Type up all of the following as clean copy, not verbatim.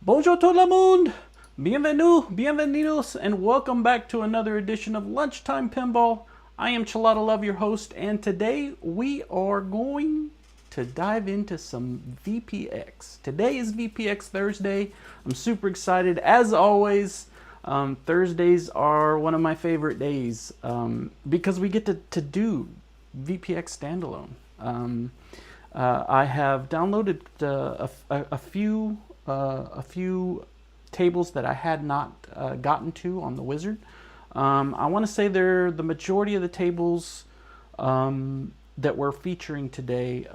Bonjour tout le monde! Bienvenue, bienvenidos, and welcome back to another edition of Lunchtime Pinball. I am ChalataLove, your host, and today we are going to dive into some VPX. Today is VPX Thursday. I'm super excited. As always, Thursdays are one of my favorite days because we get to do VPX standalone. I have downloaded a few tables that I had not gotten to on the Wizard. I want to say the majority of the tables that we're featuring today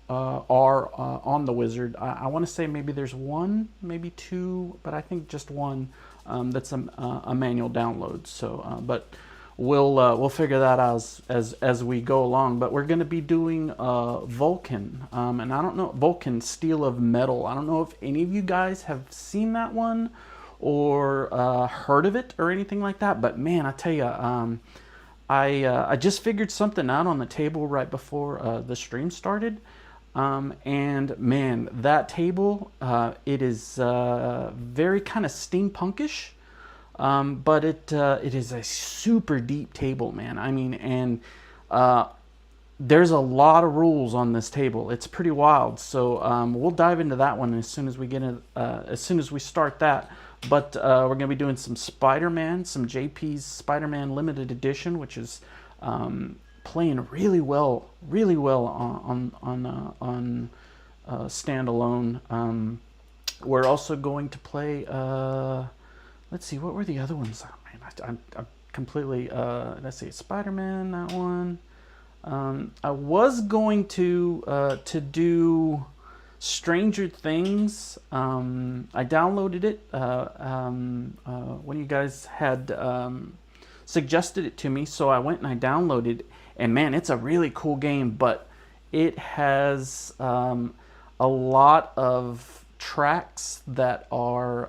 are on the Wizard. I want to say maybe there's one, maybe two, but I think just one that's a manual download. So, but we'll figure that out as we go along. But we're going to be doing Volkan, and I don't know, Volkan Steel of Metal. I don't know if any of you guys have seen that one or heard of it or anything like that. But man, I tell you, I just figured something out on the table right before the stream started. And man, that table, it is very kind of steampunkish. But it is a super deep table, man. I mean, and there's a lot of rules on this table. It's pretty wild. So we'll dive into that one as soon as we get in, as soon as we start that. But we're gonna be doing some Spider-Man, some JP's Spider-Man Limited Edition, which is playing really well on standalone. We're also going to play. Let's see, what were the other ones? Oh, man, I'm completely, let's see, Spider-Man, that one. I was going to do Stranger Things. I downloaded it when you guys had suggested it to me, so I went and I downloaded it. And man, it's a really cool game, but it has a lot of tracks that are,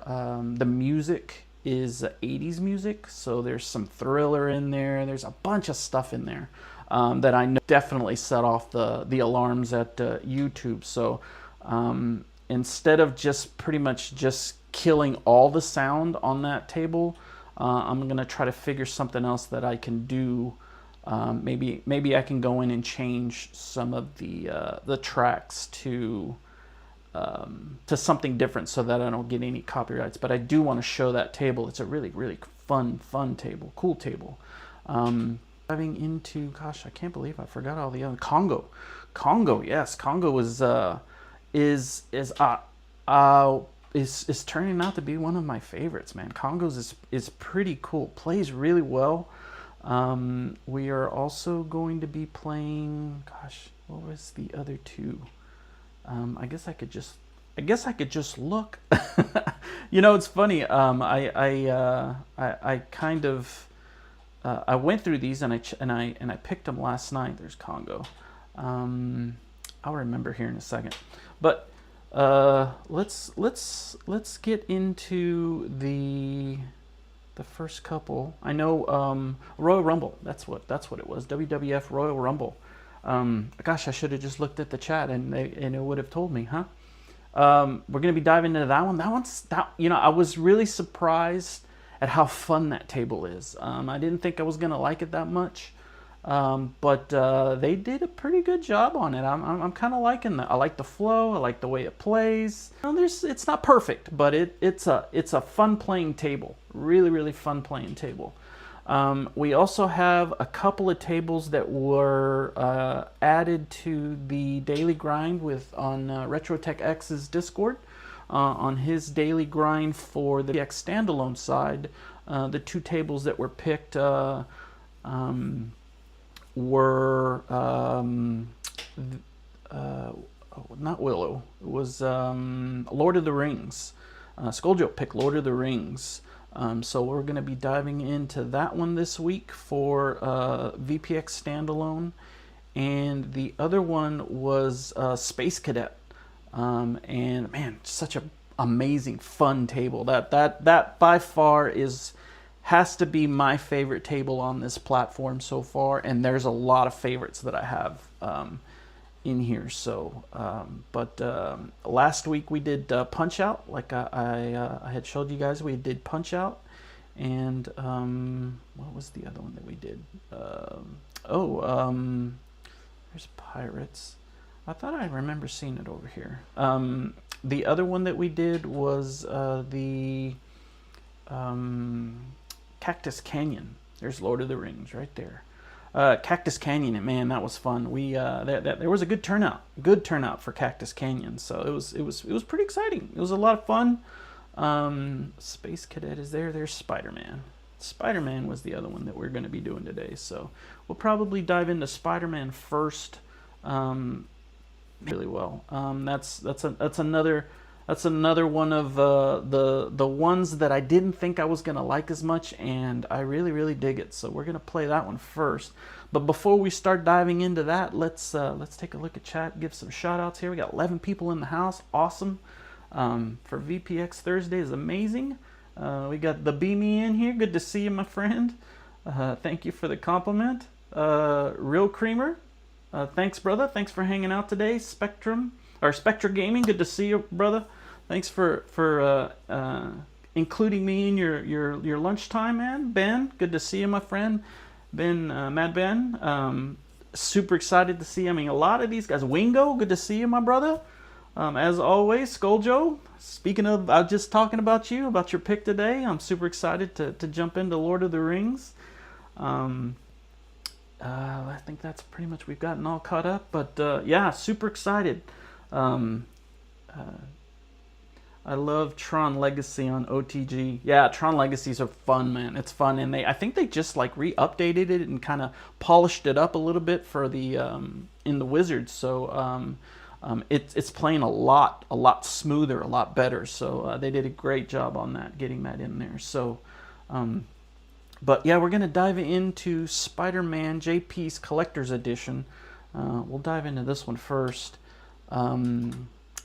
the music is 80s music, so there's some Thriller in there. There's a bunch of stuff in there that I know definitely set off the alarms at YouTube. So instead of just pretty much just killing all the sound on that table, I'm gonna try to figure something else that I can do. Maybe I can go in and change some of the tracks to something different so that I don't get any copyrights. But I do want to show that table. It's a really fun table, cool table. Diving into, gosh, I can't believe I forgot all the other Congo. Yes, Congo is turning out to be one of my favorites, man. Congo's is pretty cool. Plays really well. We are also going to be playing, gosh, what was the other two? I guess I could just look. You know, it's funny. I kind of I went through these and I picked them last night. There's Congo. I'll remember here in a second. But let's get into the first couple. I know Royal Rumble. That's what it was. WWF Royal Rumble. Gosh, I should have just looked at the chat and it would have told me, huh? We're gonna be diving into that one. You know, I was really surprised at how fun that table is. I didn't think I was gonna like it that much, but they did a pretty good job on it. I'm kind of liking that. I like the flow. I like the way it plays. You know, it's not perfect, but it's a fun playing table. Really fun playing table. We also have a couple of tables that were added to the daily grind on RetroTech X's Discord. On his daily grind for the VPX standalone side, the two tables that were picked were not Willow. It was Lord of the Rings. Skulljoke picked Lord of the Rings. So we're going to be diving into that one this week for VPX standalone, and the other one was Space Cadet. And man, such a amazing fun table. That by far has to be my favorite table on this platform so far, and there's a lot of favorites that I have. in here. So, but last week we did Punch Out, like I had showed you guys. We did Punch Out, and what was the other one that we did? There's Pirates. I thought I remember seeing it over here. The other one that we did was the Cactus Canyon. There's Lord of the Rings right there. Cactus Canyon, and man, that was fun. We there was a good turnout for Cactus Canyon. So it was pretty exciting. It was a lot of fun. Space Cadet is there. There's Spider-Man. Spider-Man was the other one that we're going to be doing today. So we'll probably dive into Spider-Man first. Really well. That's another one of the ones that I didn't think I was gonna like as much, and I really dig it. So we're gonna play that one first. But before we start diving into that, let's take a look at chat. Give some shout outs here. We got 11 people in the house. Awesome. For VPX Thursday is amazing. We got the Beamy in here. Good to see you, my friend. Thank you for the compliment. Real Creamer. Thanks, brother. Thanks for hanging out today. Spectra Gaming. Good to see you, brother. Thanks for including me in your lunchtime, man. Ben, good to see you, my friend. Ben, Mad Ben. Super excited to see you. I mean, a lot of these guys. Wingo, good to see you, my brother. As always, Skulljo. Speaking of, I was just talking about you, about your pick today. I'm super excited to jump into Lord of the Rings. I think that's pretty much, we've gotten all caught up, but yeah, super excited. I love Tron Legacy on OTG. Yeah, Tron Legacies are fun, man. It's fun, and I think they just like re-updated it and kind of polished it up a little bit for the in the Wizards. So it's playing a lot smoother, a lot better. So they did a great job on that, getting that in there. So. But yeah, we're going to dive into Spider-Man JP's Collector's Edition. We'll dive into this one first. I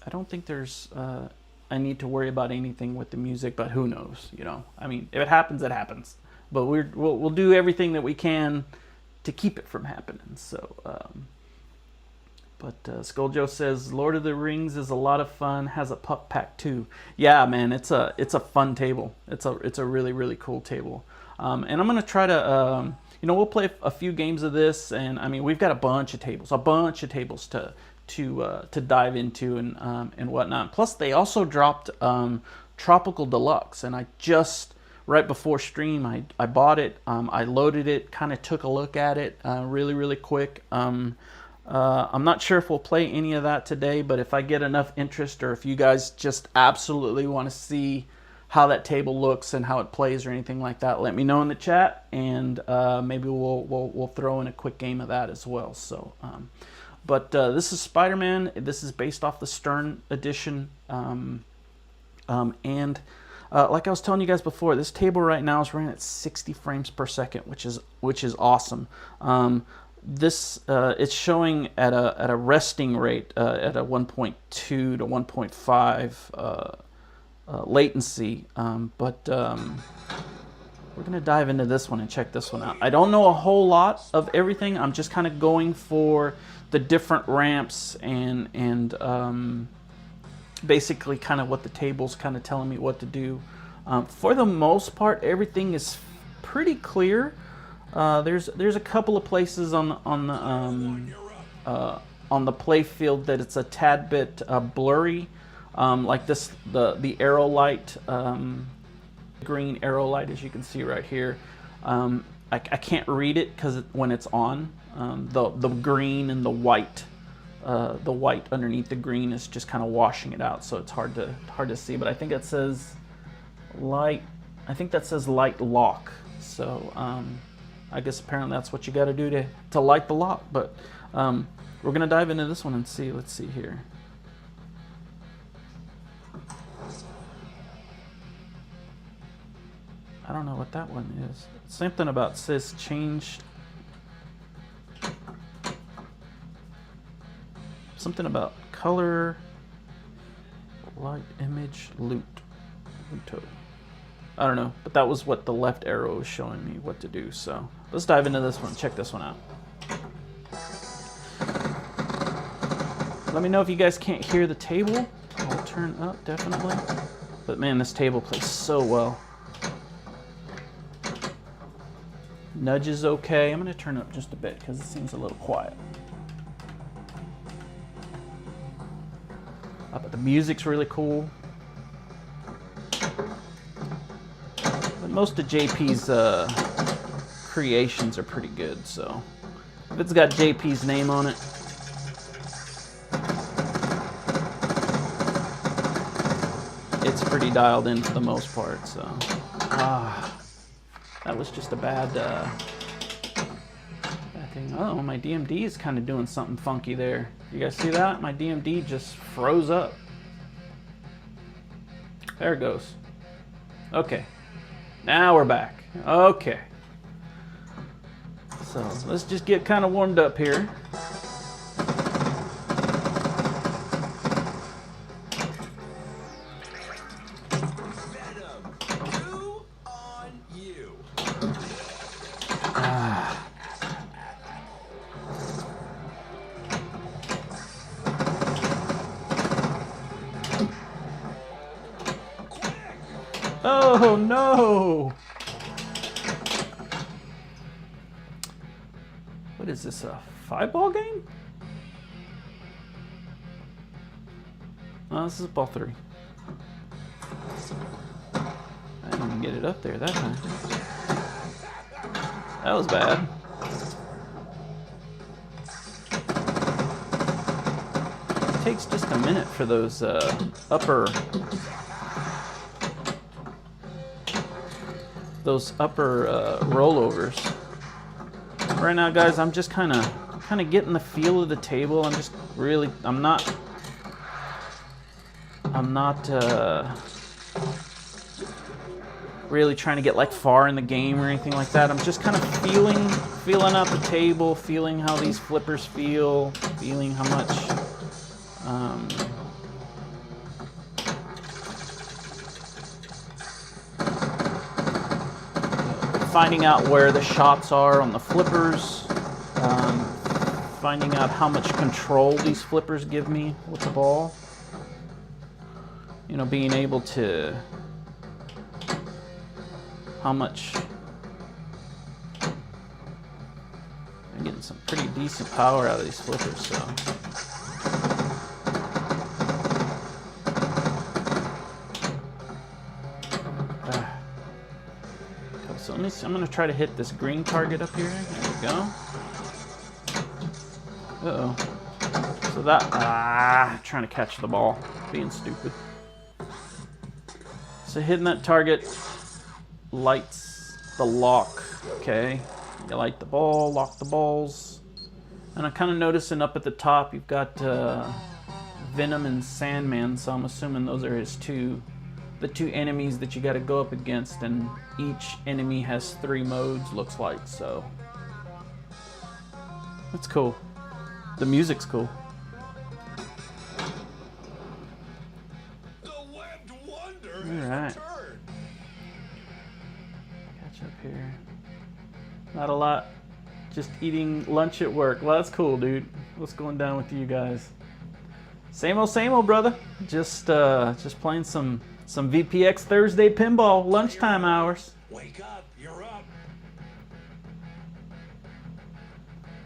don't think there's I need to worry about anything with the music, but who knows, you know. I mean, if it happens, it happens. But we'll do everything that we can to keep it from happening. So, Skulljo says Lord of the Rings is a lot of fun. Has a pup pack too. Yeah, man, it's a fun table. It's a really cool table. And I'm gonna try to we'll play a few games of this, and I mean we've got a bunch of tables to dive into and whatnot. Plus they also dropped Tropical Deluxe, and I just right before stream I bought it. I loaded it, kind of took a look at it really quick. I'm not sure if we'll play any of that today, but if I get enough interest, or if you guys just absolutely want to see how that table looks and how it plays or anything like that, let me know in the chat, and maybe we'll throw in a quick game of that as well. So, but this is Spider-Man. This is based off the Stern edition, and like I was telling you guys before, this table right now is running at 60 frames per second, which is awesome. This it's showing at a resting rate at a 1.2 to 1.5 latency, but we're gonna dive into this one and check this one out. I don't know a whole lot of everything. I'm just kind of going for the different ramps and basically kind of what the table's kind of telling me what to do. For the most part, everything is pretty clear. There's a couple of places on the play field that it's a tad bit blurry. Like this, the arrow light, green arrow light, as you can see right here. I can't read it because when it's on, the green and the white underneath the green is just kind of washing it out, so it's hard to see. But I think that says light. I think that says light lock. So I guess apparently that's what you got to do to light the lock. But we're gonna dive into this one and see. Let's see here. I don't know what that one is. Something about says change. Something about color, light, image, loot. Luto. I don't know, but that was what the left arrow was showing me what to do. So let's dive into this one. Check this one out. Let me know if you guys can't hear the table. I'll turn up, definitely. But man, this table plays so well. Nudge is okay. I'm going to turn up just a bit because it seems a little quiet. But the music's really cool. But most of JP's creations are pretty good, so if it's got JP's name on it, it's pretty dialed in for the most part. So that was just a bad thing. Oh, my DMD is kind of doing something funky there. You guys see that? My DMD just froze up. There it goes. Okay, now we're back. Okay, so let's just get kind of warmed up here. Oh no! What is this, a 5-ball game? Oh, this is ball 3. I didn't even get it up there that time. That was bad. It takes just a minute for those upper rollovers. Right now, guys, I'm just kind of getting the feel of the table. I'm not really trying to get like far in the game or anything like that. I'm just kind of feeling out the table, feeling how these flippers feel, feeling how much finding out where the shots are on the flippers, finding out how much control these flippers give me with the ball. You know, being able to, how much, I'm getting some pretty decent power out of these flippers, so. So I'm going to try to hit this green target up here. There we go. Uh-oh. So that, trying to catch the ball. Being stupid. So hitting that target lights the lock. Okay. You light the ball, lock the balls. And I'm kind of noticing up at the top you've got Venom and Sandman. So I'm assuming those are the two enemies that you got to go up against, and each enemy has 3 modes, looks like. So that's cool. The music's cool. All right, catch up here. Not a lot. Just eating lunch at work. Well, that's cool, dude. What's going down with you guys? Same old, brother. Just playing some VPX Thursday pinball lunchtime hours. Wake up, you're up.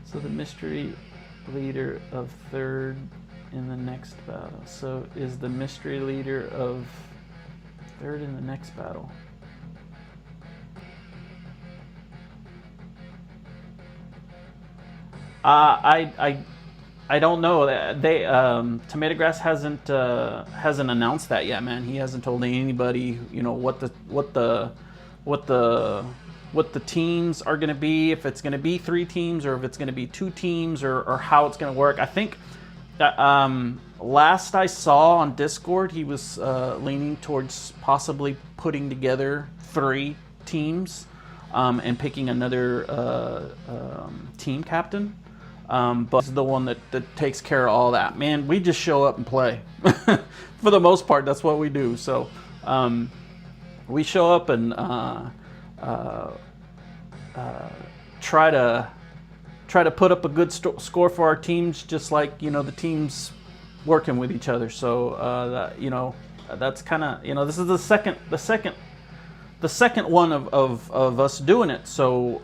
So the mystery leader of 3rd in the next battle. So is the mystery leader of 3rd in the next battle? I don't know. They Tomato Grass hasn't announced that yet, man. He hasn't told anybody, you know, what the teams are going to be, if it's going to be 3 teams or if it's going to be 2 teams, or how it's going to work. I think that last I saw on Discord, he was leaning towards possibly putting together 3 teams and picking another team captain. But it's the one that takes care of all that. Man, we just show up and play. For the most part, that's what we do. So we show up and try to put up a good score for our teams, just like, you know, the teams working with each other. So that, you know, that's kind of, you know, this is the second one of us doing it. So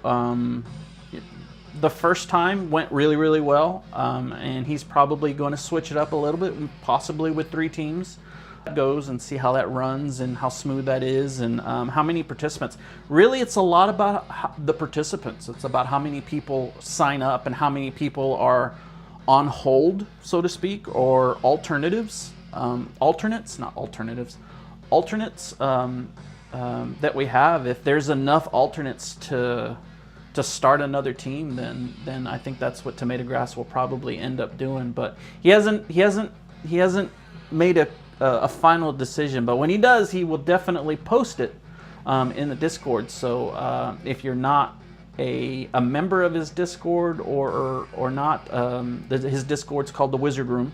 the first time went really well, and he's probably going to switch it up a little bit, possibly with 3 teams. Goes and see how that runs and how smooth that is, and how many participants. Really, it's a lot about the participants. It's about how many people sign up and how many people are on hold, so to speak, or alternates, not alternatives, alternates that we have. If there's enough alternates to start another team, then I think that's what Tomato Grass will probably end up doing. But he hasn't made a final decision, but when he does, he will definitely post it in the Discord. So if you're not a member of his Discord or not, his Discord's called the Wizard Room.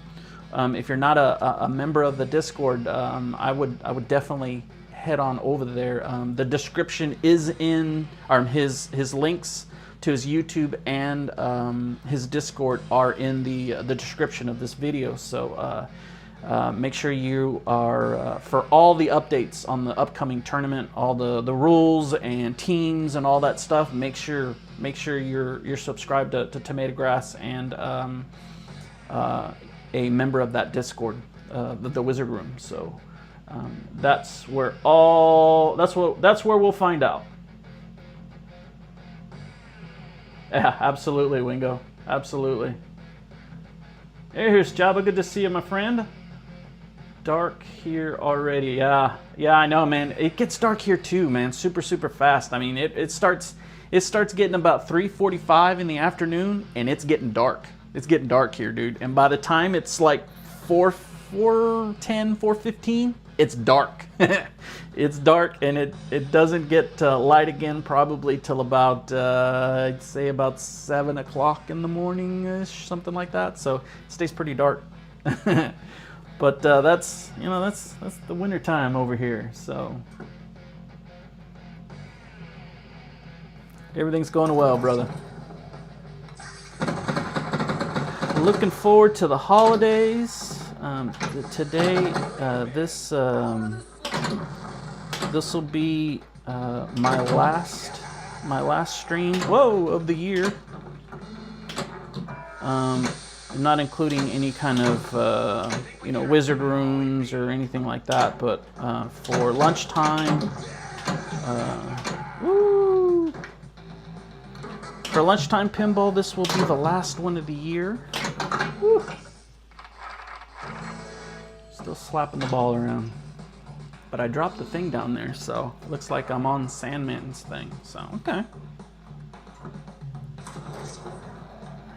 If you're not a member of the Discord, I would definitely head on over there. The description is in, or his links to his YouTube and his Discord are in the description of this video. So make sure you are, for all the updates on the upcoming tournament, all the rules and teams and all that stuff, make sure you're subscribed to Tomato Grass and a member of that Discord, the Wizard Room. So that's where we'll find out. Yeah, absolutely, Wingo. Absolutely. Hey, here's Jabba. Good to see you, my friend. Dark here already. Yeah, I know, man. It gets dark here too, man. Super fast. I mean, it starts getting about 3:45 in the afternoon, and it's getting dark. It's getting dark here, dude. And by the time it's like 4:10, 4:15, it's dark. It's dark, and it doesn't get light again probably till about I'd say about 7 o'clock in the morning-ish, something like that. So it stays pretty dark. But that's the winter time over here. So everything's going well, brother. Looking forward to the holidays. Today, this will be my last stream. Whoa, of the year. Not including any kind of wizard rooms or anything like that, but for lunchtime, for lunchtime pinball, this will be the last one of the year. Woo. Still slapping the ball around, but I dropped the thing down there, so it looks like I'm on Sandman's thing. So okay.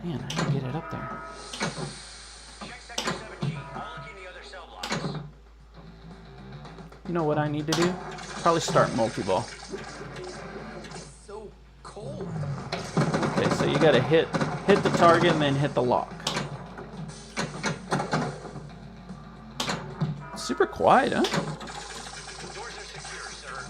Man, I can get it up there. You know what I need to do? Probably start multi-ball. So cold. Okay, so you gotta hit the target and then hit the lock. Super quiet, huh? Doors are secure, sir.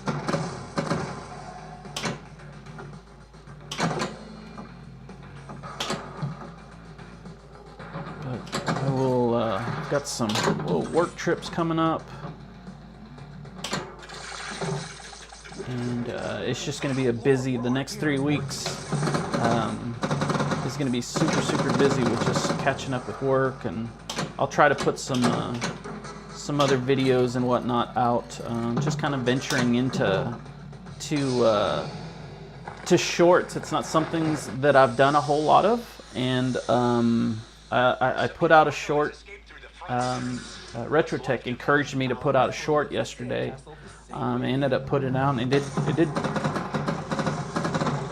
But I will, got some little work trips coming up. And it's just going to be the next 3 weeks is going to be super busy with just catching up with work, and I'll try to put some other videos and whatnot out, just kind of venturing into shorts. It's not something that I've done a whole lot of, and I put out a short. Retrotech encouraged me to put out a short yesterday. I ended up putting it out, and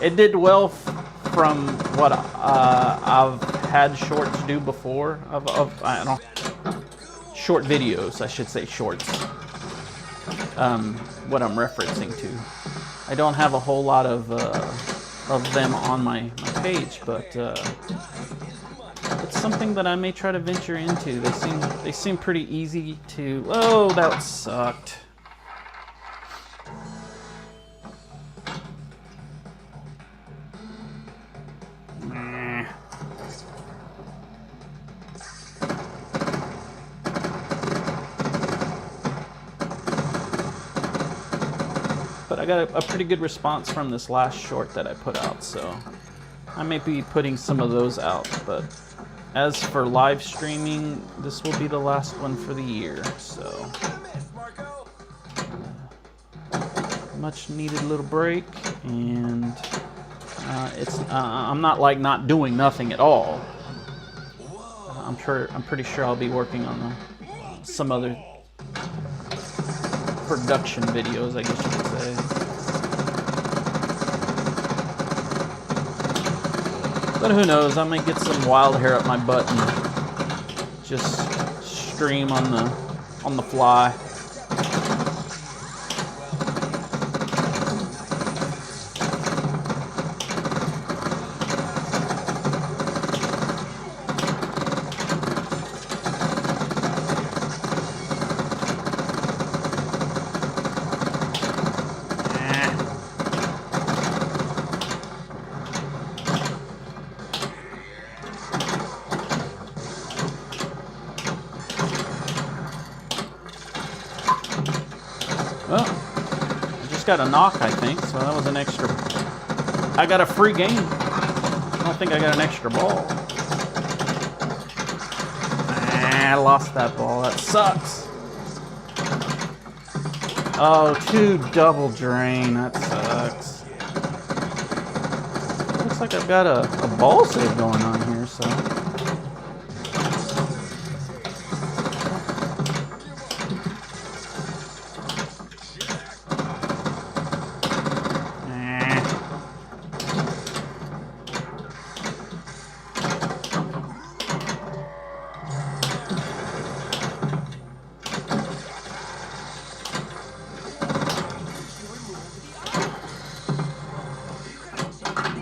it did well from what I've had shorts do before. I don't know, short videos, I should say, shorts. What I'm referencing to. I don't have a whole lot of them on my page, but it's something that I may try to venture into. They seem pretty easy to. Oh, that sucked. but I got a pretty good response from this last short that I put out, so I may be putting some of those out. But as for live streaming, this will be the last one for the year, so much needed little break, and I'm not like not doing nothing at all. I'm pretty sure I'll be working on some other production videos, I guess you could say. But who knows? I might get some wild hair up my butt and just stream on the fly. Well, I just got a knock, I think, so that was an extra. I got a free game. I don't think I got an extra ball. I lost that ball. That sucks. Oh, 2 double drain. That sucks. Looks like I've got a ball save going on here, so.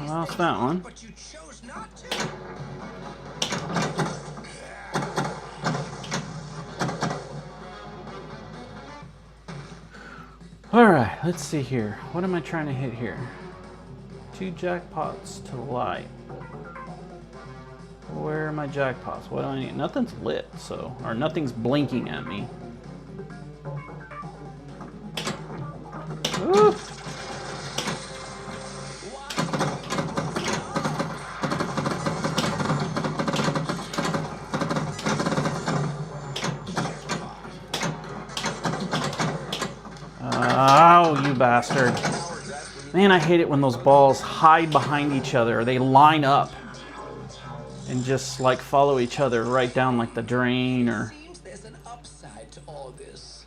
Lost that one. But you chose not to. All right, let's see here. What am I trying to hit here? 2 jackpots to light. Where are my jackpots? What do I need? Nothing's lit, so, or nothing's blinking at me. Ooh. Oh, you bastard. Man, I hate it when those balls hide behind each other. They line up and just like follow each other right down like the drain or... There's an upside to all this.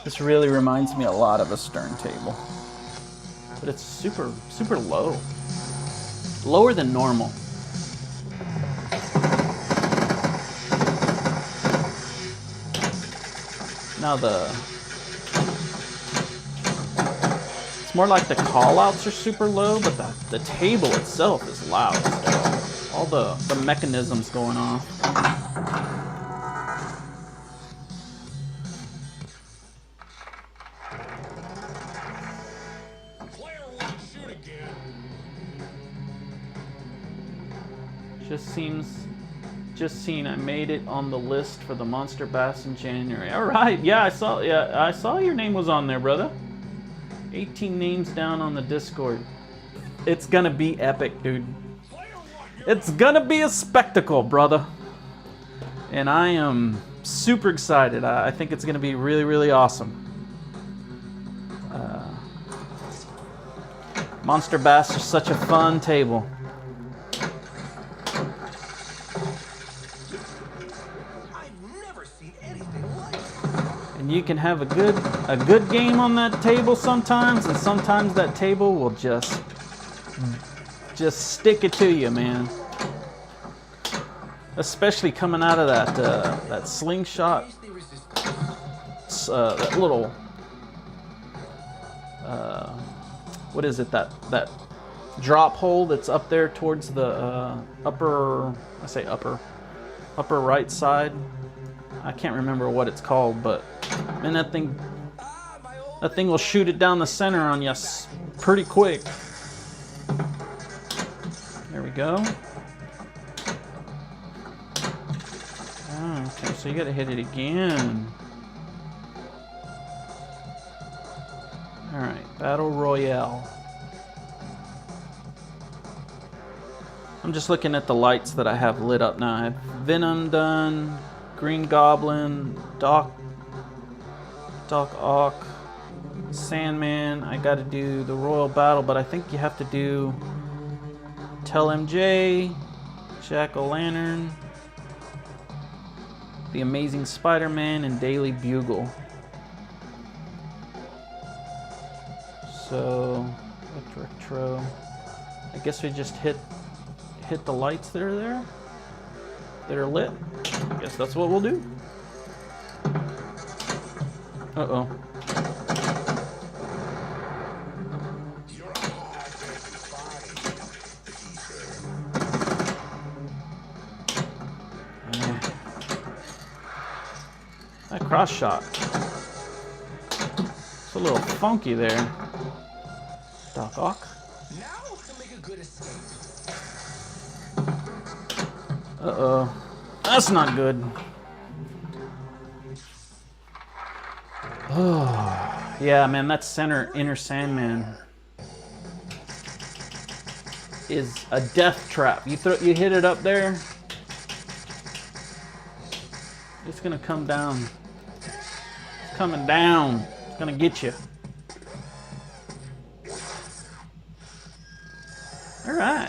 This really reminds me a lot of a stern table. But it's super, super low. Lower than normal. Now it's more like the call-outs are super low, but the table itself is loud. All the mechanisms going off. Just seen I made it on the list for the Monster Bass in January. All right, yeah, I saw your name was on there, brother. 18 names down on the Discord. It's gonna be epic, dude. It's gonna be a spectacle, brother. And I am super excited. I think it's gonna be really, really awesome. Monster Bass is such a fun table. And you can have a good game on that table sometimes, and sometimes that table will just stick it to you, man. Especially coming out of that slingshot, that little what is it? That drop hole that's up there towards the upper right side. I can't remember what it's called, but man, that thing will shoot it down the center on you pretty quick. There we go. Oh, okay, so you gotta hit it again. Alright, Battle Royale. I'm just looking at the lights that I have lit up now. I have Venom done, Green Goblin, Doc Ock, Sandman. I gotta do the Royal Battle, but I think you have to do Tell MJ, Jack-O-Lantern, The Amazing Spider-Man, and Daily Bugle. So, retro. I guess we just hit the lights that are there, that are lit. I guess that's what we'll do. Uh-oh. That cross shot. It's a little funky there. Doc Ock. Now to make a good escape. Uh-oh. That's not good. Oh, yeah, man, that inner Sandman is a death trap. You hit it up there, it's gonna come down. It's coming down. It's gonna get you. All right.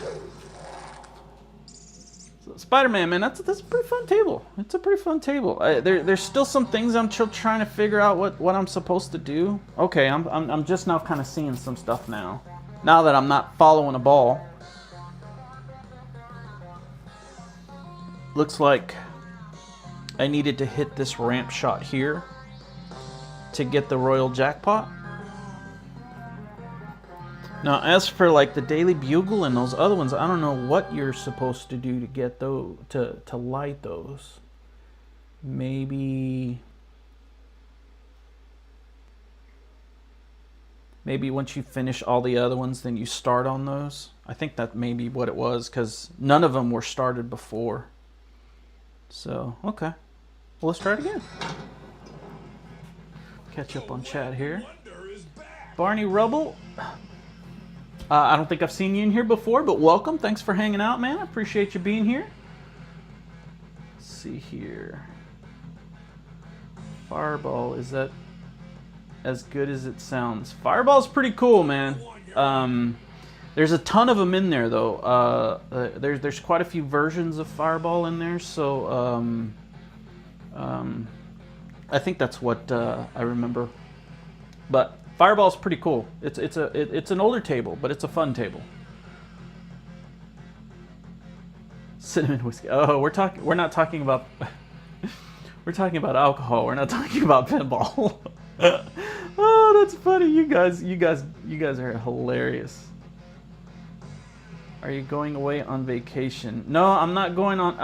So Spider-Man, man, that's a pretty fun table. It's a pretty fun table. There's still some things I'm still trying to figure out what I'm supposed to do. Okay, I'm just now kind of seeing some stuff now. Now that I'm not following a ball. Looks like I needed to hit this ramp shot here to get the Royal Jackpot. Now, as for like the Daily Bugle and those other ones, I don't know what you're supposed to do to get those, to light those. Maybe once you finish all the other ones, then you start on those. I think that may be what it was, because none of them were started before. So, okay. Well, let's try it again. Catch up on chat here. Barney Rubble. I don't think I've seen you in here before, but welcome. Thanks for hanging out, man. I appreciate you being here. Let's see here. Fireball, is that as good as it sounds? Fireball's pretty cool, man. There's a ton of them in there, though. There's quite a few versions of Fireball in there, so I think that's what I remember. But Fireball's pretty cool. It's an older table, but it's a fun table. Cinnamon whiskey. Oh, we're not talking about we're talking about alcohol. We're not talking about pinball. Oh, that's funny. You guys are hilarious. Are you going away on vacation? No, I'm not going on.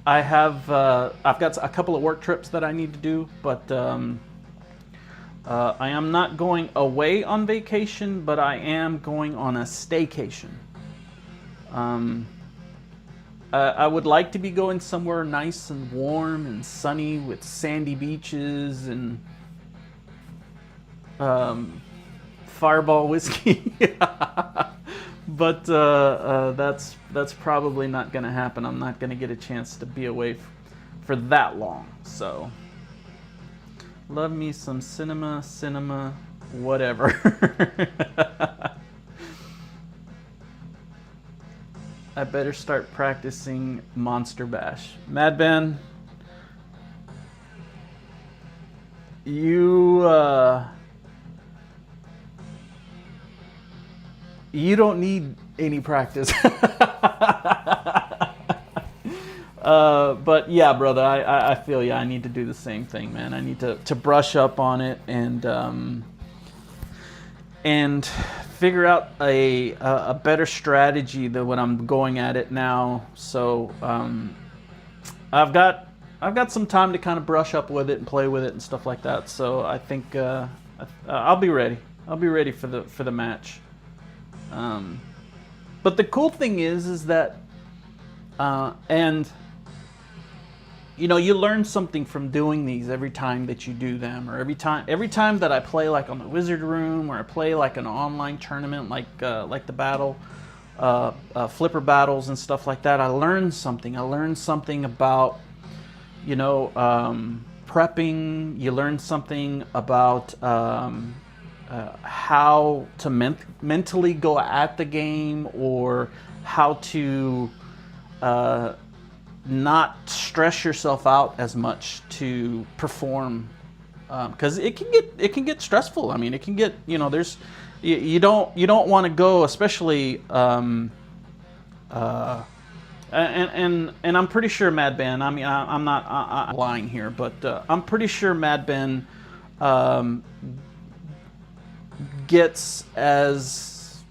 I've got a couple of work trips that I need to do, but I am not going away on vacation, but I am going on a staycation. I would like to be going somewhere nice and warm and sunny with sandy beaches and Fireball whiskey. But that's probably not going to happen. I'm not going to get a chance to be away for that long. So, love me some cinema, whatever. I better start practicing Monster Bash. Madman, you don't need any practice. But yeah, brother, I feel you. I need to do the same thing, man. I need to brush up on it and figure out a better strategy than what I'm going at it now. So I've got some time to kind of brush up with it and play with it and stuff like that. So I think I'll be ready. I'll be ready for the match. But the cool thing is that, and you know, you learn something from doing these every time that you do them, or every time that I play like on the Wizard Room, or I play like an online tournament, like the battle, flipper battles and stuff like that. I learned something. I learned something about, you know, prepping. You learn something about how to mentally go at the game, or how to not stress yourself out as much to perform, because it can get stressful. I mean, it can get, you know, there's you don't want to go, especially and I'm pretty sure Mad Ben, I mean, I'm not lying here, but I'm pretty sure Mad Ben gets as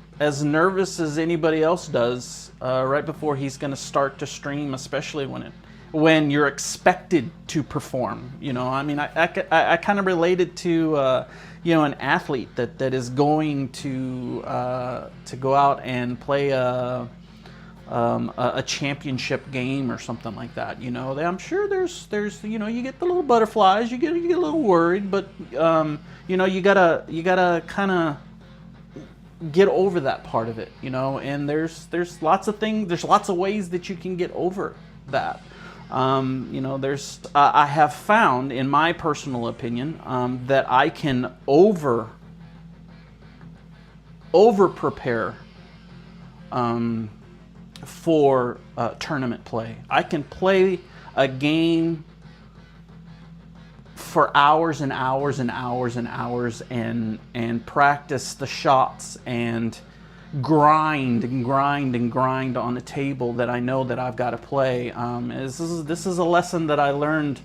nervous as anybody else does right before he's going to start to stream, especially when you're expected to perform. You know, I mean, I kind of relate it to you know, an athlete that is going to go out and play a championship game or something like that. You know, I'm sure there's you know, you get the little butterflies, you get a little worried, but you know, you gotta kind of get over that part of it, you know. And there's lots of things, there's lots of ways that you can get over that. You know, I have found, in my personal opinion, that I can over prepare for tournament play. I can play a game for hours and hours and hours and hours and practice the shots and grind on a table that I know that I've got to play. This is a lesson that I learned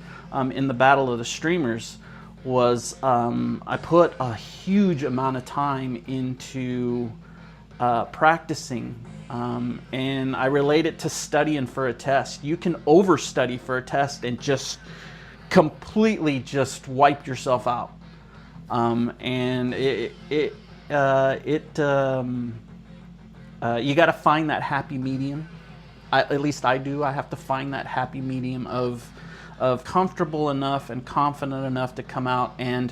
in the Battle of the Streamers. Was I put a huge amount of time into practicing, and I relate it to studying for a test. You can overstudy for a test and just completely just wipe yourself out, and you got to find that happy medium. At least I do. I have to find that happy medium of comfortable enough and confident enough to come out and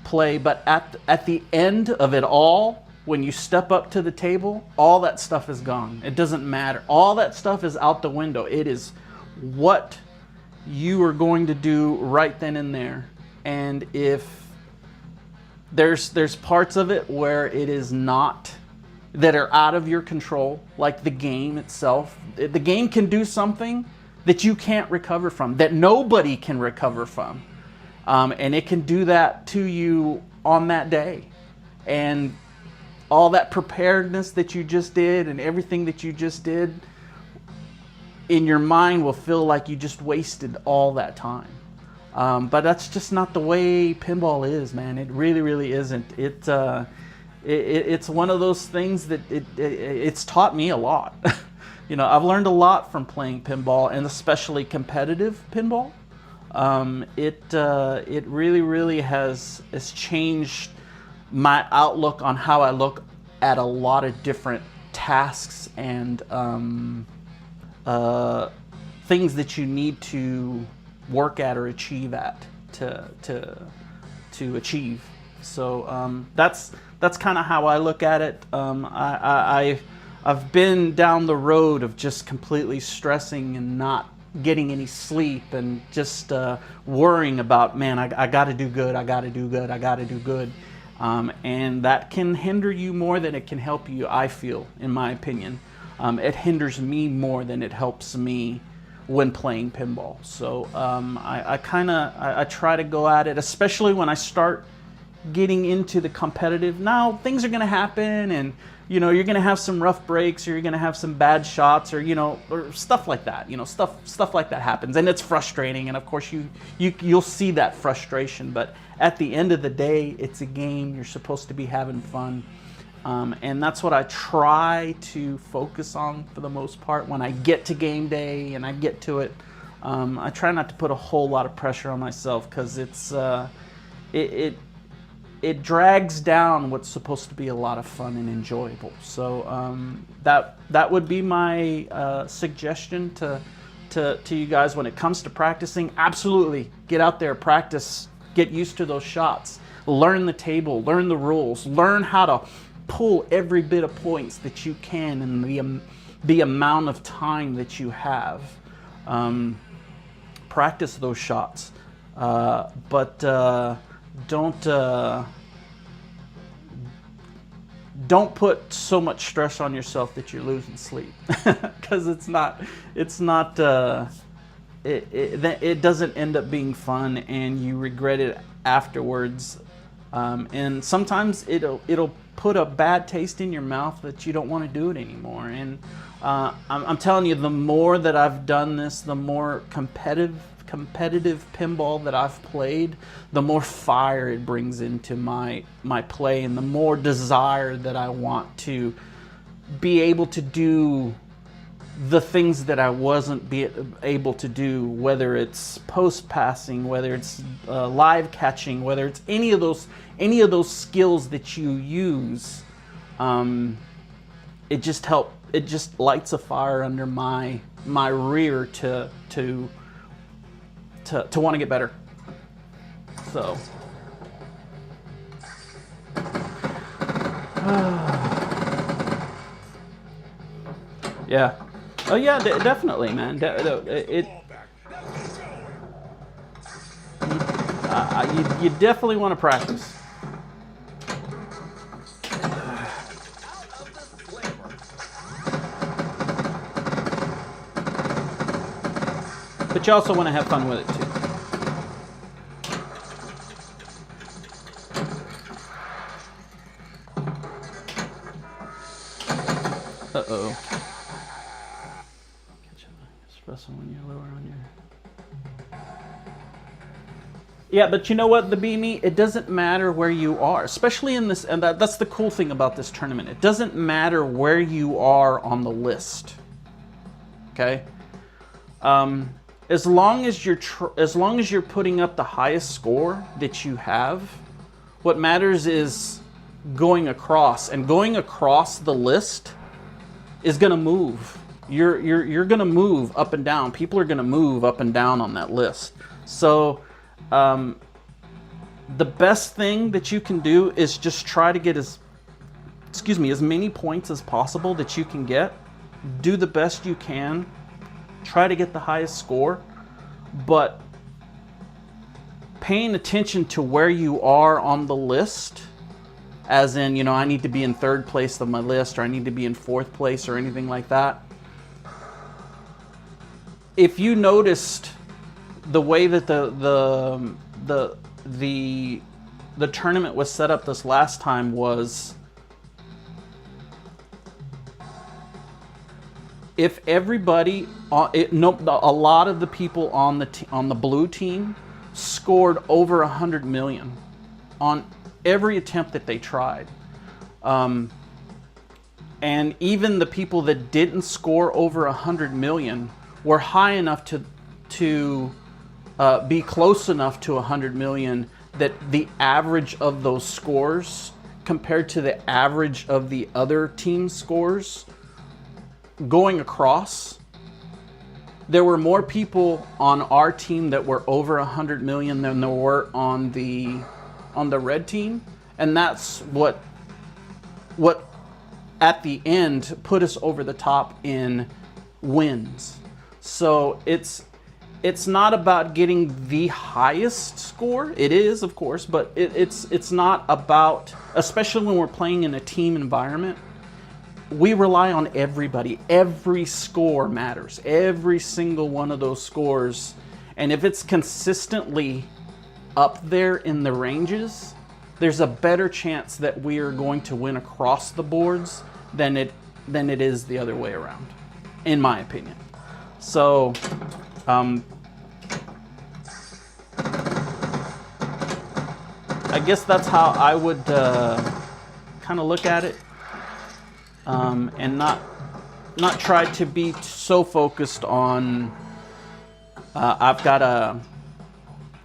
play. But at the end of it all, when you step up to the table, all that stuff is gone. It doesn't matter. All that stuff is out the window. It is what you are going to do right then and there. And if there's parts of it where it is not, that are out of your control, like the game itself. The game can do something that you can't recover from, that nobody can recover from. And it can do that to you on that day. And all that preparedness that you just did and everything that you just did in your mind will feel like you just wasted all that time. But that's just not the way pinball is, man. It really, really isn't. It's one of those things that it's taught me a lot. You know, I've learned a lot from playing pinball, and especially competitive pinball. It really, really has changed my outlook on how I look at a lot of different tasks and things that you need to work at or achieve at to achieve. So that's kind of how I look at it. I've been down the road of just completely stressing and not getting any sleep and just worrying about, man, I got to do good, I got to do good, I got to do good. And that can hinder you more than it can help you, I feel, in my opinion. It hinders me more than it helps me when playing pinball. So I try to go at it, especially when I start getting into the competitive. Now things are going to happen, and you know, you're going to have some rough breaks, or you're going to have some bad shots, or you know, or stuff like that. You know, stuff like that happens, and it's frustrating. And of course, you'll see that frustration. But at the end of the day, it's a game. You're supposed to be having fun, and that's what I try to focus on for the most part. When I get to game day and I get to it, I try not to put a whole lot of pressure on myself, because it drags down what's supposed to be a lot of fun and enjoyable. So that would be my suggestion to you guys when it comes to practicing. Absolutely, get out there, practice, get used to those shots, learn the table, learn the rules, learn how to pull every bit of points that you can in the amount of time that you have. Practice those shots, but don't put so much stress on yourself that you're losing sleep, because it doesn't end up being fun, and you regret it afterwards. And sometimes it'll put a bad taste in your mouth that you don't want to do it anymore. And I'm telling you, the more that I've done this, the more competitive pinball that I've played, the more fire it brings into my play, and the more desire that I want to be able to do the things that I wasn't able to do, whether it's post passing, whether it's live catching, whether it's any of those skills that you use. It just lights a fire under my rear to want to get better. So yeah. Oh yeah, definitely, man. You definitely want to practice. But you also want to have fun with it too. Uh-oh. Catch an espresso when you're lower on your... Yeah, but you know what, the Beanie? It doesn't matter where you are, especially in this, and that's the cool thing about this tournament. It doesn't matter where you are on the list. Okay? As long as you're putting up the highest score that you have, what matters is going across, and going across the list is going to move. You're going to move up and down. People are going to move up and down on that list. So the best thing that you can do is just try to get as many points as possible that you can get. Do the best you can. Try to get the highest score, but paying attention to where you are on the list, as in, you know, I need to be in third place of my list, or I need to be in fourth place, or anything like that. If you noticed the way that the tournament was set up this last time was, if everybody, a lot of the people on the blue team scored over 100 million on every attempt that they tried, and even the people that didn't score over 100 million were high enough to be close enough to 100 million that the average of those scores compared to the average of the other team's scores going across, there were more people on our team that were over 100 million than there were on the red team, and that's what at the end put us over the top in wins. So it's not about getting the highest score. It is, of course, but it's not about, especially when we're playing in a team environment, we rely on everybody. Every score matters. Every single one of those scores. And if it's consistently up there in the ranges, there's a better chance that we are going to win across the boards than it is the other way around, in my opinion. So, I guess that's how I would kind of look at it. And not try to be so focused on I've got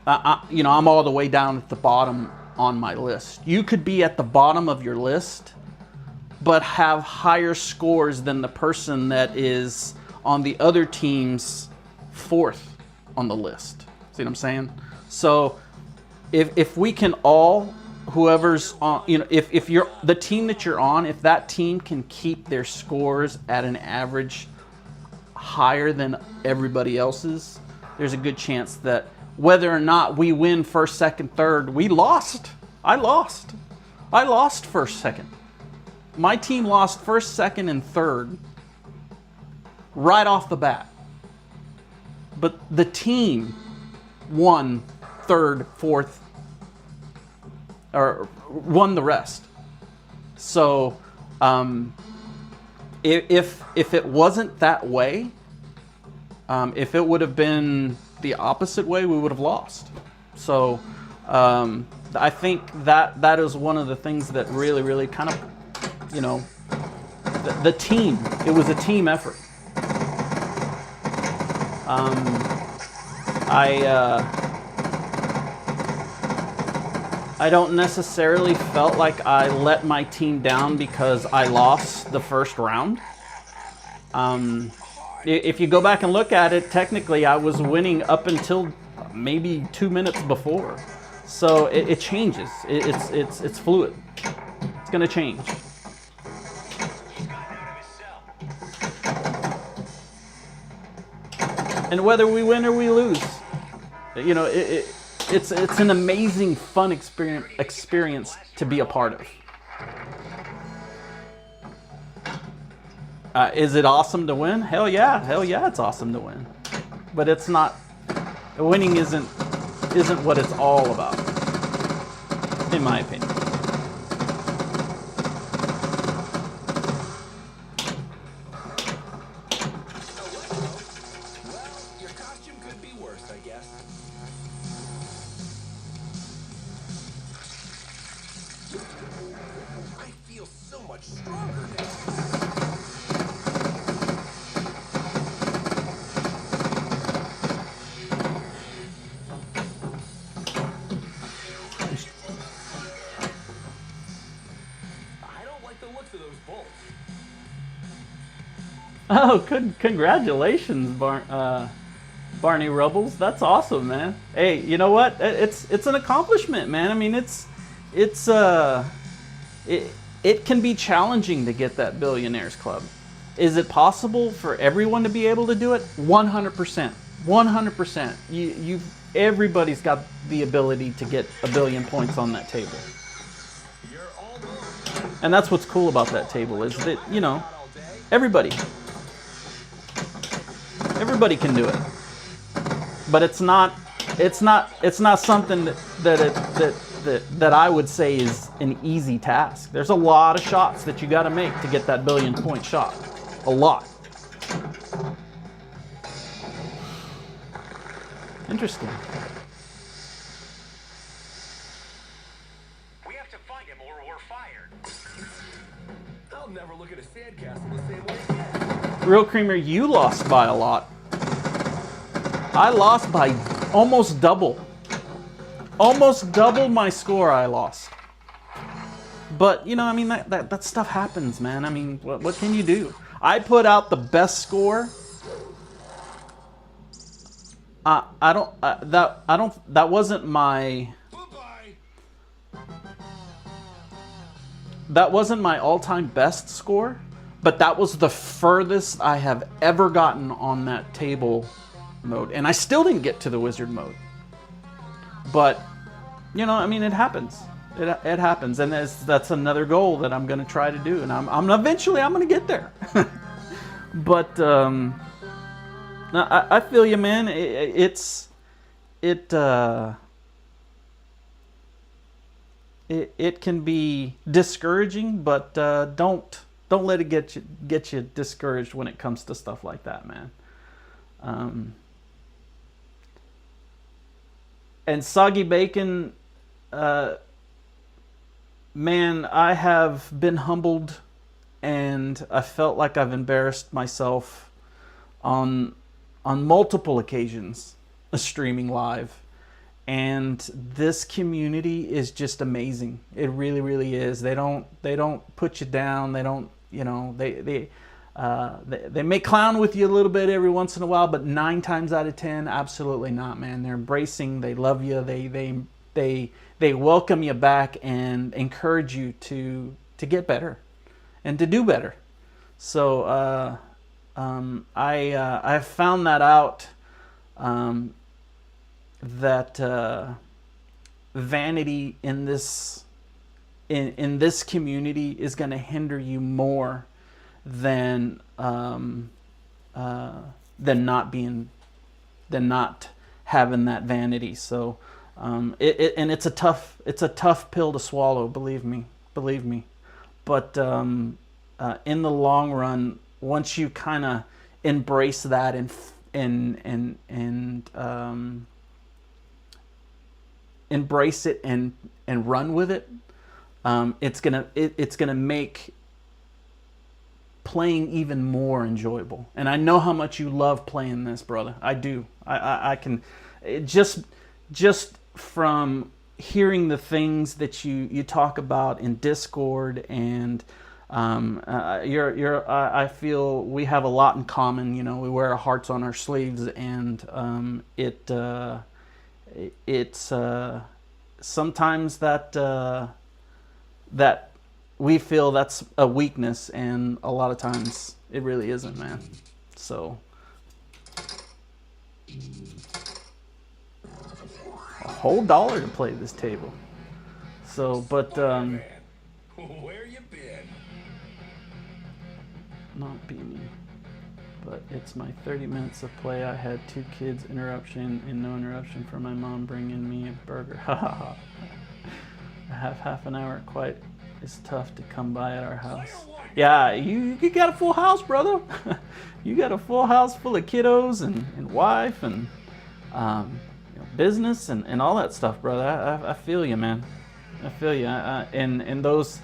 I'm all the way down at the bottom on my list. You could be at the bottom of your list, but have higher scores than the person that is on the other team's 4th on the list. See what I'm saying? So if we can all, whoever's on, you know, if you're the team that you're on, if that team can keep their scores at an average higher than everybody else's, there's a good chance that whether or not we win first, second, third, we lost. I lost first, second. My team lost first, second, and third right off the bat. But the team won third, fourth, or won the rest. So if it wasn't that way, if it would have been the opposite way, we would have lost. So I think that is one of the things that really kind of, you know, the team, it was a team effort. I don't necessarily felt like I let my team down because I lost the first round. If you go back and look at it, technically I was winning up until maybe 2 minutes before. So it changes. It's fluid. It's gonna change. And whether we win or we lose, you know, it's an amazing, fun experience to be a part of. Is it awesome to win? Hell yeah, it's awesome to win. But it's not. Winning isn't what it's all about, in my opinion. Oh, congratulations, Barney Rubbles. That's awesome, man. Hey, you know what? It's an accomplishment, man. I mean, it can be challenging to get that Billionaires Club. Is it possible for everyone to be able to do it? 100%. 100%. Everybody's got the ability to get a billion points on that table. And that's what's cool about that table is that, you know, everybody can do it. But it's not something that I would say is an easy task. There's a lot of shots that you got to make to get that billion point shot. A lot. Interesting. We have to find him or we're fired. I'll never look at a sandcastle the same way again. Real Creamer, you lost by a lot. I lost by almost double. Almost double my score I lost. But, you know, I mean, that stuff happens, man. I mean, what can you do? I put out the best score. That wasn't my... That wasn't my all-time best score, but that was the furthest I have ever gotten on that table mode. And I still didn't get to the wizard mode. But, you know, I mean, it happens. It happens, and that's another goal that I'm going to try to do, and I'm eventually going to get there. But I feel you, man. It can be discouraging, but don't let it get you discouraged when it comes to stuff like that, man. And Soggy Bacon, man, I have been humbled, and I felt like I've embarrassed myself on multiple occasions streaming live. And this community is just amazing. It really, really is. They don't put you down. They don't, you know, they may clown with you a little bit every once in a while, but 9 times out of 10, absolutely not, man. They're embracing. They love you. They welcome you back and encourage you to get better and to do better. So I found that out. That vanity in this community is going to hinder you more than not having that vanity. So it's a tough pill to swallow. Believe me. But in the long run, once you kind of embrace that and embrace it and run with it, it's gonna make playing even more enjoyable. And I know how much you love playing this, brother. I do. I can just from hearing the things that you talk about in Discord, and I feel we have a lot in common. You know, we wear our hearts on our sleeves, and it's sometimes that we feel that's a weakness, and a lot of times it really isn't, man. So a whole $1 to play this table. So, but Spider-Man, where you been? not Beanie, but it's my 30 minutes of play. I had 2 kids interruption and no interruption from my mom bringing me a burger. I have half an hour. Quite it's tough to come by at our house. Yeah, you got a full house, brother. You got a full house full of kiddos and wife and business and all that stuff, brother. I feel you, man. I feel you. And those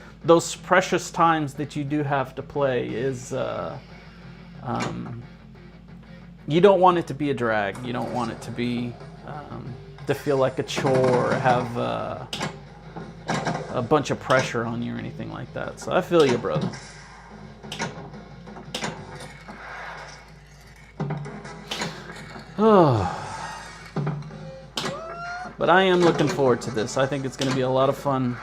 precious times that you do have to play is you don't want it to be a drag. You don't want it to be to feel like a chore or have a bunch of pressure on you or anything like that. So I feel you, brother. But I am looking forward to this. I think it's going to be a lot of fun.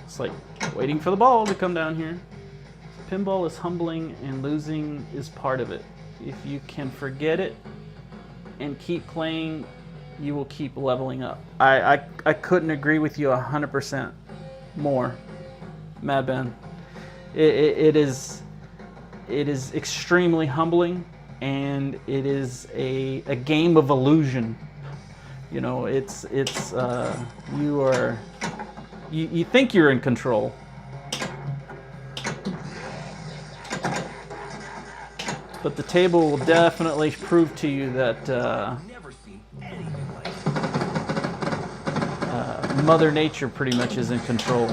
It's like waiting for the ball to come down here. Pinball is humbling, and losing is part of it. If you can forget it and keep playing, you will keep leveling up. I couldn't agree with you 100% more, Mad Ben. It is extremely humbling, and it is a game of illusion. You know, you think you're in control. But the table will definitely prove to you that Mother Nature pretty much is in control.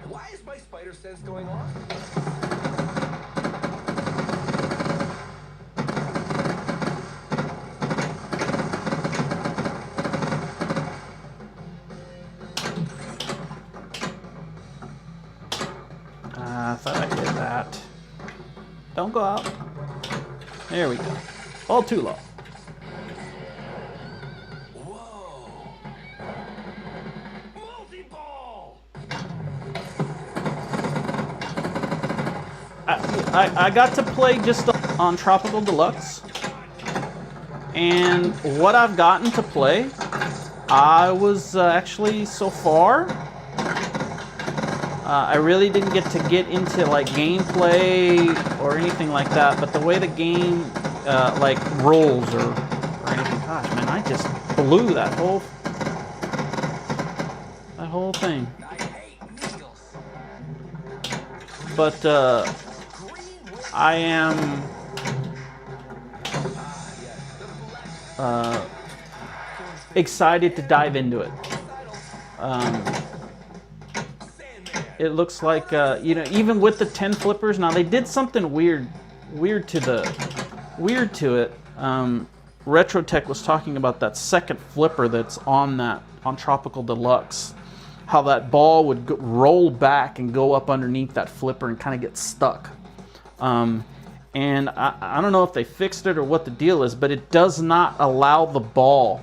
Why is my spider sense going off? I thought I hit that. Don't go out. There we go. All too low. Whoa! Multi-ball! I got to play just on Tropical Deluxe, and what I've gotten to play, I was actually so far. I really didn't get into like gameplay or anything like that, but the way the game like rolls or anything, gosh, man, I just blew that whole thing. I hate needles. but I am excited to dive into it. It looks like you know, even with the 10 flippers. Now they did something weird to it. Retrotech was talking about that second flipper that's on Tropical Deluxe, how that ball would roll back and go up underneath that flipper and kind of get stuck. And I don't know if they fixed it or what the deal is, but it does not allow the ball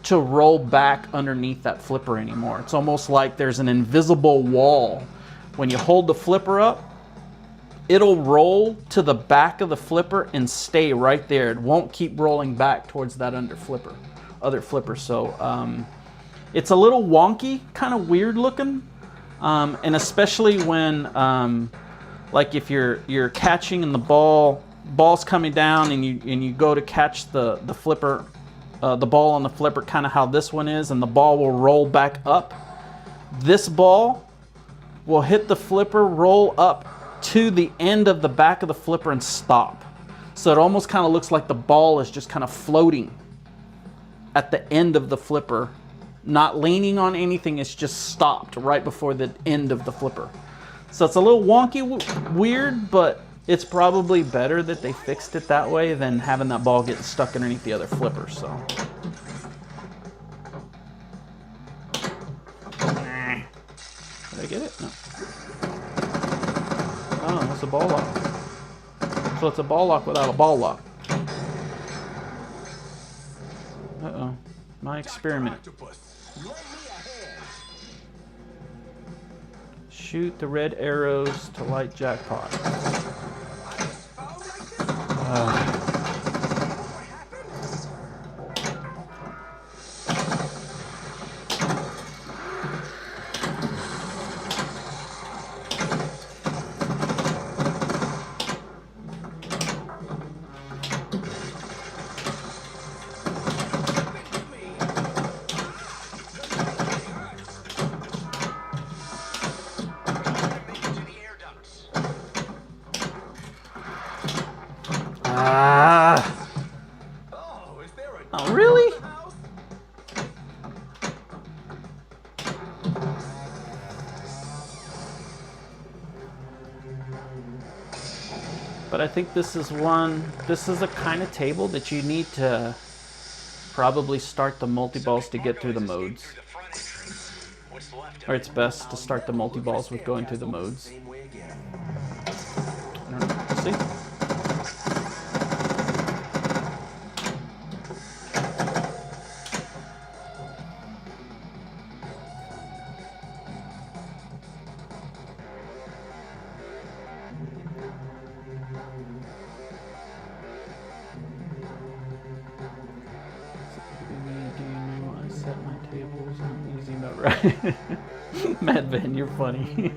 to roll back underneath that flipper anymore. It's almost like there's an invisible wall. When you hold the flipper up, it'll roll to the back of the flipper and stay right there. It won't keep rolling back towards that other flipper. So it's a little wonky, kind of weird looking, and especially when like if you're catching and the ball's coming down and you go to catch the flipper, the ball on the flipper, kind of how this one is, and the ball will roll back up. This ball will hit the flipper, roll up to the end of the back of the flipper and stop. So it almost kind of looks like the ball is just kind of floating at the end of the flipper, not leaning on anything. It's just stopped right before the end of the flipper. So it's a little wonky, weird, but it's probably better that they fixed it that way than having that ball getting stuck underneath the other flipper. So did I get it? No. Oh, it's a ball lock. So it's a ball lock without a ball lock. Uh-oh. My experiment. Shoot the red arrows to light jackpot. Oh, really? But I think this is a kind of table that you need to probably start the multi-balls to get through the modes. Or it's best to start the multi-balls with going through the modes. I don't know. We'll see. Mad Ben, you're funny.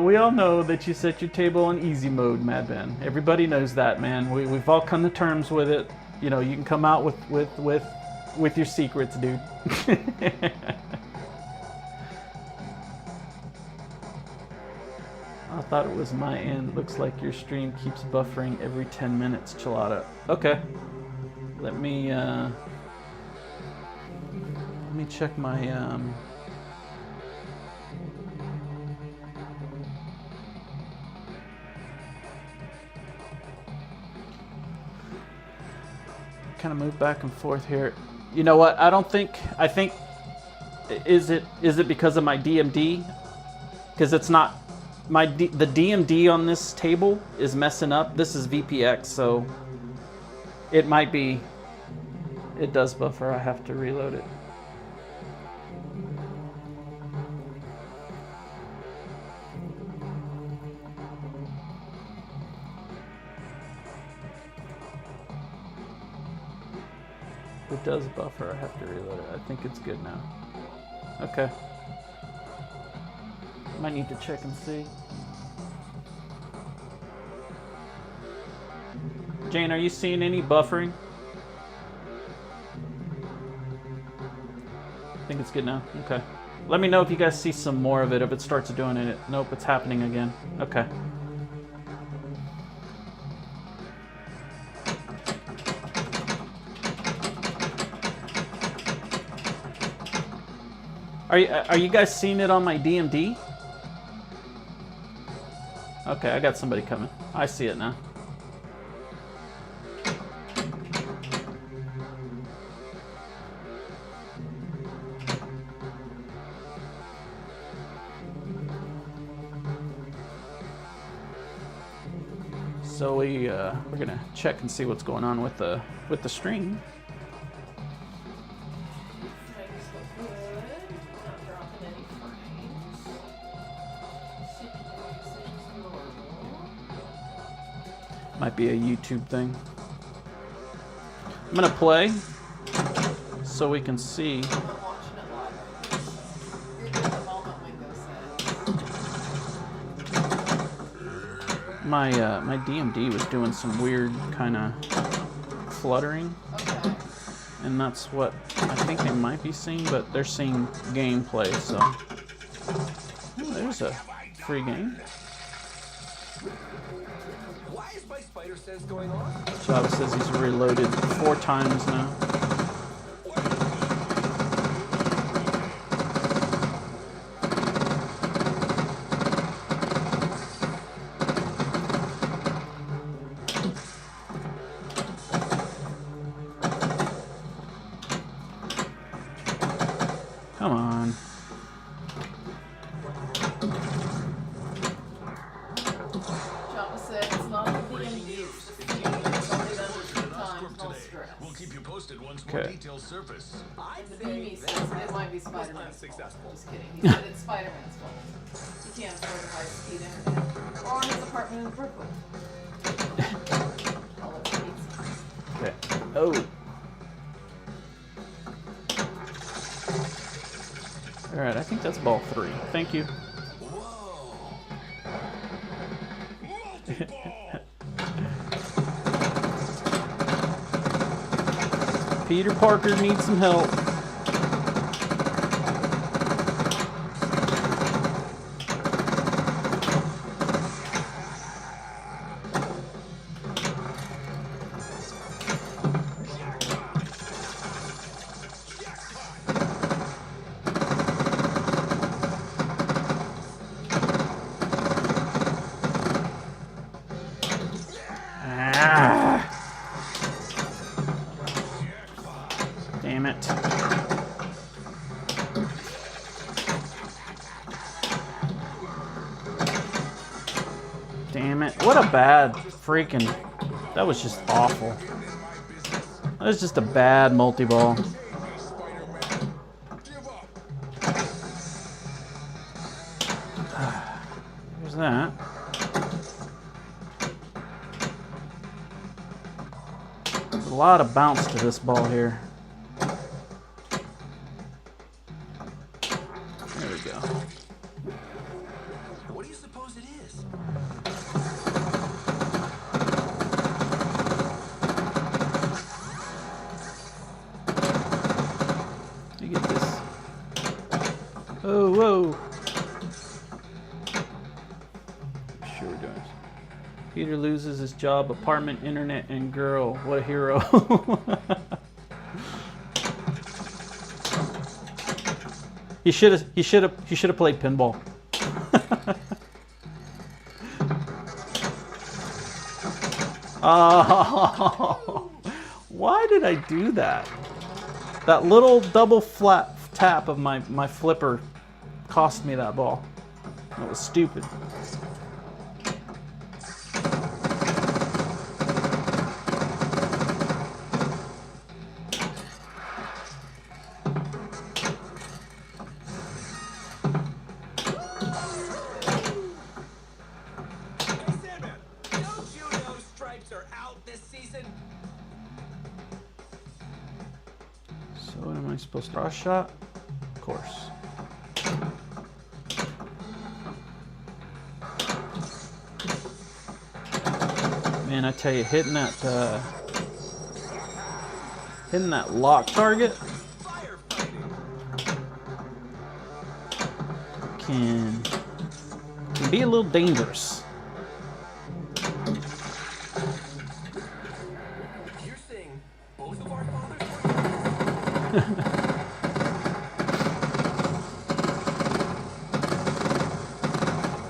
We all know that you set your table on easy mode, Mad Ben. Everybody knows that, man. We've all come to terms with it. You know, you can come out with your secrets, dude. I thought it was my end. Looks like your stream keeps buffering every 10 minutes, Chalata. Okay. Let me check my kind of move back and forth here. You know what? I think is it because of my DMD? Because it's not the DMD on this table is messing up. This is VPX, so it might be. It does buffer. I have to reload it. It does buffer. I have to reload it. I think it's good now. Okay. Might need to check and see. Jane, are you seeing any buffering? I think it's good now. Okay. Let me know if you guys see some more of it, if it starts doing it. Nope, it's happening again. Okay. Are you guys seeing it on my DMD? Okay, I got somebody coming. I see it now. So we're gonna check and see what's going on with the string. Might be a YouTube thing. I'm gonna play so we can see. My DMD was doing some weird kind of fluttering, and that's what I think they might be seeing. But they're seeing gameplay, so oh, there's a free game. Why is my spider sense going on? Java says he's reloaded 4 times now. Come on. Java said it's not the DMD, it's just the unit. It's only done 2 times, no stress. We'll keep you posted once more Okay. details surface. And the BB says it might be Spiderman's fault. Unsuccessful. Just kidding. He said it's Spiderman's fault. He can't afford a high-speed internet. Or his apartment in Brooklyn. All of it needs. Okay. Oh. All right. I think that's ball 3. Thank you. Peter Parker needs some help. Damn it. Damn it. What a bad freaking... That was just awful. That was just a bad multi-ball. There's that. There's a lot of bounce to this ball here. There we go. What do you suppose it is? You get this. Oh, whoa. Sure does. Peter loses his job, apartment, internet, and girl. What a hero. He should have played pinball. Oh, why did I do that? That little double flat tap of my flipper cost me that ball. That was stupid. So what am I supposed to cross shot? Of course. Man, I tell you, hitting that lock target. can be a little dangerous. You're saying both of our fathers were?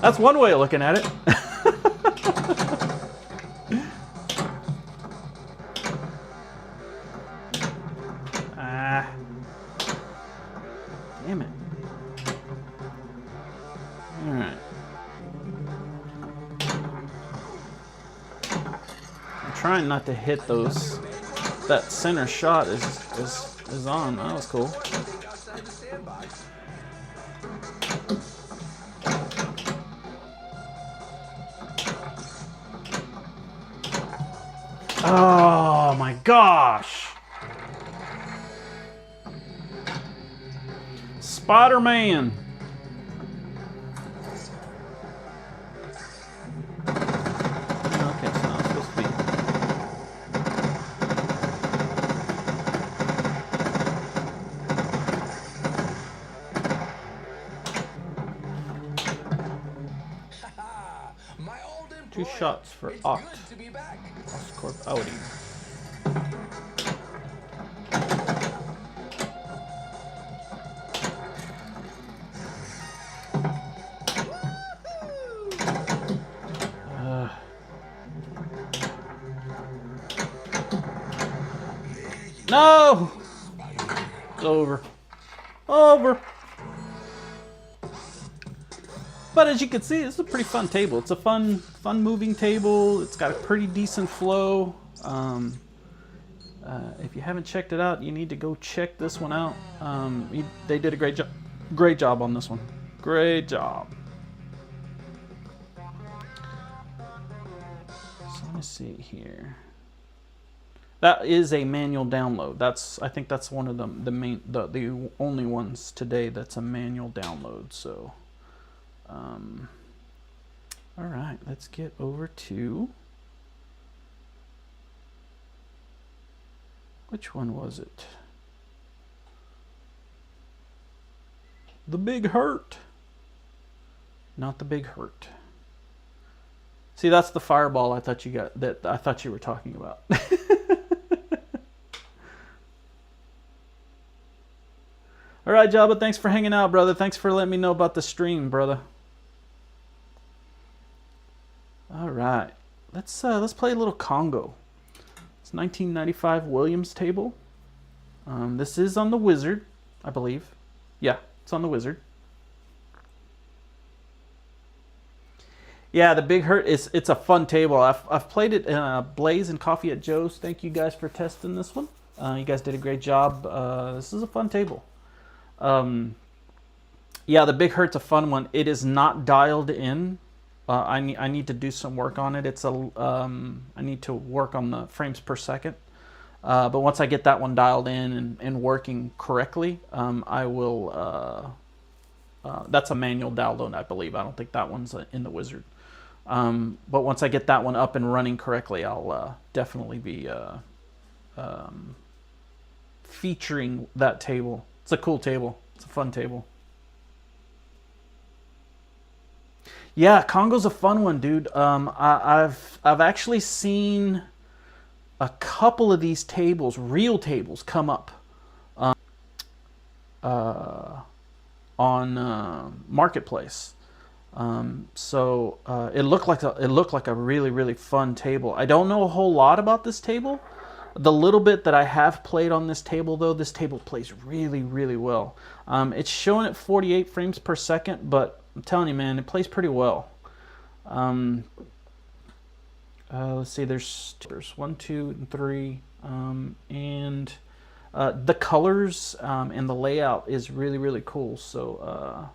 That's one way of looking at it. Ah. Damn it. Alright. I'm trying not to hit those. That center shot is on. That was cool. Outside the sandbox. Oh my gosh! Spiderman! Okay, so now it's supposed to be. My old Two employer. shots for It's Oct. good to be back. Oscorp Audi. No! It's over. Over. But as you can see, it's a pretty fun table. It's a fun moving table. It's got a pretty decent flow. If you haven't checked it out, you need to go check this one out. They did a great job on this one. Great job. So let me see here. That is a manual download. I think that's one of the only ones today that's a manual download. So, all right, let's get over to which one was it? The Big Hurt. Not the Big Hurt. See, that's the fireball I thought you were talking about. All right, Jabba, thanks for hanging out, brother. Thanks for letting me know about the stream, brother. All right, let's play a little Congo. It's 1995 Williams table. This is on the Wizard, I believe. Yeah, it's on the Wizard. Yeah, the Big Hurt it's a fun table. I've played it in Blaze and Coffee at Joe's. Thank you guys for testing this one. You guys did a great job. This is a fun table. Yeah, the Big Hurt's a fun one. It is not dialed in. I need to do some work on it. I need to work on the frames per second. But once I get that one dialed in and working correctly, I will. That's a manual download, I believe. I don't think that one's in the Wizard. But once I get that one up and running correctly, I'll definitely be featuring that table. It's a cool table. It's a fun table. Yeah, Congo's a fun one, dude. I've actually seen a couple of these tables, real tables, come up on Marketplace. So it looked like a really fun table. I don't know a whole lot about this table. The little bit that I have played on this table, though, this table plays really well. It's showing at 48 frames per second, but I'm telling you, man, it plays pretty well. Let's see, there's 1, 2, and 3, and the colors and the layout is really cool. So,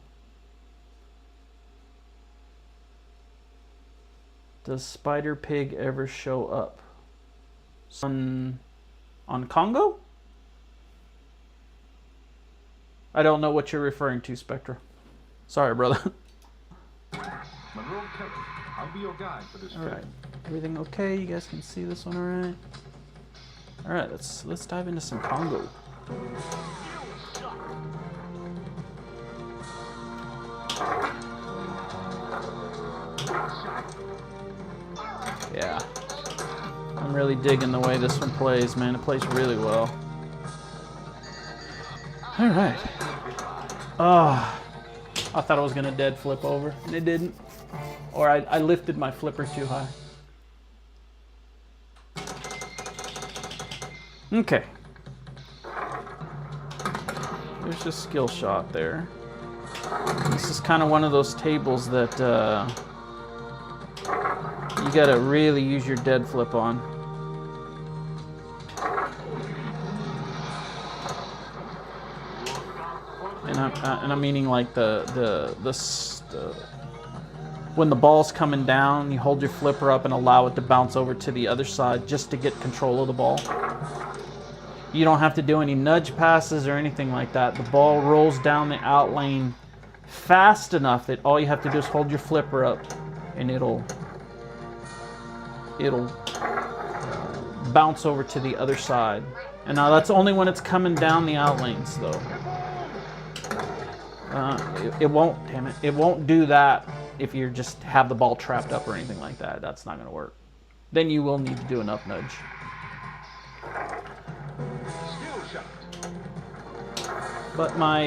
does Spider Pig ever show up on Congo? I don't know what you're referring to, Spectra. Sorry, brother. Monroe Kelly, I'll be your guide for this All trip. right, everything okay? You guys can see this one, all right? All right, let's dive into some Congo. Yeah. I'm really digging the way this one plays, man. It plays really well. Alright. Oh, I thought I was going to dead flip over, and it didn't. Or I lifted my flipper too high. Okay. There's a skill shot there. This is kind of one of those tables that you gotta really use your dead flip on. And I'm meaning like the when the ball's coming down, you hold your flipper up and allow it to bounce over to the other side just to get control of the ball. You don't have to do any nudge passes or anything like that. The ball rolls down the out lane fast enough that all you have to do is hold your flipper up and it'll bounce over to the other side. And now that's only when it's coming down the out lanes though. It won't, damn it, it won't do that if you just have the ball trapped up or anything like that. That's not going to work. Then you will need to do an up nudge. But my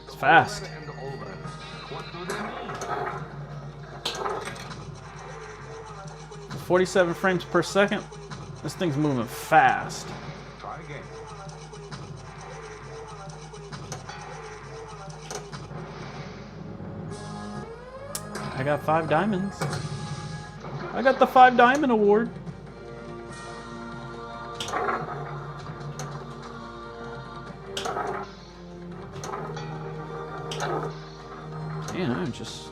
it's fast. 47 frames per second. This thing's moving fast. Try again. I got 5 diamonds. I got the 5 diamond award. Yeah, I'm just...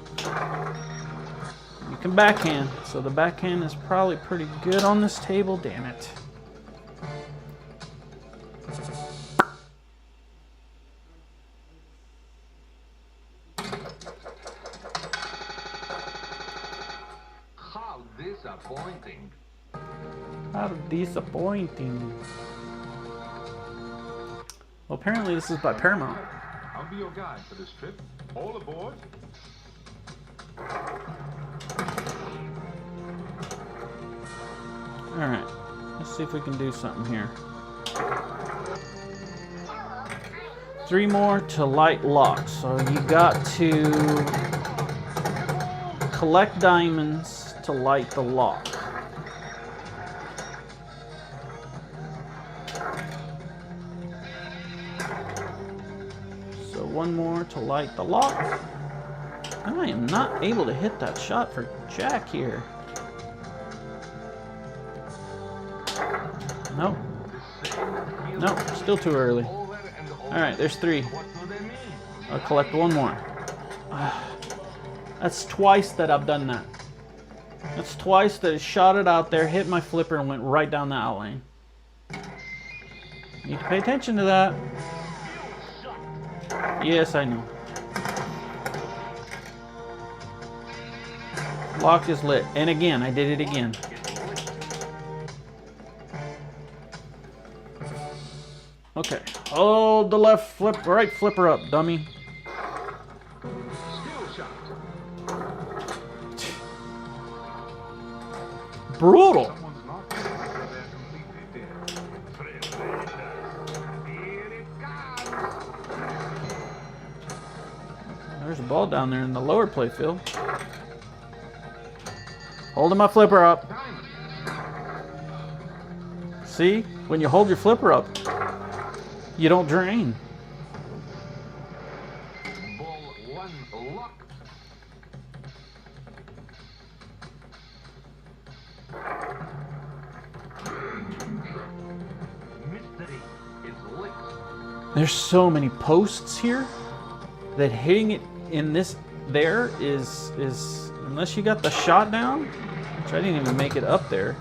You can backhand, so the backhand is probably pretty good on this table. Damn it. How disappointing. How disappointing. Well, apparently this is by Paramount. I'll be your guide for this trip. All aboard. Alright, let's see if we can do something here. 3 more to light lock. So you got to collect diamonds to light the lock. So 1 more to light the lock. I am not able to hit that shot for Jack here. Nope. Nope, still too early. Alright, there's 3. I'll collect 1 more. That's twice that I've done that. That's twice that it shot it out there, hit my flipper, and went right down the out lane. Need to pay attention to that. Yes, I know. Lock is lit. And again, I did it again. Okay. Hold the left flip, right flipper up, dummy. Brutal. There's a ball down there in the lower play field. Holding my flipper up. See? When you hold your flipper up, you don't drain. Ball 1 lock. Mystery is lit. There's so many posts here that hitting it in this there is unless you got the shot down, which I didn't even make it up there.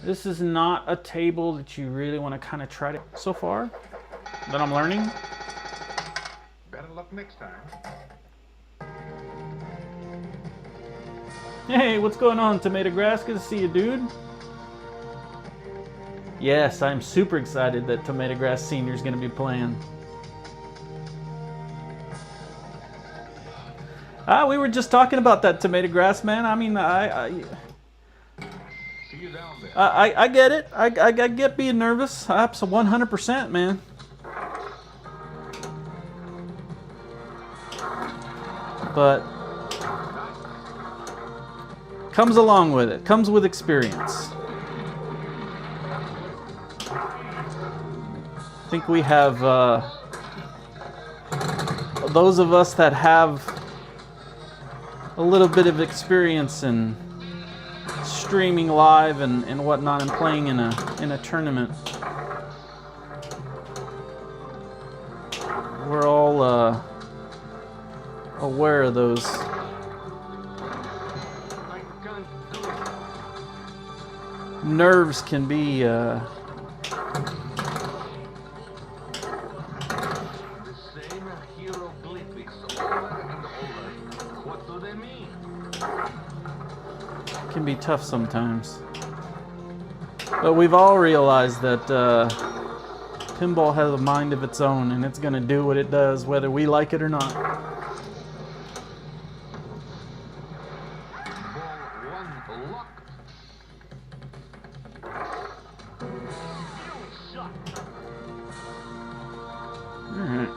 This is not a table that you really want to kind of try to so far that I'm learning. Better luck next time. Hey, what's going on, Tomato Grass? Good to see you, dude. Yes, I'm super excited that Tomato Grass Senior is going to be playing. We were just talking about that, Tomato Grass, man. I mean, See you down there. I get it. I get being nervous. That's 100%, man. But comes along with it. Comes with experience. I think we have those of us that have a little bit of experience in streaming live and whatnot and playing in a tournament. We're all aware of those nerves can be The same hieroglyphics over and over. What do they mean? can be tough sometimes. But we've all realized that pinball has a mind of its own, and it's going to do what it does, whether we like it or not. Ball one locked. Shot. All right.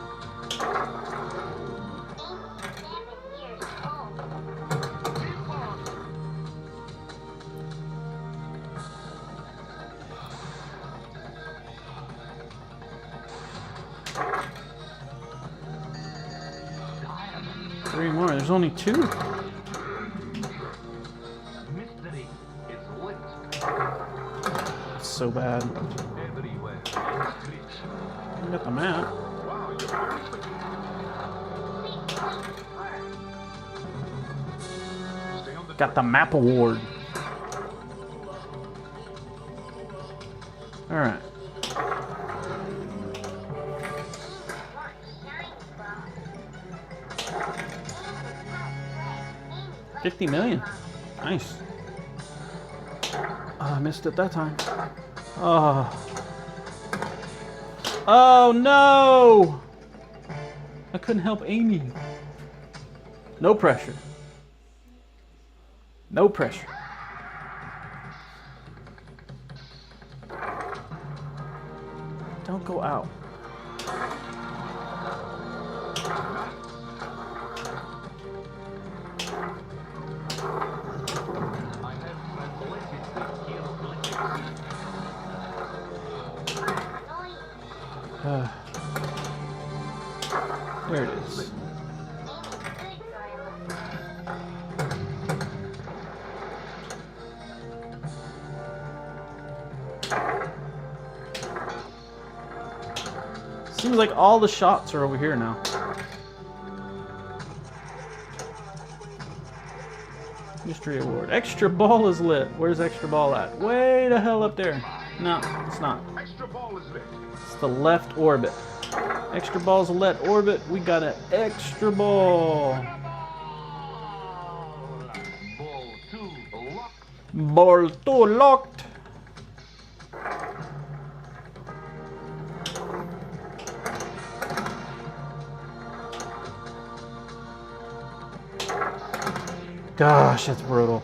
Three more. There's only two. Mystery is lit It's so bad. everywhere. I got the map. Wow, you're perfect. Stay on the Got the map award. All right. $50 million. Nice. Oh, I missed it that time. Oh. Oh no! I couldn't help aiming. No pressure. No pressure. Don't go out. I have translated the hieroglyphics. There it is. Seems like all the shots are over here now. Mystery award. Extra ball is lit. Where's extra ball at? Way the hell up there. No, it's not. Extra ball is lit. It's the left orbit. Extra ball's a lit orbit. We got an extra ball. Ball two locked. Ball 2 locked. Gosh, that's brutal.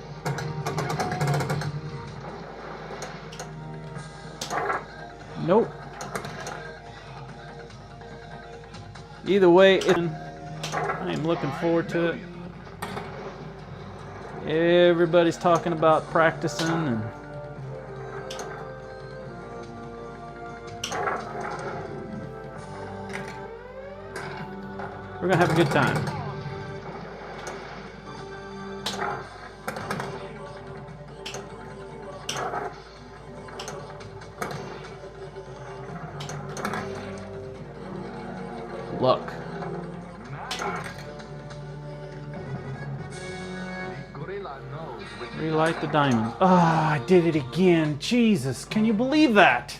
Nope. Either way, I am looking forward to it. Everybody's talking about practicing and we're gonna have a good time. Luck. Gorilla knows which Relight the diamond. Ah, I did it again. Jesus, can you believe that?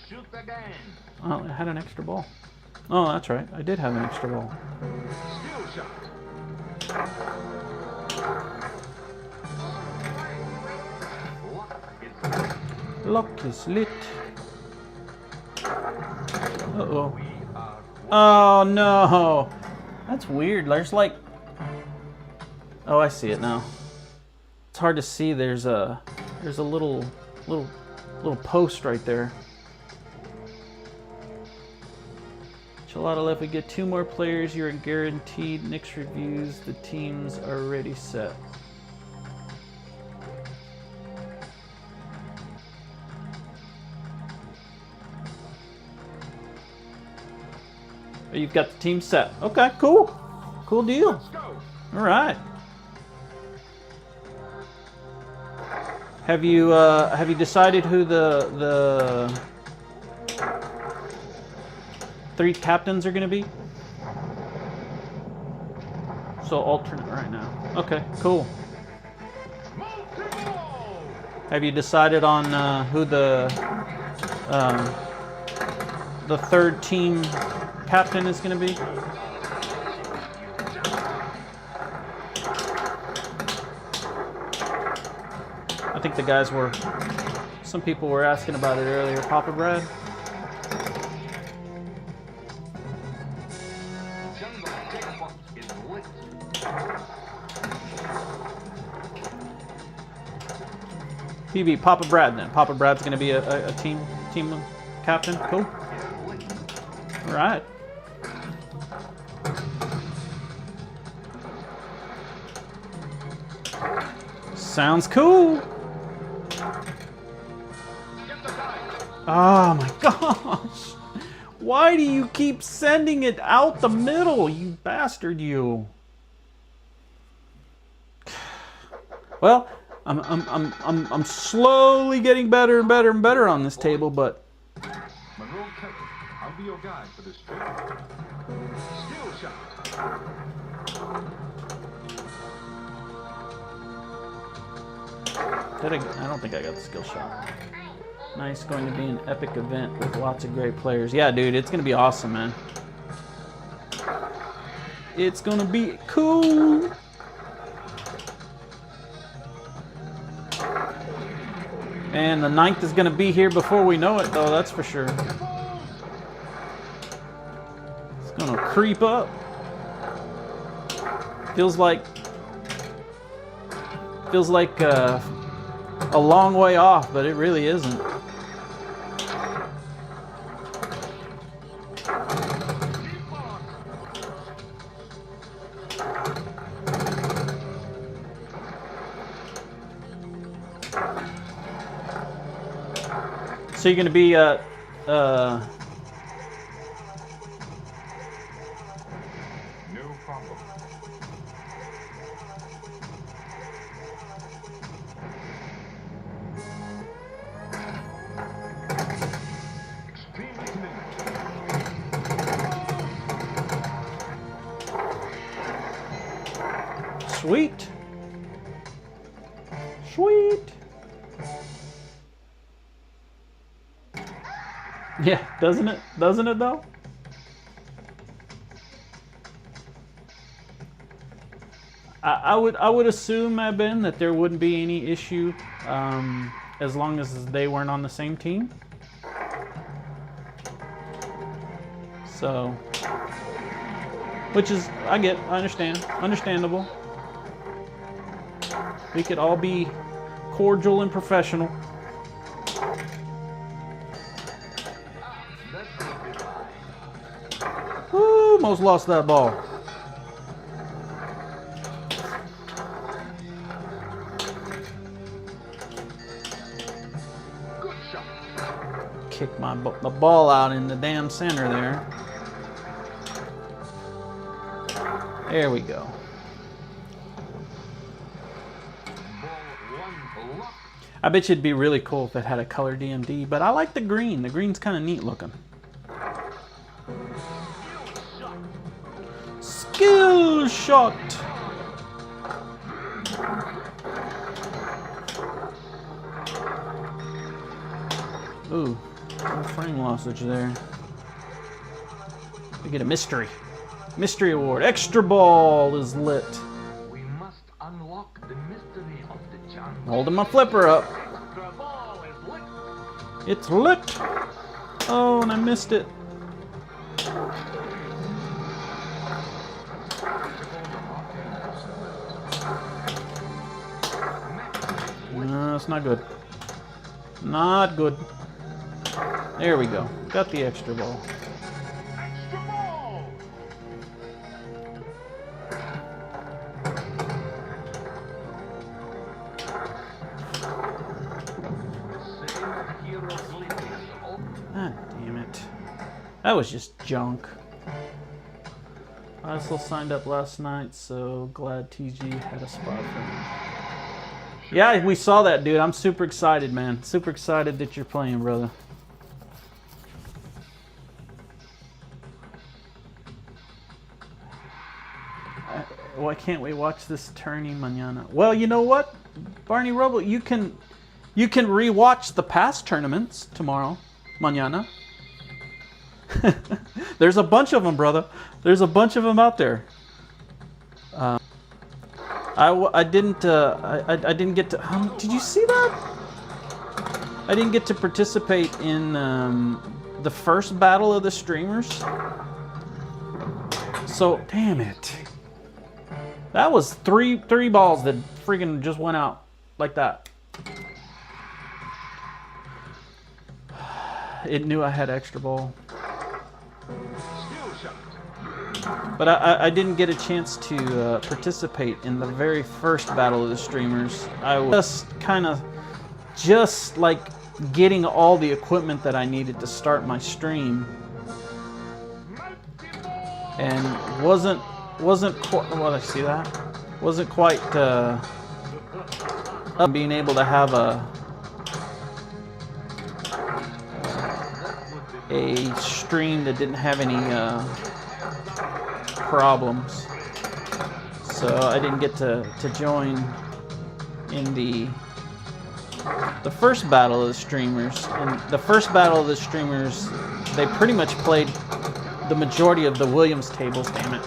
shoot again. Oh, I had an extra ball. Oh, that's right. I did have an extra ball. Skill shot. Lock is lit. Uh-oh. Oh no! That's weird. There's like... Oh, I see it now. It's hard to see. There's a little post right there. ChalataLove, if we get 2 more players, you're guaranteed Nick's reviews. The teams are already set. You've got the team set. Okay, cool. Cool deal. All right. Have you decided who the 3 captains are going to be? So alternate right now. Okay, cool. Have you decided on who the 3rd team captain is going to be? I think the guys were... Some people were asking about it earlier. Papa Brad? PB, Papa Brad then. Papa Brad's going to be a team captain. Cool. All right. Sounds cool. Oh my gosh. Why do you keep sending it out the middle, you bastard, you? Well, I'm slowly getting better and better and better on this table, but I'll be your guide for this trip. Skill shot. I don't think I got the skill shot. Nice, going to be an epic event with lots of great players. Yeah, dude, it's going to be awesome, man. It's going to be cool. And the 9th is going to be here before we know it, though, that's for sure. It's going to creep up. Feels like a long way off, but it really isn't. So you're going to be No problem. Extremely committed. sweet. Sweet. Yeah, doesn't it? Doesn't it though? I would assume, Ben, that there wouldn't be any issue as long as they weren't on the same team. So, which is, I understand, understandable. We could all be cordial and professional. Woo, almost lost that ball. Kick my ball out in the damn center there. There we go. I bet you it'd be really cool if it had a color DMD, but I like the green. The green's kind of neat looking. Skill shot. Ooh, no frame lossage there. We get a mystery. Mystery award. Extra ball is lit. We must unlock the mystery of the jungle. Holding my flipper up. Extra ball is lit. It's lit. Oh, and I missed it. No, it's not good. Not good. There we go. Got the extra ball. Extra ball! Same hieroglyphics. God damn it. That was just junk. I also signed up last night, so glad TG had a spot for me. Yeah, we saw that, dude. I'm super excited, man. Super excited that you're playing, brother. Why can't we watch this tourney mañana? Well, you know what, Barney Rubble, you can rewatch the past tournaments tomorrow, mañana. There's a bunch of them, brother. There's a bunch of them out there. I didn't get to. Did you see that? I didn't get to participate in the first battle of the streamers. So damn it. That was three balls that freaking just went out like that. It knew I had extra ball. But I didn't get a chance to participate in the very first battle of the streamers. I was just like getting all the equipment that I needed to start my stream, and wasn't quite. Well, I see that. Wasn't quite being able to have a stream that didn't have any problems, so I didn't get to join in the first battle of the streamers. And the first battle of the streamers, they pretty much played the majority of the Williams tables, damn it,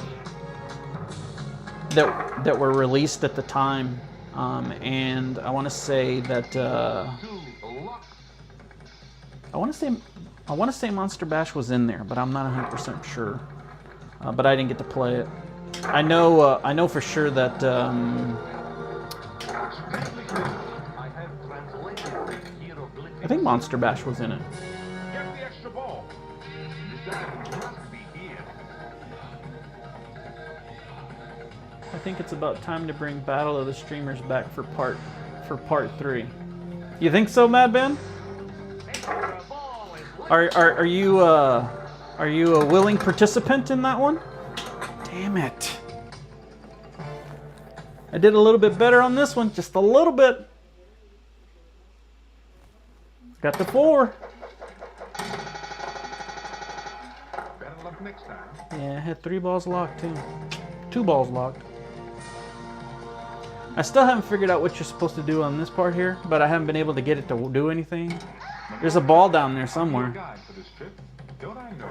that were released at the time, and I want to say that I want to say Monster Bash was in there, but I'm not 100% sure. But I didn't get to play it. I know for sure that I think Monster Bash was in it. Get the extra ball. This must be here. I think it's about time to bring Battle of the Streamers back for part 3. You think so, Mad Ben? Extra ball is Are you a willing participant in that one? Damn it. I did a little bit better on this one, just a little bit. Got the 4. better luck next time. Yeah, I had 3 balls locked too. 2 balls locked. I still haven't figured out what you're supposed to do on this part here, but I haven't been able to get it to do anything. There's a ball down there somewhere. Guide for this trip. Don't I know?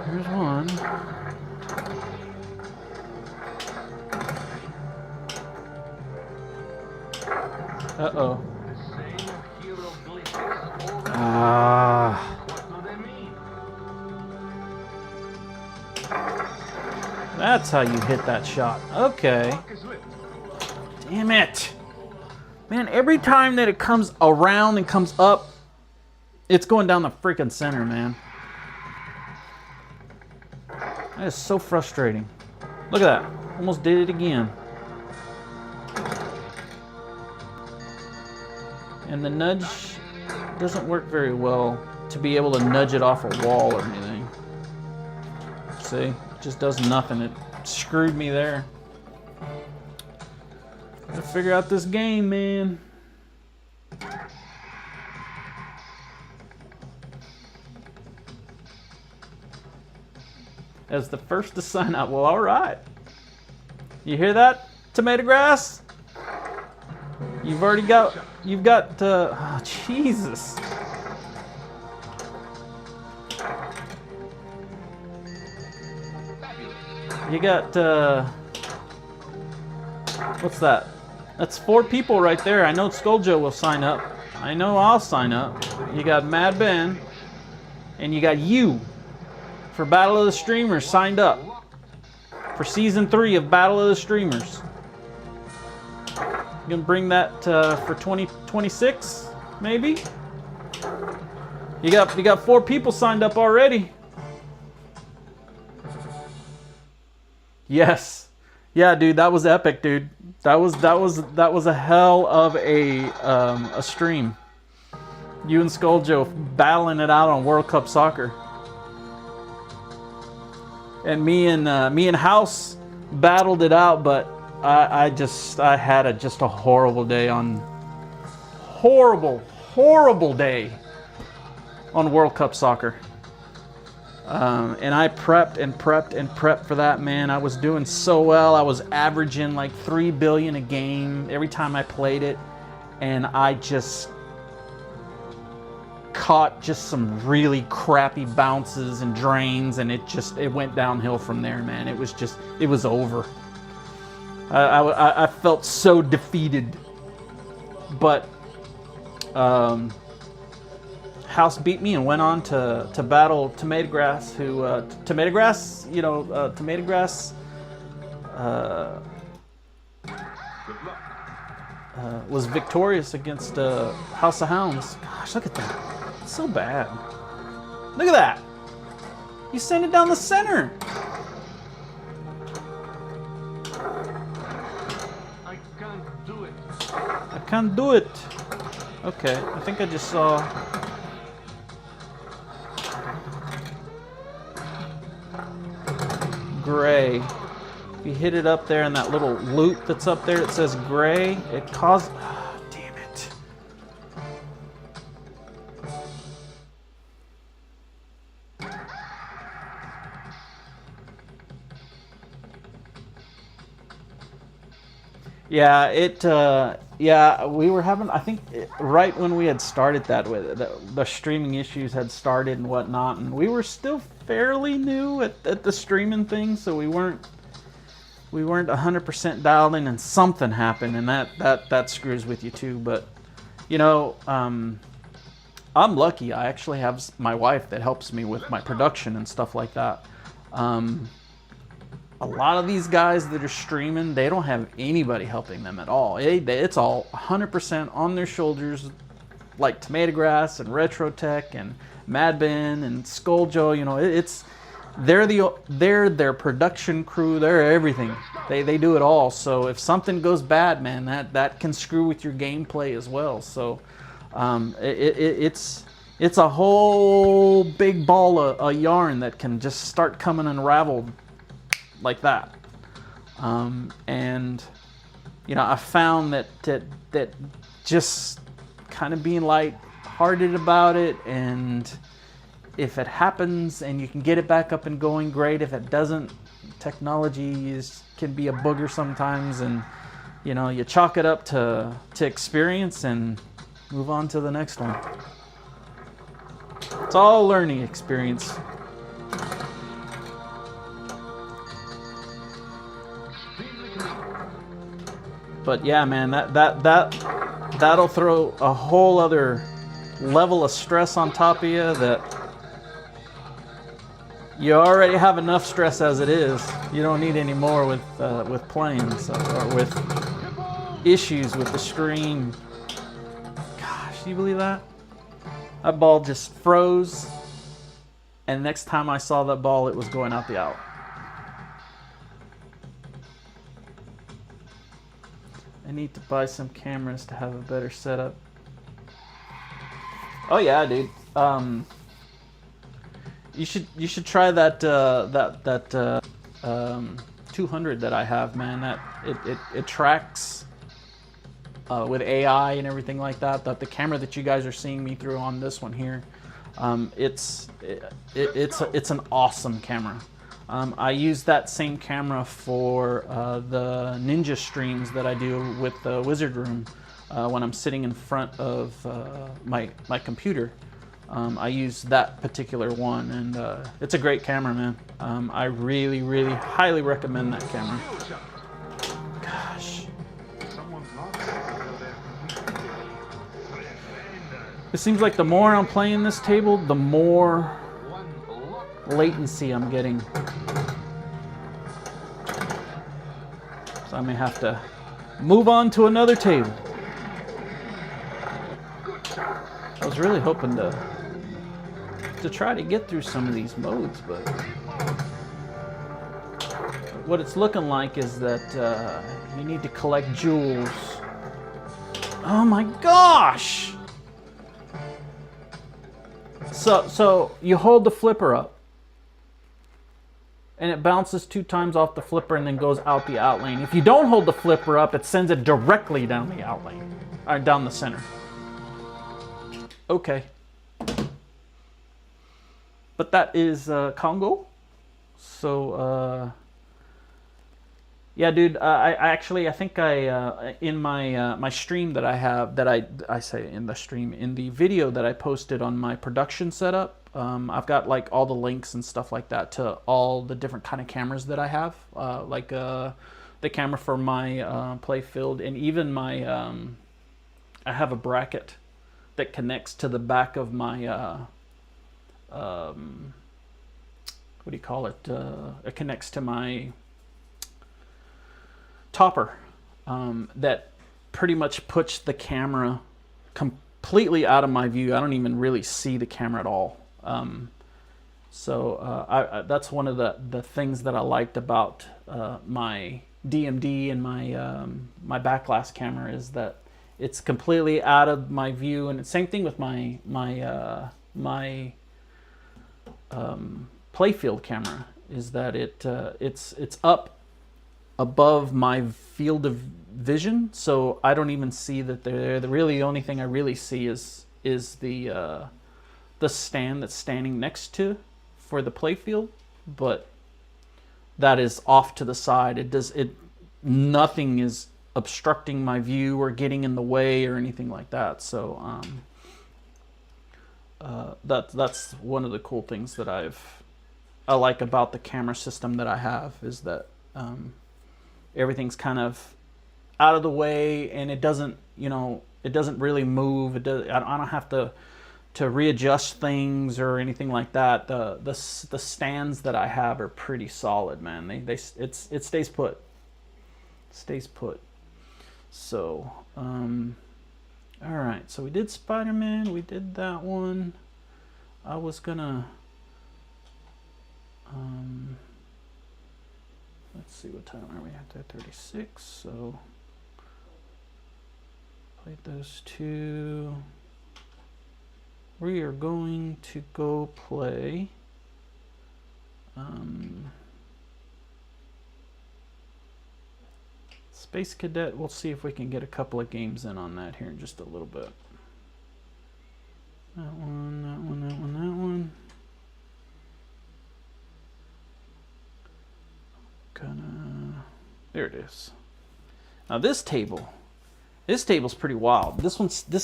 Here's one. Uh-oh. Ah. What do they mean? That's how you hit that shot. Okay. Damn it. Man, every time that it comes around and comes up, it's going down the freaking center, man. That is so frustrating. Look at that. Almost did it again. And the nudge doesn't work very well to be able to nudge it off a wall or anything. See? It just does nothing. It screwed me there. Gotta figure out this game, man. As the first to sign up. Well, alright. You hear that, tomato grass? You've got, oh, Jesus. You got, what's that? That's 4 people right there. I know Skulljo will sign up. I know I'll sign up. You got Mad Ben, and you got you for Battle of the Streamers signed up for Season 3 of Battle of the Streamers. You gonna bring that for 2026, maybe? You got 4 people signed up already. Yes, yeah, dude, that was epic, dude. That was a hell of a stream. You and Skulljo battling it out on World Cup Soccer, and me and House battled it out, but I had just a horrible day on horrible day on World Cup Soccer. And I prepped for that, man. I was doing so well. I was averaging like 3 billion a game every time I played it, and I just caught just some really crappy bounces and drains, and it went downhill from there, man. It was over. I felt so defeated, but House beat me and went on to battle Tomato Grass, who Tomato Grass, Tomato Grass was victorious against House of Hounds. Gosh, look at that. It's so bad. Look at that. You send it down the center. I can't do it. I can't do it. Okay, I think I just saw... gray. If you hit it up there in that little loop that's up there, it says gray. It caused... Oh, damn it. Yeah, yeah, we were having, I think, right when we had started that, the streaming issues had started and whatnot, and we were still fairly new at the streaming thing, so we weren't 100% dialed in, and something happened, and that screws with you too. But I'm lucky. I actually have my wife that helps me with my production and stuff like that. A lot of these guys that are streaming, they don't have anybody helping them at all. It's all 100% on their shoulders, like Tomato Grass and Retrotech and Mad Ben and Skulljo. They're their production crew. They're everything. They do it all. So if something goes bad, man, that can screw with your gameplay as well. So it's a whole big ball of yarn that can just start coming unraveled like that. And I found that just kind of being light-hearted about it, and if it happens and you can get it back up and going, great. If it doesn't, technology can be a booger sometimes, and you chalk it up to experience and move on to the next one. It's all a learning experience. But yeah, man, that'll throw a whole other level of stress on top of you that you already have enough stress as it is. You don't need any more with playing, or with issues with the stream. Gosh, do you believe that? That ball just froze, and next time I saw that ball, it was going out the out. I need to buy some cameras to have a better setup. Oh yeah, dude. You should try that 200 that I have, man. That it tracks with AI and everything like that. The camera that you guys are seeing me through on this one here, it's an awesome camera. I use that same camera for the ninja streams that I do with the Wizard Room when I'm sitting in front of my computer. I use that particular one, and it's a great camera, man. I really, really highly recommend that camera. Gosh. It seems like the more I'm playing this table, the more latency I'm getting. So I may have to move on to another table. I was really hoping to try to get through some of these modes, but what it's looking like is that you need to collect jewels. Oh my gosh! So you hold the flipper up, and it bounces 2 times off the flipper and then goes out the out lane. If you don't hold the flipper up, it sends it directly down the out lane, or down the center. Okay. But that is Congo. So yeah, dude. I think in my stream that I have, that I say in the stream, in the video that I posted on my production setup, I've got like all the links and stuff like that to all the different kind of cameras that I have, like the camera for my play field, and even my I have a bracket that connects to the back of my what do you call it? It connects to my topper that pretty much puts the camera completely out of my view. I don't even really see the camera at all. That's one of the things that I liked about my DMD and my backglass camera, is that it's completely out of my view. And same thing with my playfield camera, is that it's up above my field of vision, so I don't even see that they're there. The only thing I really see is the stand that's standing next to for the playfield, but that is off to the side. Nothing is obstructing my view or getting in the way or anything like that. So that's one of the cool things that I like about the camera system that I have, is that everything's kind of out of the way, and it doesn't really move. I don't have to readjust things or anything like that. The stands that I have are pretty solid, man. It stays put. So all right, so we did Spider-Man, we did that one. I was gonna let's see, what time are we at? 36. So played those 2. We are going to go play Space Cadet. We'll see if we can get a couple of games in on that here in just a little bit. That one, that one, that one, that one. There it is. Now this table's pretty wild. This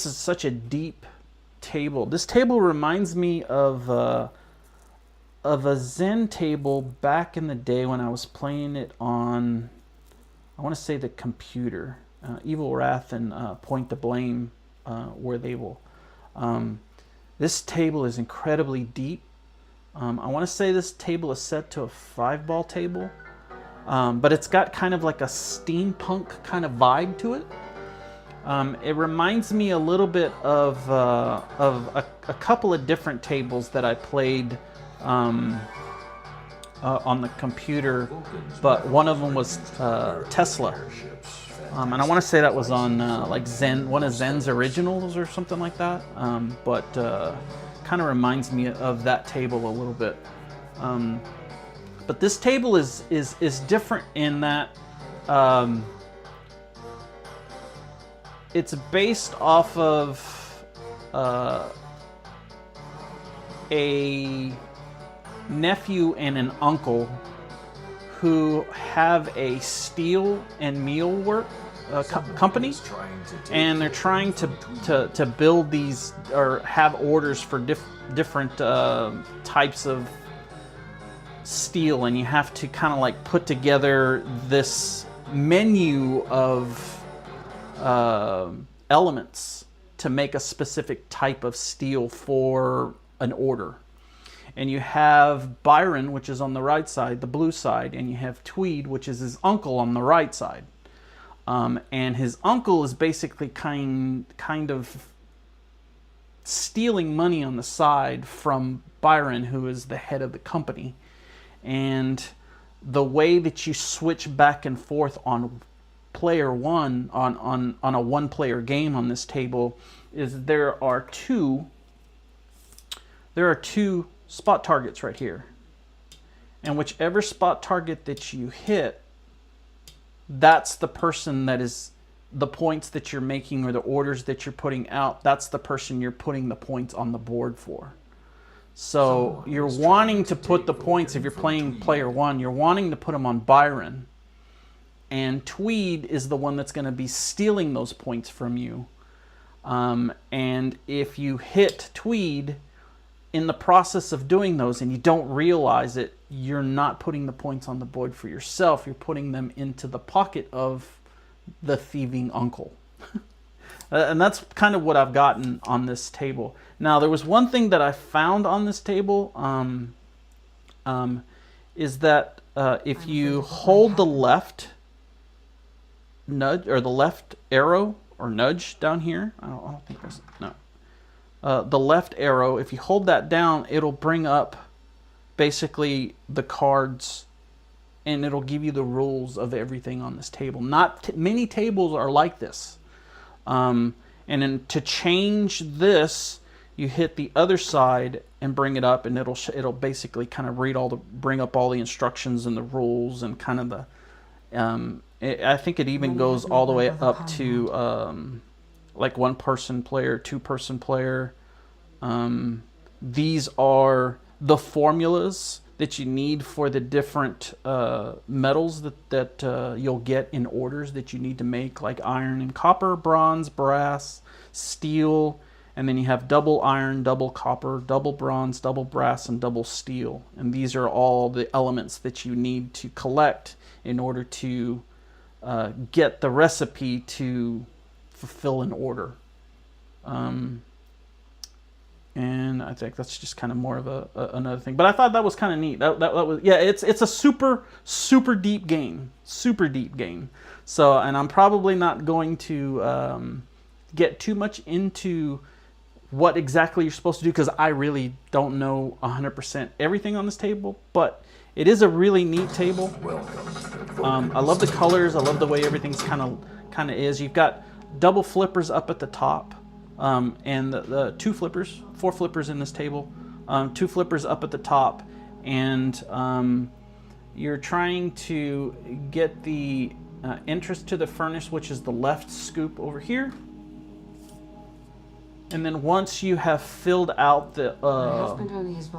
is such a deep table. This table reminds me of a Zen table back in the day when I was playing it on, I want to say, the computer. Evil Wrath and Point the Blame were label. This table is incredibly deep. I want to say this table is set to a 5-ball table. But it's got kind of like a steampunk kind of vibe to it. It reminds me a little bit of a couple of different tables that I played on the computer, but one of them was Tesla. And I want to say that was on like Zen, one of Zen's originals or something like that. But kind of reminds me of that table a little bit. But this table is different in that it's based off of a nephew and an uncle who have a steel and meal work company, and they're trying to build these or have orders for different types of steel, and you have to kind of like put together this menu of elements to make a specific type of steel for an order. And you have Byron, which is on the right side, the blue side, and you have Tweed, which is his uncle, on the right side. And his uncle is basically kind of stealing money on the side from Byron, who is the head of the company. And the way that you switch back and forth on player one, on a one-player game on this table, is there are two spot targets right here. And whichever spot target that you hit, that's the person that is the points that you're making or the orders that you're putting out. That's the person you're putting the points on the board for. So you're wanting to put the points, if you're playing player one, you're wanting to put them on Byron. And Tweed is the one that's going to be stealing those points from you. And if you hit Tweed in the process of doing those and you don't realize it, you're not putting the points on the board for yourself. You're putting them into the pocket of the thieving uncle. And that's kind of what I've gotten on this table. Now, there was one thing that I found on this table, is that if you hold the left nudge, or the left arrow or nudge down here, I don't think there's, no. The left arrow, if you hold that down, it'll bring up basically the cards, and it'll give you the rules of everything on this table. Not many tables are like this. And then to change this, you hit the other side and bring it up, and it'll basically kind of bring up all the instructions and the rules and kind of the. I think it even goes all the way up to like one-person player, two-person player. These are the formulas that you need for the different metals that you'll get in orders that you need to make, like iron and copper, bronze, brass, steel, and then you have double iron, double copper, double bronze, double brass, and double steel. And these are all the elements that you need to collect in order to get the recipe to fulfill an order. And I think that's just kind of more of another thing. But I thought that was kind of neat. That was, yeah, it's a super deep game. Super deep game. So, and I'm probably not going to get too much into what exactly you're supposed to do, because I really don't know 100% everything on this table. But it is a really neat table. I love the colors. I love the way everything's kind of is. You've got double flippers up at the top. And the two flippers, 4 flippers in this table, 2 flippers up at the top, and you're trying to get the entrance to the furnace, which is the left scoop over here. And then once you have filled out the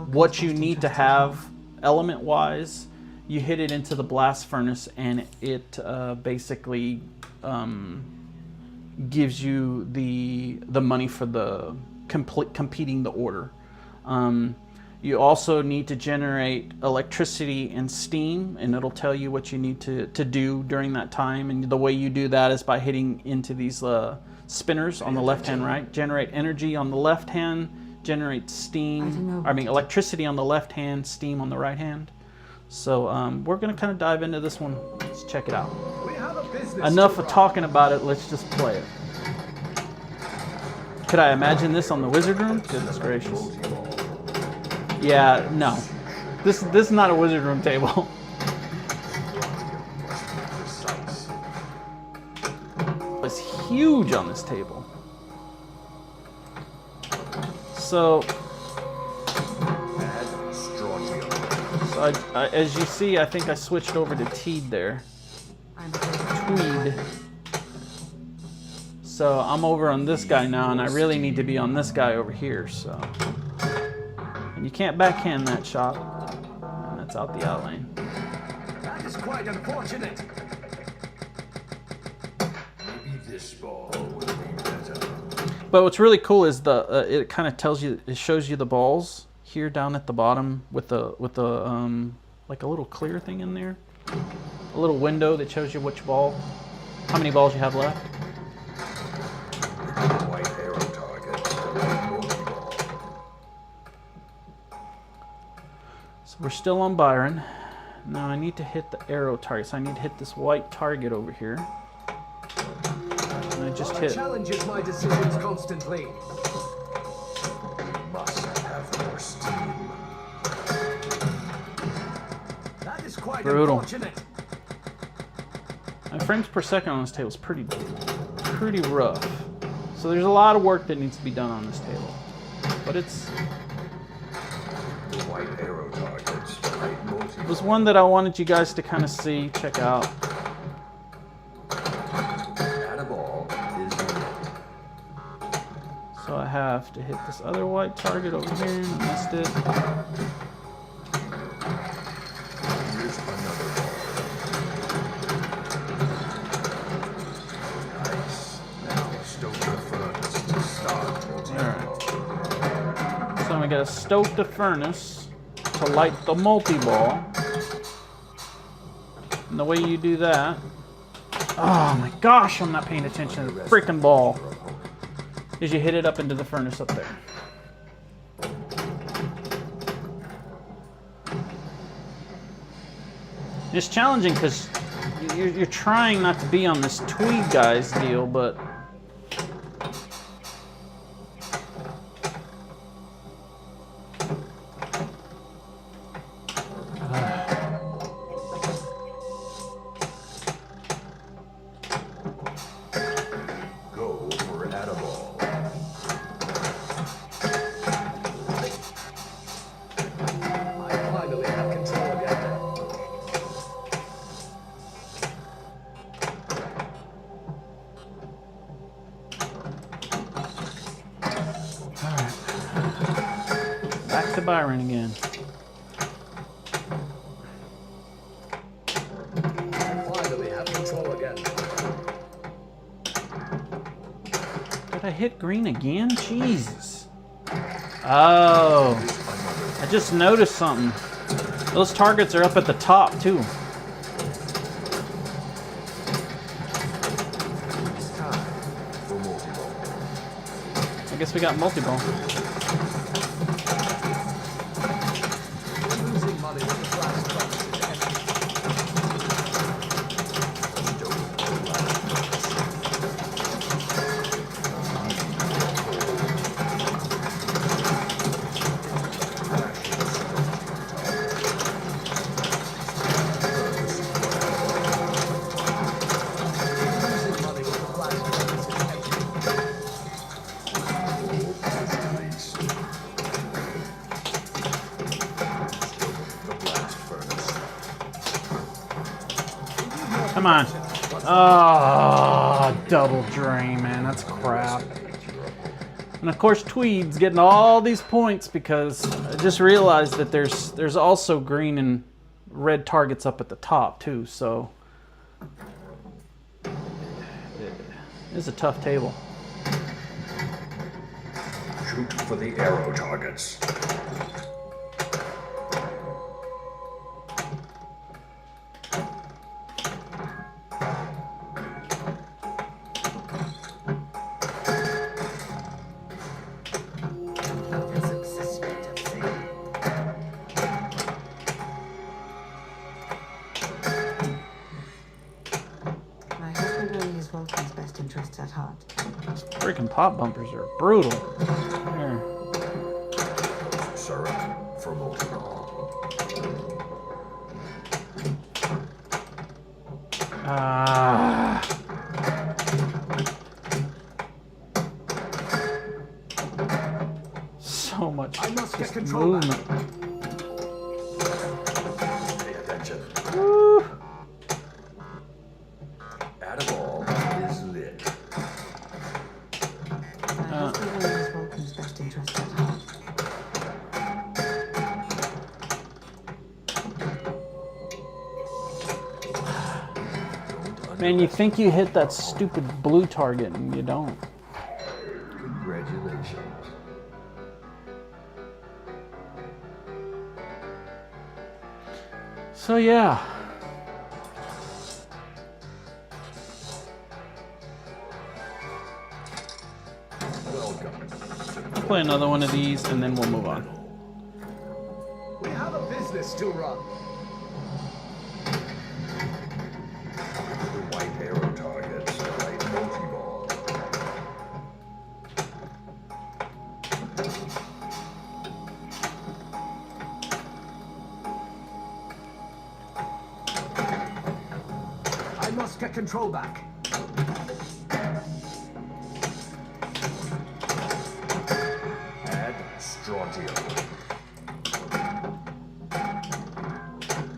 what you need to have element-wise, you hit it into the blast furnace, and it basically gives you the money for the completing the order. You also need to generate electricity and steam, and it'll tell you what you need to do during that time. And the way you do that is by hitting into these spinners on the left hand, right? Generate energy on the left hand, generate steam, electricity on the left hand, steam on the right hand. So we're going to kind of dive into this one. Let's check it out. Enough of talking about it, let's just play it. Could I imagine this on the Wizard Room? Goodness gracious. Yeah, no. This is not a Wizard Room table. It's huge on this table. So as you see, I think I switched over to Tweed there. Tweed. So I'm over on this guy now, and I really need to be on this guy over here. So, and you can't backhand that shot. And that's out the out lane. That is quite unfortunate. Maybe this ball will be better. But what's really cool is it kind of tells you, it shows you the balls here down at the bottom with the like a little clear thing in there, a little window that shows you which ball, how many balls you have left. White arrow target. So we're still on Byron. Now I need to hit the arrow target. So I need to hit this white target over here. And I just hit. Challenges my decisions constantly. You must have more steam. That is quite Brutal. unfortunate. My frames per second on this table is pretty rough. So there's a lot of work that needs to be done on this table. But it's The white arrow targets. it was one that I wanted you guys to kind of see, check out. At a ball is lit. So I have to hit this other white target over here, and I missed it. Here's another ball. Nice. Now stoke the furnace to start multi-ball. So we gotta stoke the furnace to light the multi-ball. And the way you do that, oh my gosh, I'm not paying attention to the freaking ball, is you hit it up into the furnace up there. It's challenging because you're trying not to be on this Tweed guys deal, but Go for at a ball. I finally have control again. back to Byron again. Finally have control again. Did I hit green again? Jesus. Oh. I just noticed something. Those targets are up at the top, too. It's time for multi-ball. I guess we got multi-ball. Losing money with the blast furnace is empty. Losing money with the blast furnace is empty. The blast furnace. Come on. Oh, double drain, man. That's crap. And of course, Tweed's getting all these points because I just realized that there's also green and red targets up at the top too. So it's a tough table. Shoot for the arrow targets. My husband only has Volkan's best interests at heart. These freaking pop bumpers are brutal. Here. Syrup for multi-ball. Ah. So much I must get just control back. movement. Pay attention. Woo. At a ball is lit. My husband only has Volkan's best interests at heart. Man, you think you hit that stupid blue target and you don't. Congratulations. So yeah. Welcome. I'll play another one of these and then we'll move on. We have a business to run. The white arrow targets the right multi-ball. I must get control back. Add strontium.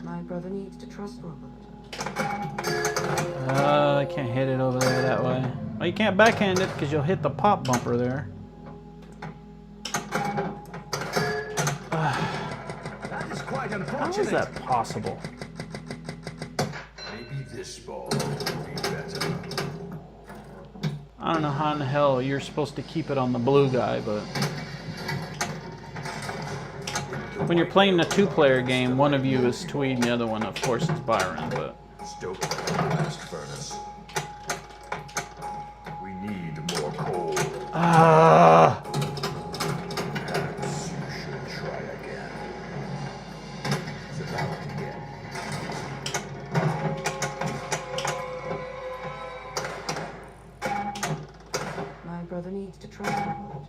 My brother needs to trust Robert. I can't hit it over there that way. Well, you can't backhand it because you'll hit the pop bumper there. That is quite How unfortunate. is that possible? Maybe this ball will be better. I don't know how in the hell you're supposed to keep it on the blue guy, but when you're playing a two-player game, one of you is Tweed and the other one, of course, is Byron, but Stoke the blast furnace. We need more coal. Perhaps you should try again. It's about to get. My brother needs to trust Robert.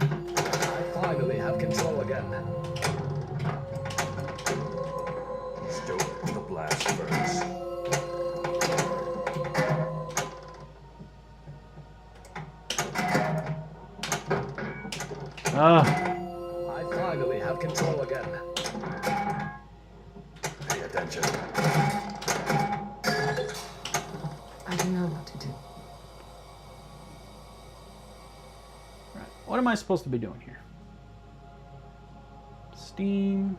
I finally have control again. Stoke the blast furnace. I finally have control again. Pay attention. I don't know what to do. what am I supposed to be doing here? Steam.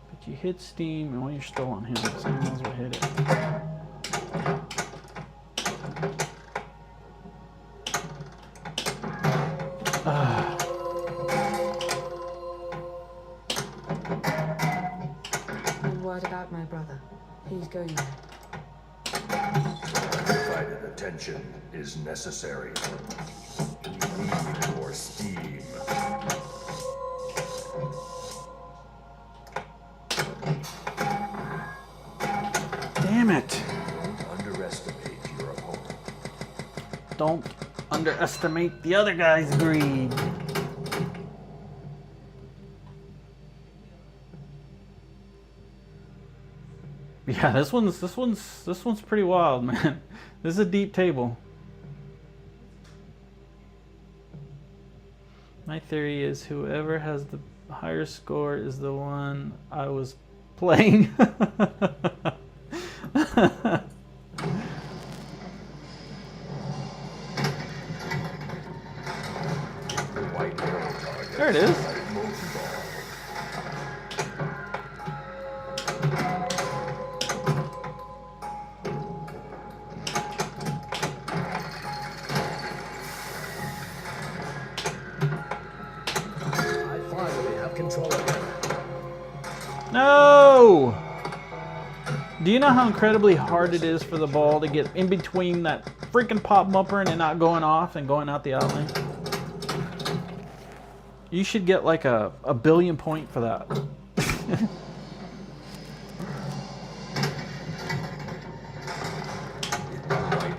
But you hit Steam, and when you're still on him, so you might as well hit it. And what about my brother? He's going there. Undivided attention is necessary. We need more steam. Damn it! Don't underestimate your opponent. Don't underestimate the other guy's greed. Yeah, this one's pretty wild, man. This is a deep table. My theory is whoever has the higher score is the one I was playing. There it is. I finally have control again. No! Do you know how incredibly hard it is for the ball to get in between that freaking pop bumper and it not going off and going out the outlane? You should get like a billion point for that.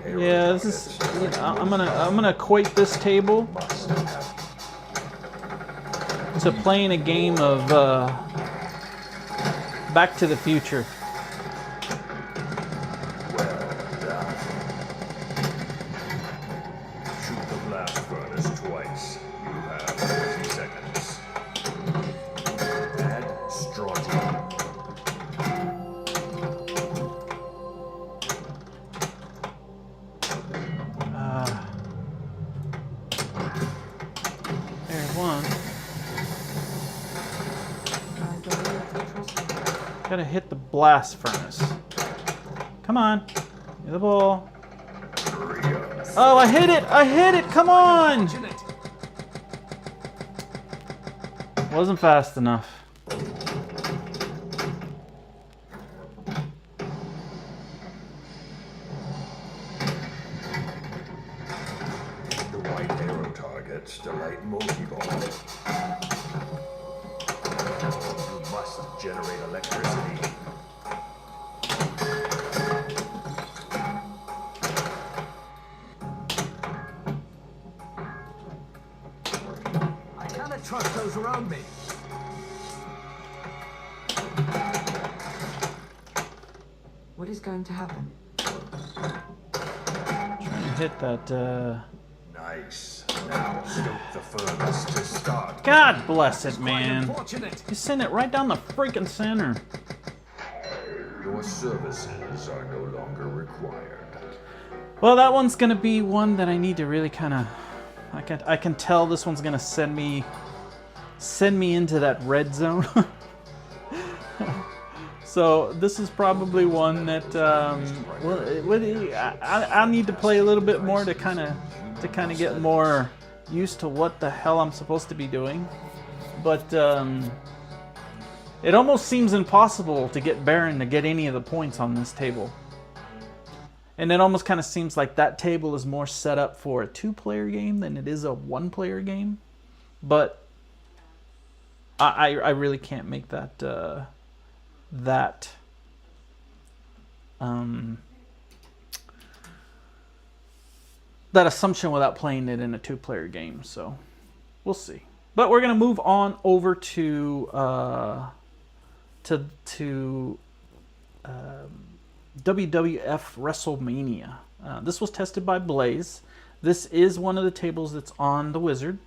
Yeah, this is. You know, I'm gonna equate this table to playing a game of Back to the Future. Shoot the blast furnace twice. You have 30 seconds. Add strontium. There's one. My brother needs to trust Robert. Gotta hit the blast furnace. Come on. Get the ball. Oh, I hit it! I hit it! Come on! Wasn't fast enough. The white arrow targets delayed multi-ball. You must generate electricity. I cannot trust those around me. What is going to happen? Trying to hit that, Nice. Now stoke the furnace to start. God bless it, man. Unfortunate. You sent it right down the freaking center. Your services are no longer required. Well, that one's gonna be one that I need to really kind of. I can tell this one's gonna send me into that red zone. So this is probably one that I need to play a little bit more to kind of get more used to what the hell I'm supposed to be doing. But it almost seems impossible to get Baron to get any of the points on this table. And it almost kind of seems like that table is more set up for a 2-player game than it is a 1-player game. But I really can't make that that assumption without playing it in a 2-player game. So we'll see. But we're gonna move on over to WWF WrestleMania. This was tested by Blaze. This is one of the tables that's on the Wizard.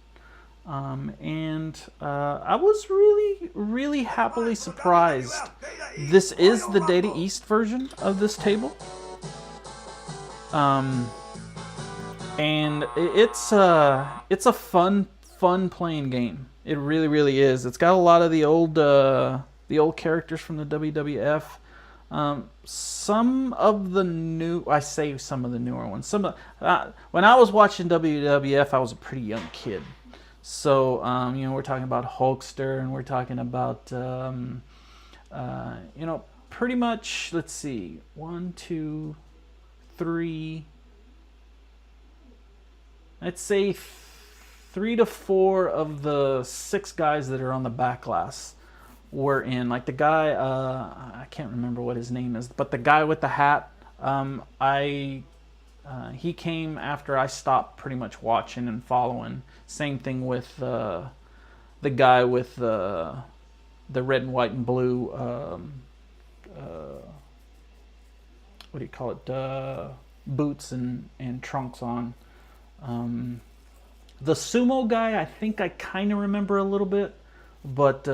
And I was really happily surprised. This is the Data East version of this table. And it's a fun playing game. It really is. It's got a lot of the old characters from the WWF. Some of the newer ones. When I was watching WWF, I was a pretty young kid. So, we're talking about Hulkster, and we're talking about, pretty much, let's see, 1, 2, 3, I'd say 3 to 4 of the 6 guys that are on the backlash were in. Like the guy, I can't remember what his name is, but the guy with the hat, he came after I stopped pretty much watching and following. Same thing with the guy with the red and white and blue, what do you call it, boots and trunks on. The sumo guy, I think I kind of remember a little bit, but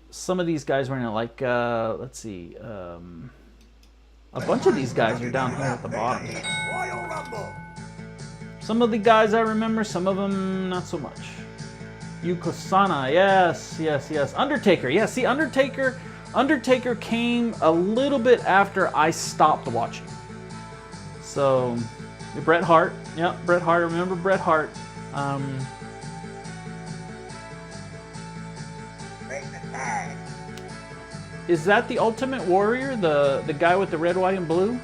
some of these guys were in it, like, let's see, a bunch of these guys are down here at the bottom. Some of the guys I remember, some of them not so much. Yukosana, yes. Undertaker, yeah, see, Undertaker came a little bit after I stopped watching. So, Bret Hart, yeah, Bret Hart, I remember Bret Hart. Is that the Ultimate Warrior, the guy with the red, white, and blue?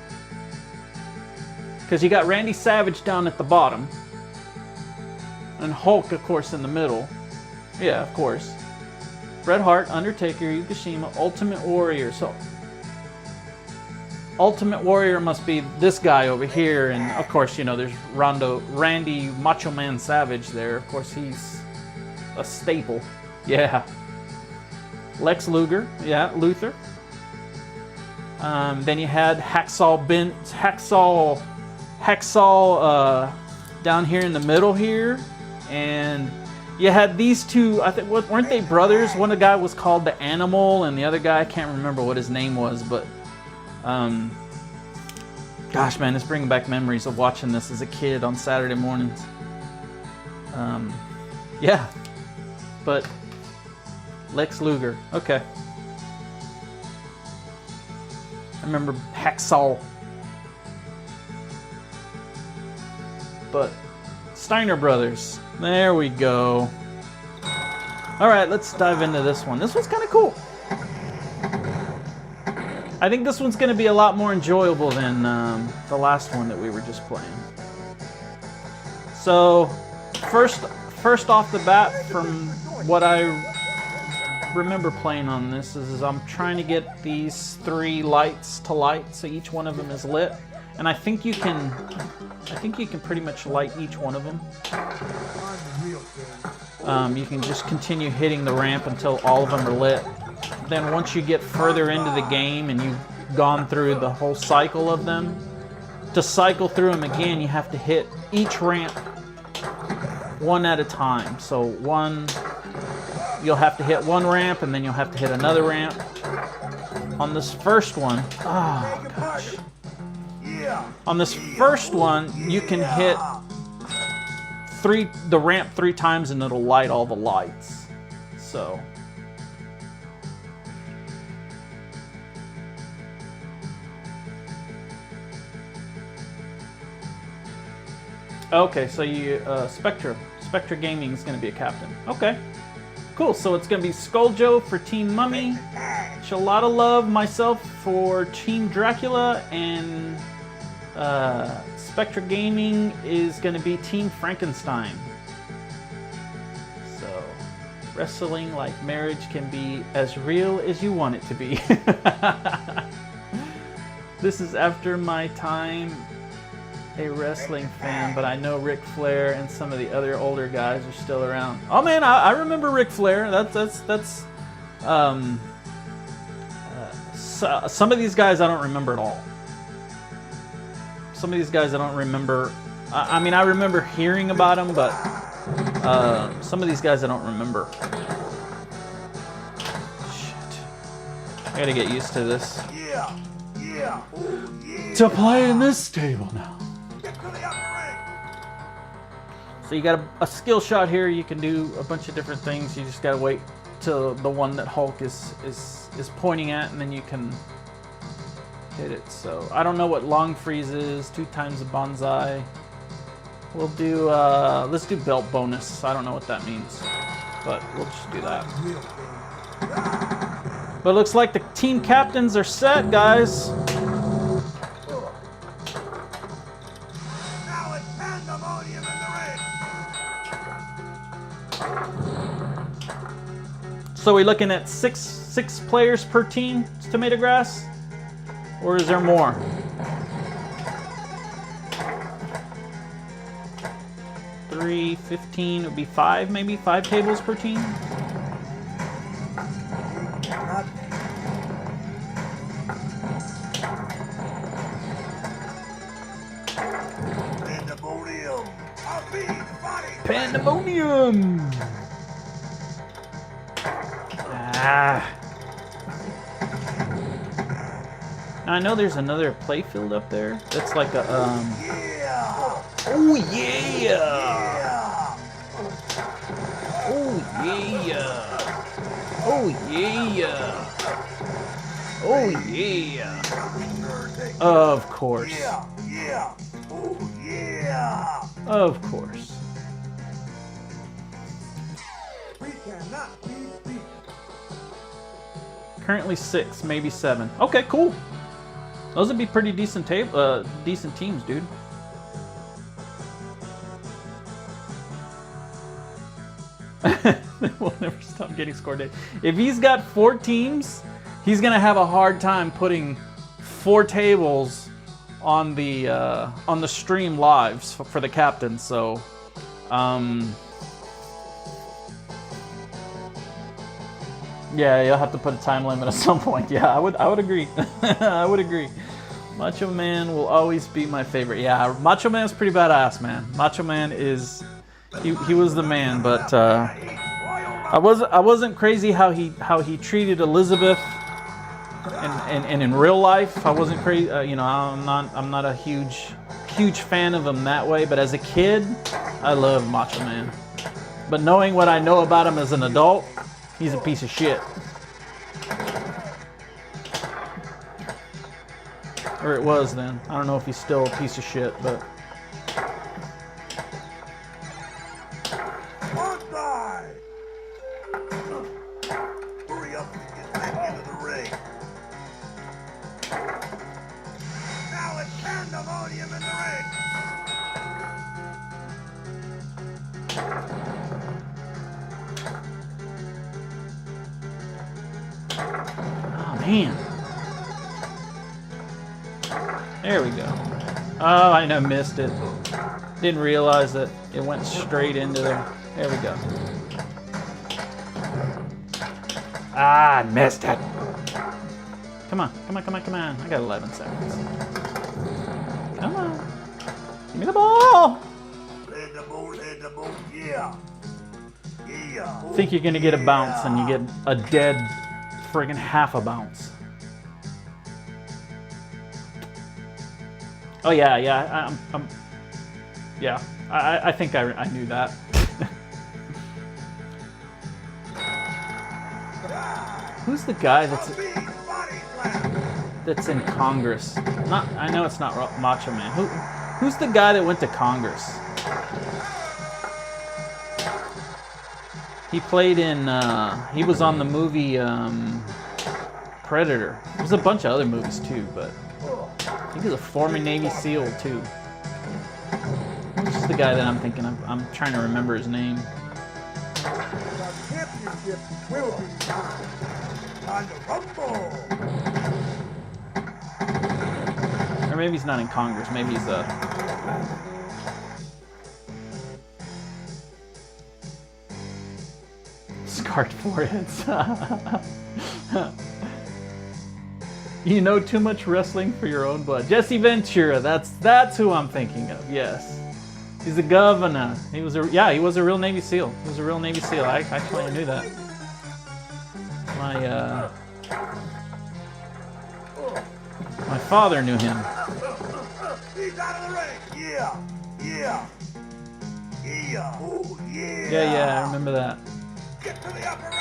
Because you got Randy Savage down at the bottom. And Hulk, of course, in the middle. Yeah, of course. Bret Hart, Undertaker, Yukishima, Ultimate Warrior. So, Ultimate Warrior must be this guy over here. And, of course, there's Randy Macho Man Savage there. Of course, he's a staple. Yeah. Lex Luger, yeah, Luther. Then you had Hacksaw down here in the middle here, and you had these two. I think weren't they brothers? One of the guy was called the Animal, and the other guy I can't remember what his name was. But gosh, man, it's bringing back memories of watching this as a kid on Saturday mornings. Yeah, but. Lex Luger. Okay. I remember Hacksaw. But Steiner Brothers. There we go. Alright, let's dive into this one. This one's kind of cool. I think this one's going to be a lot more enjoyable than the last one that we were just playing. So, first off the bat, from what I remember playing on this, is I'm trying to get these 3 lights to light, so each one of them is lit. And I think you can pretty much light each one of them. You can just continue hitting the ramp until all of them are lit. Then once you get further into the game and you've gone through the whole cycle of them, to cycle through them again, you have to hit each ramp one at a time. So you'll have to hit one ramp, and then you'll have to hit another ramp. On this first one, oh gosh. On this first one, you can hit the ramp 3 times and it'll light all the lights. So okay, so you Spectra Gaming is going to be a captain. Okay, cool. So it's going to be Skulljo for Team Mummy, ChalataLove, myself for Team Dracula, and Spectra Gaming is going to be Team Frankenstein. So, wrestling, like marriage, can be as real as you want it to be. This is after my time a wrestling fan, but I know Ric Flair and some of the other older guys are still around. Oh man, I remember Ric Flair. Some of these guys I don't remember at all. Some of these guys I don't remember. I mean, I remember hearing about them, but some of these guys I don't remember. Shit. I gotta get used to this. To play in this table now. So you got a skill shot here. You can do a bunch of different things. You just gotta wait till the one that Hulk is pointing at, and then you can hit it. So I don't know what long freeze is. 2 times the bonsai. We'll do let's do belt bonus. I don't know what that means, but we'll just do that. But it looks like the team captains are set, guys. So we're looking at six players per team, Tomato Grass? Or is there more? Three, 15, it would be 5 maybe? 5 tables per team? Pandemonium! Now I know there's another playfield up there. That's like a Oh yeah! Oh yeah! Oh yeah! Oh yeah! Of course. Of course. Currently 6, maybe 7. Okay, cool. Those would be pretty decent decent teams, dude. We'll never stop getting scored. If he's got 4 teams, he's gonna have a hard time putting 4 tables on the stream lives for the captain. So, yeah, you'll have to put a time limit at some point. Yeah, I would agree. I would agree. Macho Man will always be my favorite. Yeah, Macho Man's pretty badass, man. Macho Man is he was the man, but I wasn't crazy how he treated Elizabeth and in real life. I wasn't crazy. You know, I'm not a huge fan of him that way. But as a kid, I love Macho Man. But knowing what I know about him as an adult, he's a piece of shit. Or it was then. I don't know if he's still a piece of shit, but... Onside! Hurry up and get back into the ring. Now it's pandemonium in the ring. Oh, man. There we go. Oh, I know, missed it. Didn't realize that it went straight into there. There we go. Ah, I missed it. Come on, come on, come on, come on. I got 11 seconds. Come on. Give me the ball. Let the ball, yeah. Yeah. I think you're going to get a bounce and you get a dead friggin' half a bounce. Oh yeah, yeah, yeah. I think I knew that. Who's the guy that's in Congress? Not, I know it's not Macho Man. Who's the guy that went to Congress? He played in. He was on the movie Predator. There's a bunch of other movies too, but. I think he's a former Navy SEAL, too. Which is the guy that I'm thinking of? I'm trying to remember his name. The championship will be on the Rumble. Or maybe he's not in Congress. Maybe he's a... Scarred foreheads. You know too much wrestling for your own blood. Jesse Ventura, that's who I'm thinking of. Yes, he's a governor. He was a he was a real Navy SEAL. He was a real Navy SEAL. I actually knew that. My father knew him. He's out of the ring. Yeah, yeah, yeah. Oh yeah. Yeah, I remember that. Get to the upper ring.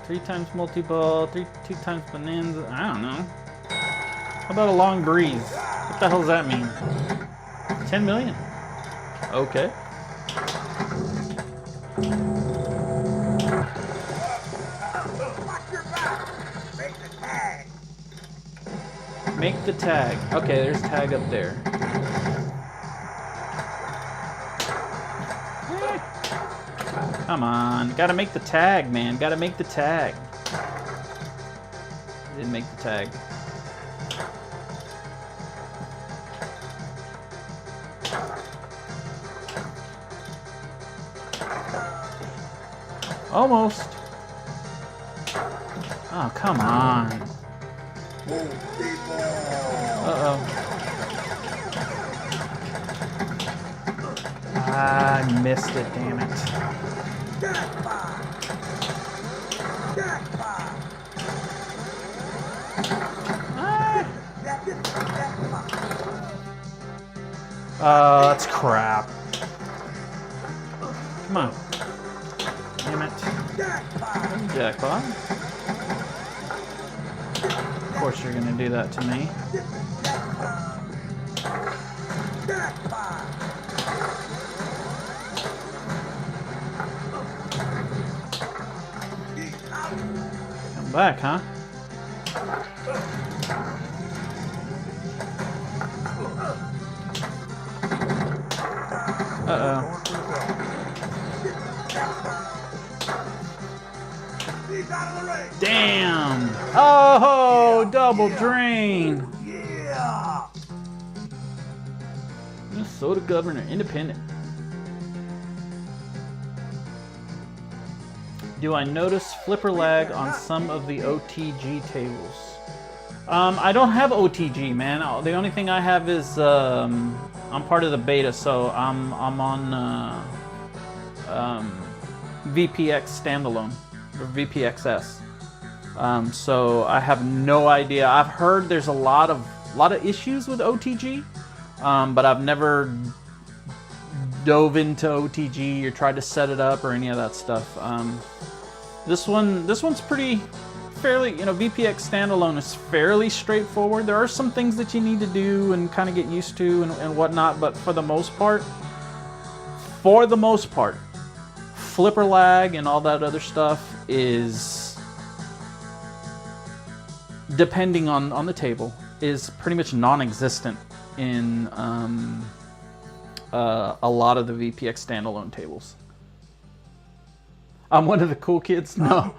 3 times multi-ball, 2 times bonanza. I don't know. How about a long breeze? What the hell does that mean? 10 million. Okay. Watch your back. Make the tag. Make the tag. Okay, there's tag up there. Come on, gotta make the tag, man. Gotta make the tag. Didn't make the tag. Almost. Oh, come on. Uh-oh. I missed it, damn it. Oh, that's crap. Come on. Damn it. Jackpot. Of course you're gonna do that to me. Come back, huh? Uh-oh. Damn! Oh, double drain! Yeah! Minnesota Governor, independent. Do I notice flipper lag on some of the OTG tables? I don't have OTG, man. The only thing I have is I'm part of the beta, so I'm on VPX standalone or VPX-S. So I have no idea. I've heard there's a lot of issues with OTG, but I've never dove into OTG or tried to set it up or any of that stuff. This one's pretty fairly, you know, VPX standalone is fairly straightforward. There are some things that you need to do and kind of get used to and whatnot, but for the most part, flipper lag and all that other stuff is, depending on the table, is pretty much non-existent in a lot of the VPX standalone tables. I'm one of the cool kids? No.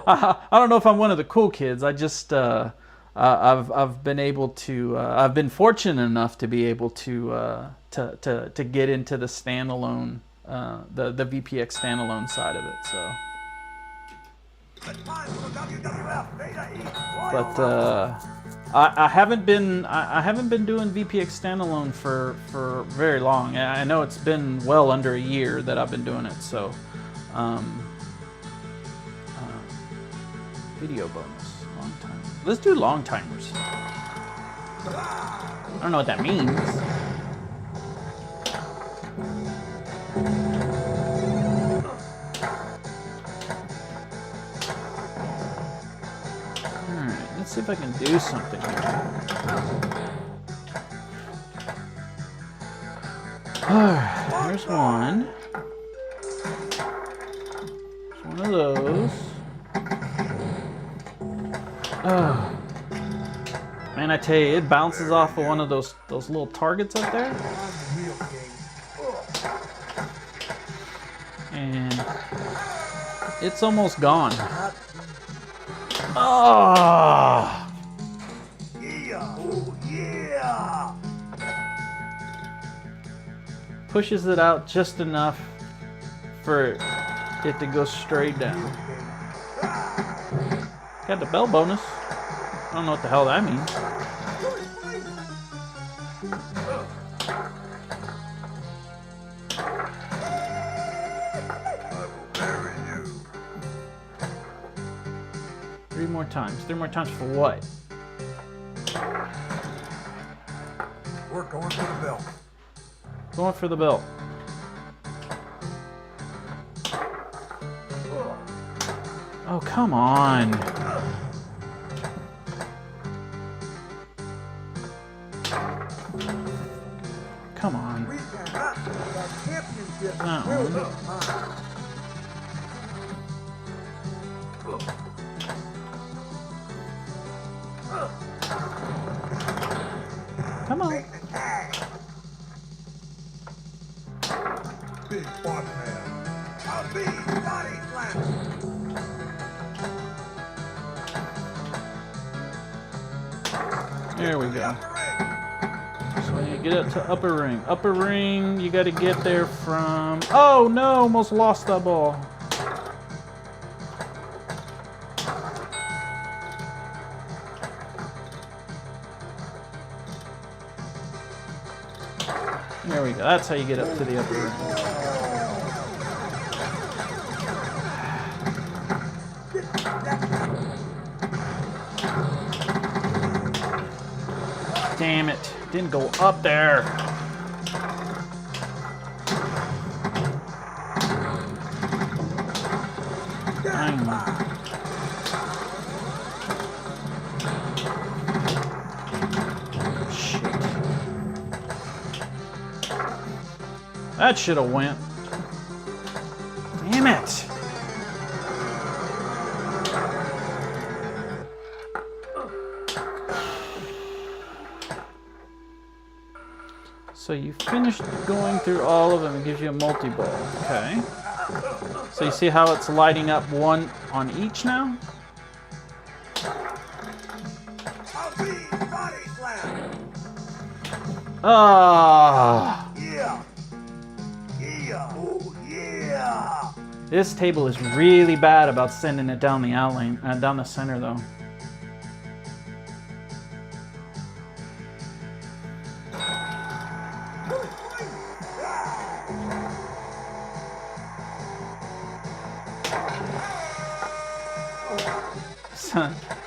I don't know if I'm one of the cool kids. I just I've been able to I've been fortunate enough to be able to get into the standalone the VPX standalone side of it. So, but I haven't been doing VPX standalone for very long. I know it's been well under a year that I've been doing it. So. Video bonus, long time. Let's do long timers. I don't know what that means. Alright, let's see if I can do something here. Alright, here's one. One of those. Oh. Man, I tell you, it bounces off of one of those little targets up there. And it's almost gone. Oh. Yeah. Pushes it out just enough for it to go straight down. Got the bell bonus. I don't know what the hell that means. Three more times. 3 more times for what? We're going for the belt. Going for the belt. Oh, come on. Come on. That one. Come on. Big body man. A big body slam. There we go. So you get up to upper ring. Upper ring, you got to get there from... Oh no, almost lost that ball. There we go. That's how you get up to the upper ring. Damn it. Didn't go up there. Dang. Shit. That should have went. Damn it. So you finished going through all of them. It gives you a multi-ball. Okay. So you see how it's lighting up one on each now? Ah. Yeah. Yeah. Oh yeah. This table is really bad about sending it down the out lane, down the center though.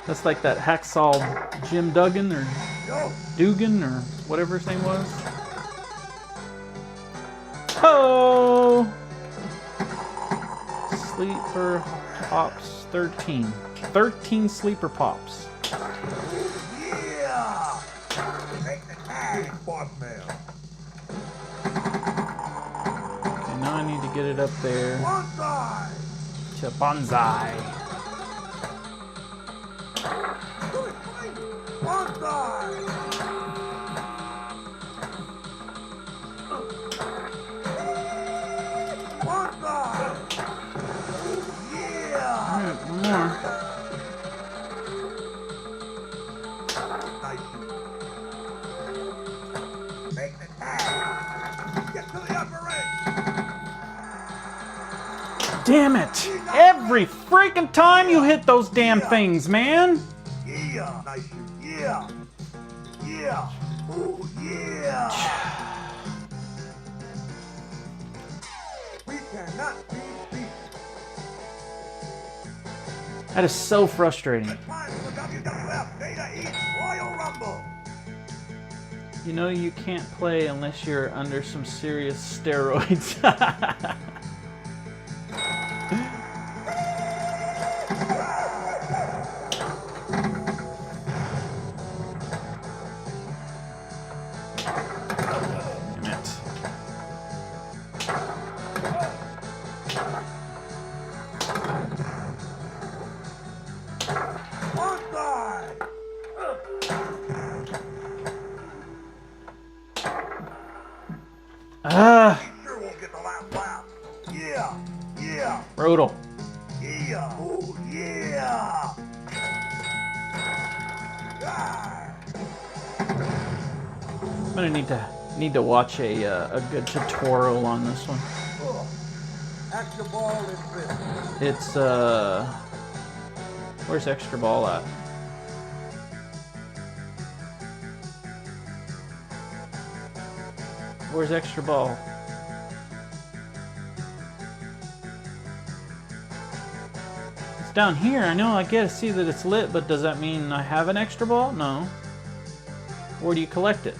That's like that hacksaw Jim Duggan or Dugan or whatever his name was. Sleeper pops 13. 13 sleeper pops. Yeah! Make the tag, boss man. Okay, now I need to get it up there Bonsai! to bonsai. Bonsai! Bonsai! Yeah! Alright, one more. Nice. Make the tag! Get to the upper ring! Damn it! Every freaking time you hit those damn things, man! Yeah! Nice. Yeah! Yeah! Ooh, yeah! We cannot be beat. That is so frustrating. Time for WWF Beta Eats Royal Rumble. You know you can't play unless you're under some serious steroids. Damn it. Bonsai! Ah, Sure won't get the last laugh. Yeah! Yeah! brutal. Yeah! Ooh, yeah! Ah. I'm gonna need to watch a good tutorial on this one. Extra ball is this. It's where's extra ball at? Where's extra ball? It's down here. I know I get to see that it's lit, but does that mean I have an extra ball? No. Where do you collect it?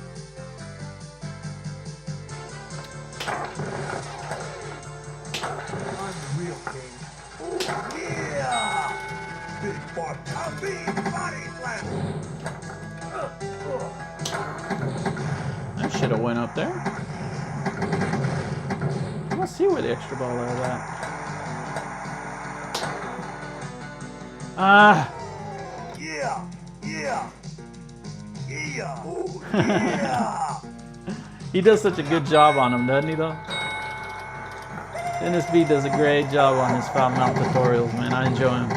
I'm the real king. Ooh, yeah! Big boss, a big body slam. That should have went up there. Let's see where the extra ball is at. Ah! Yeah! Yeah! Yeah! Ooh, yeah! He does such a good job on him, doesn't he, though? Dennis B does a great job on his foul mount tutorials, man. I enjoy him.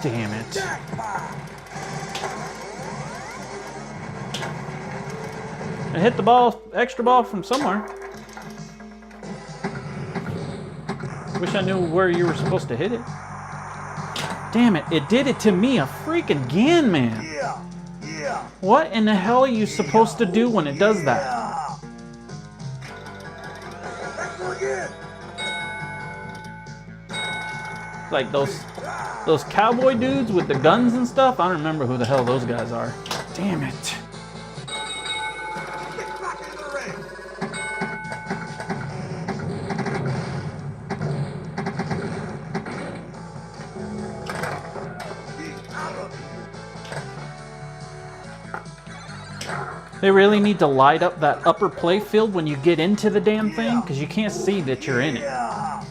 Damn it. I hit the ball, extra ball from somewhere. Wish I knew where you were supposed to hit it. Damn it, it did it to me a freaking again, man. Yeah! Yeah! What in the hell are you supposed to do when it does that? Yeah! Let's go again! Like those cowboy dudes with the guns and stuff? I don't remember who the hell those guys are. Damn it. Get back in the ring! Get out of here! They really need to light up that upper play field when you get into the damn thing, because you can't see that you're in it. Yeah!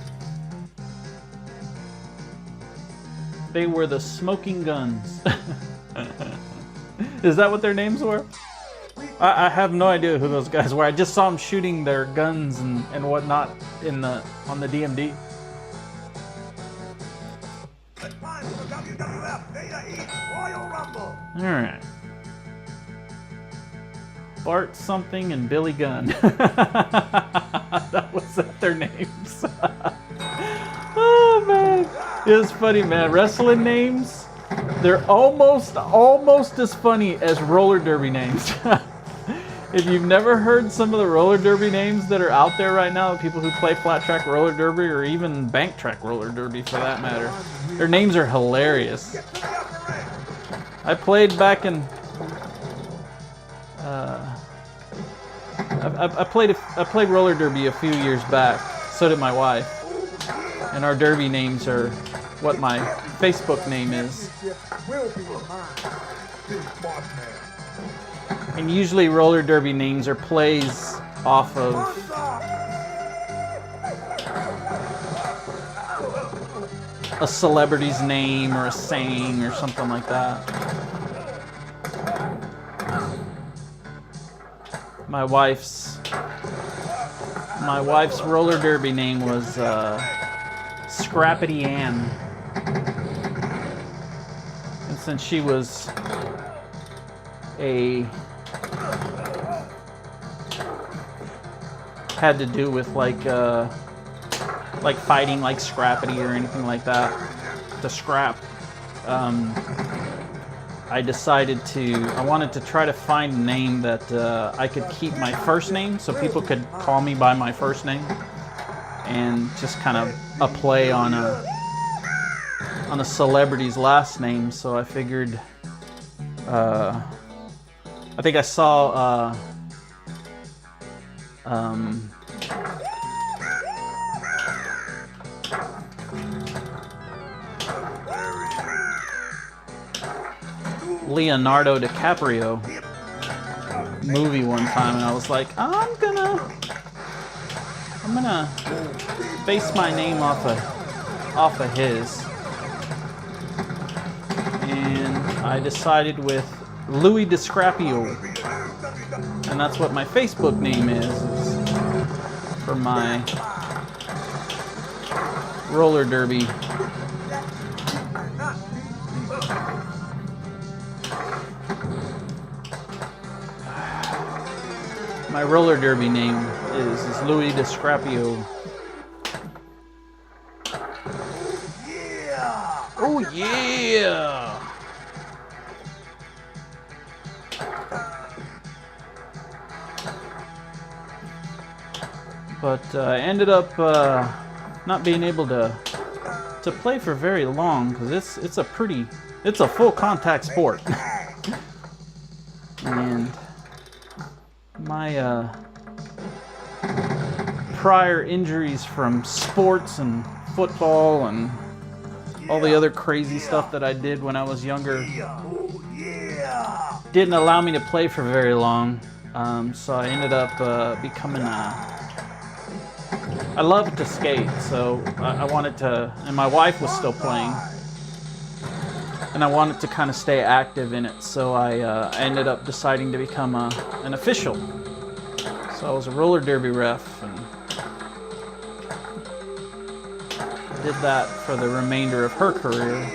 They were the smoking guns. Is that what their names were? I have no idea who those guys were. I just saw them shooting their guns and whatnot on the DMD. It's time for the WWF Beta Eats Royal Rumble! Alright. Bart something and Billy Gunn. That was their names. Oh man. It was funny, man. Wrestling names They're almost as funny as roller derby names. If you've never heard some of the roller derby names that are out there right now, people who play flat track roller derby or even bank track roller derby for that matter, their names are hilarious. I played back in. I played roller derby a few years back. So did my wife, and our derby names are what my Facebook name is. And usually roller derby names are plays off of a celebrity's name or a saying or something like that. My wife's roller derby name was Scrappity Ann. And since she was had to do with like fighting like Scrappity or anything like that, the scrap, I wanted to try to find a name that I could keep my first name so people could call me by my first name, and just kind of a play on a celebrity's last name. So I figured, I think I saw Leonardo DiCaprio movie one time, and I was like, I'm gonna base my name off of his, and I decided with Louis DiScrapio, and that's what my Facebook name is for my roller derby. My roller derby name is Louis DiScrapio. Oh yeah! But I ended up not being able to play for very long because it's a full contact sport. And my prior injuries from sports and football and all the other crazy stuff that I did when I was younger didn't allow me to play for very long. So I ended up becoming I loved to skate, so I wanted to, and my wife was still playing, and I wanted to kind of stay active in it, so I ended up deciding to become an official. So I was a roller derby ref, and did that for the remainder of her career.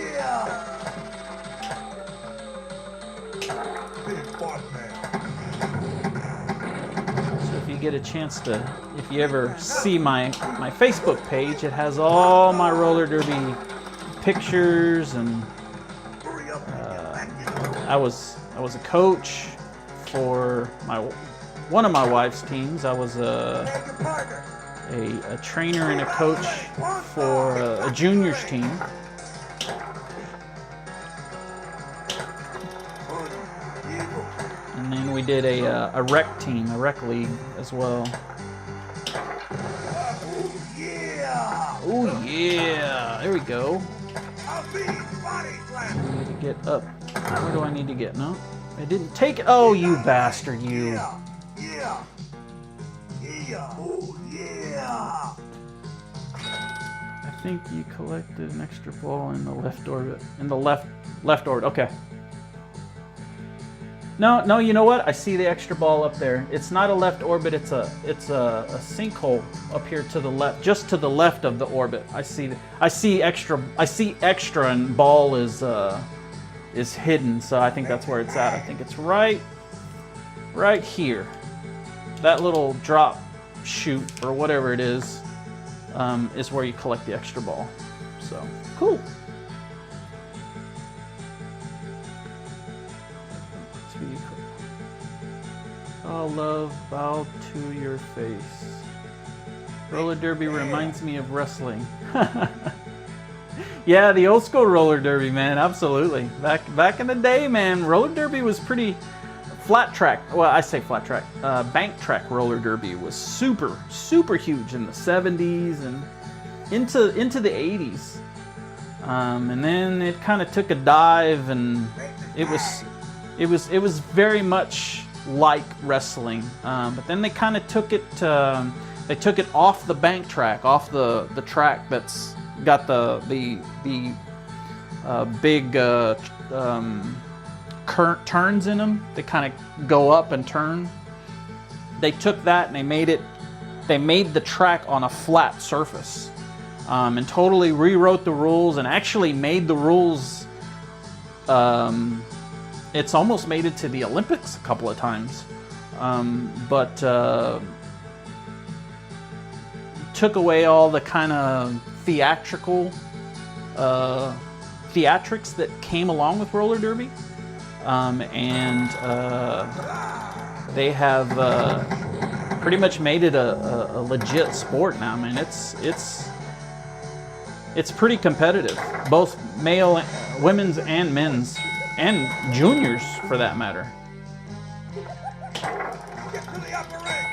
So if you get a chance to, if you ever see my Facebook page, it has all my roller derby pictures, and I was a coach for one of my wife's teams. I was a trainer and a coach for a juniors team. And then we did a rec team, a rec league as well. Oh yeah! There we go. I need to get up. Where do I need to get? No, I didn't take it. Oh, you bastard, you! I think you collected an extra ball in the left orbit. In the left orbit. Okay. No, you know what? I see the extra ball up there. It's not a left orbit. It's a sinkhole up here to the left, just to the left of the orbit. I see extra, and ball is hidden. So I think that's where it's at. I think it's right here. That little drop chute or whatever it is where you collect the extra ball. So cool. Oh, love, bow to your face. Roller derby reminds me of wrestling. Yeah, the old school roller derby, man, absolutely. Back in the day, man, roller derby was pretty flat track. Well, I say flat track. Bank track roller derby was super, super huge in the 70s and into the 80s. And then it kind of took a dive, and it was very much like wrestling. But then they kind of took it. They took it off the bank track, off the track that's got the big current turns in them. They kind of go up and turn. They took that and they made the track on a flat surface, and totally rewrote the rules and actually made the rules. It's almost made it to the Olympics a couple of times, but took away all the kind of theatrics that came along with roller derby, and they have pretty much made it a legit sport now. Man, it's pretty competitive, both male, women's, and men's, and juniors for that matter. Get to the upper ring.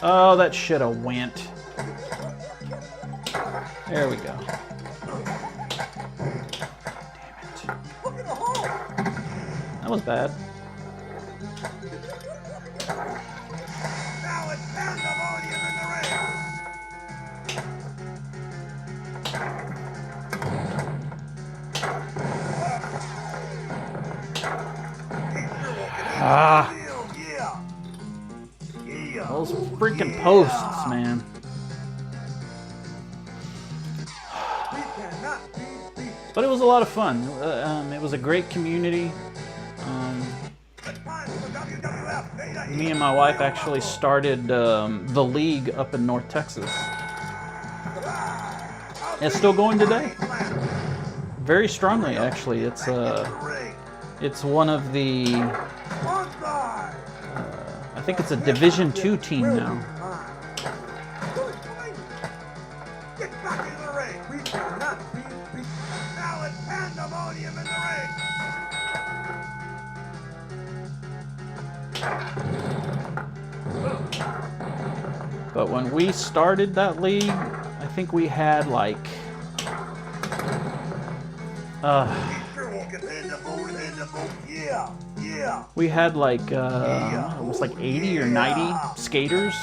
Oh, that should have went. There we go. Look at the hole. That was bad. Now it's pandemonium in the ring. Ah, Yeah. those freaking posts, man. We cannot be beat. But it was a lot of fun. It was a great community. The time for WWF. Me and my wife actually started the league up in North Texas. It's still going today. Very strongly, actually. It's one of the, I think it's a Division II team now. Get back in the ring. We cannot be beat. Now it's pandemonium in the ring. But when we started that league, I think we had like, we had like almost like 80 or 90 skaters.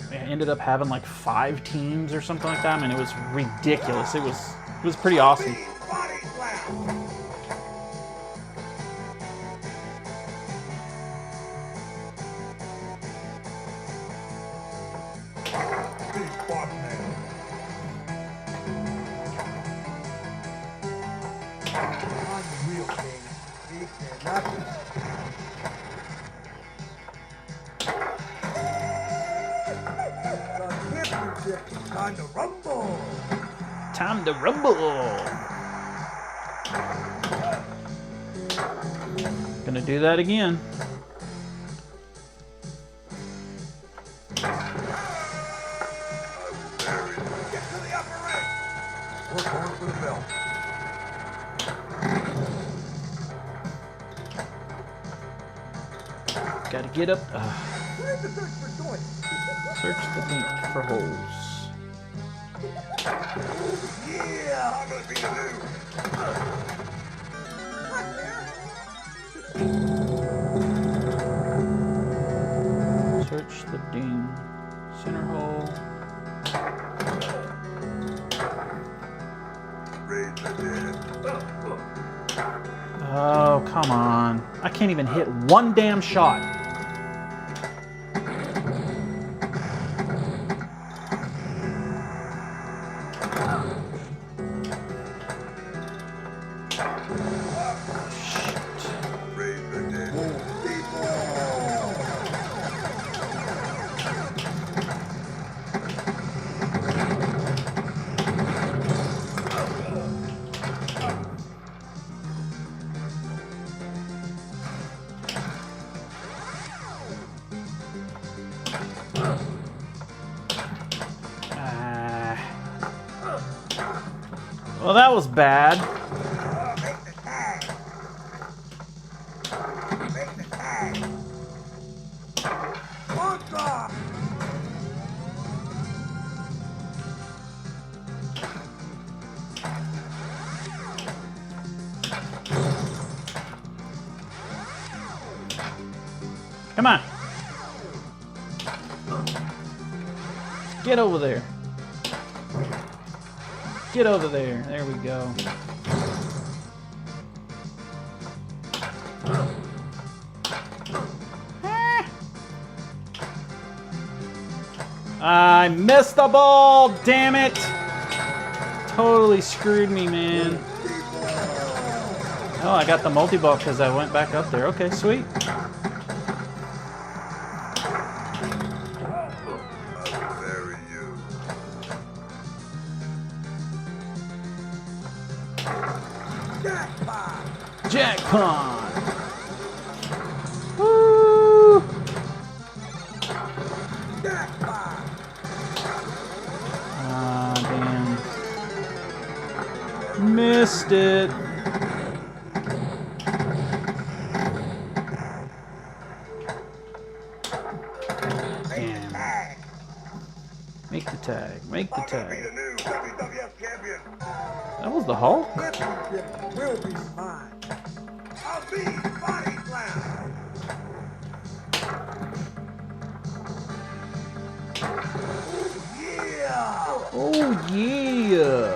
We ended up having like 5 teams or something like that. I mean, it was ridiculous. It was pretty awesome. Body slam. Big Bartman. I'm the real king. He cannot be. The championship is time to rumble. Time to rumble. Gonna do that again. Get to the upper ring. We're going for the belt. Gotta get up. Where's the search for joint? Search the deep for holes. Yeah, I'm gonna be the new. What there? Search the ding. Center hole. Raise the dead. Oh, come on. I can't even hit one damn shot. Raise the dead. Well, that was bad. Make the tag. Make the tag. Onside. Come on. Get over there. Get over there. There we go. I missed the ball, damn it! Totally screwed me, man. Oh, I got the multi-ball because I went back up there. Okay, sweet. Jackpot! Woo! Ah, damn. Missed it. Damn. Make the tag. Make the tag. The new WWF champion. That was the Hulk? Championship will be mine. I'll be body slam. Yeah. Oh, yeah.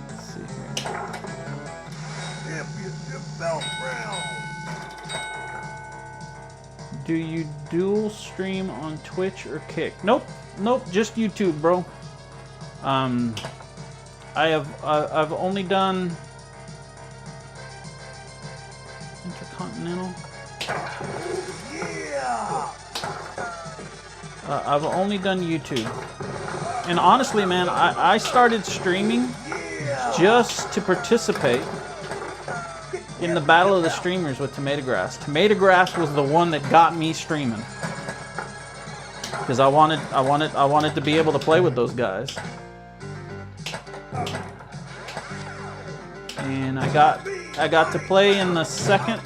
Let's see here. Championship belt round. Do you dual stream on Twitch or Kick? Nope, nope, just YouTube, bro. I've only done Intercontinental. Yeah. I've only done YouTube. And honestly, man, I started streaming just to participate in the Battle of the Streamers with Tomato Grass. Tomato Grass was the one that got me streaming. Because I wanted to be able to play with those guys. And I got to play in the second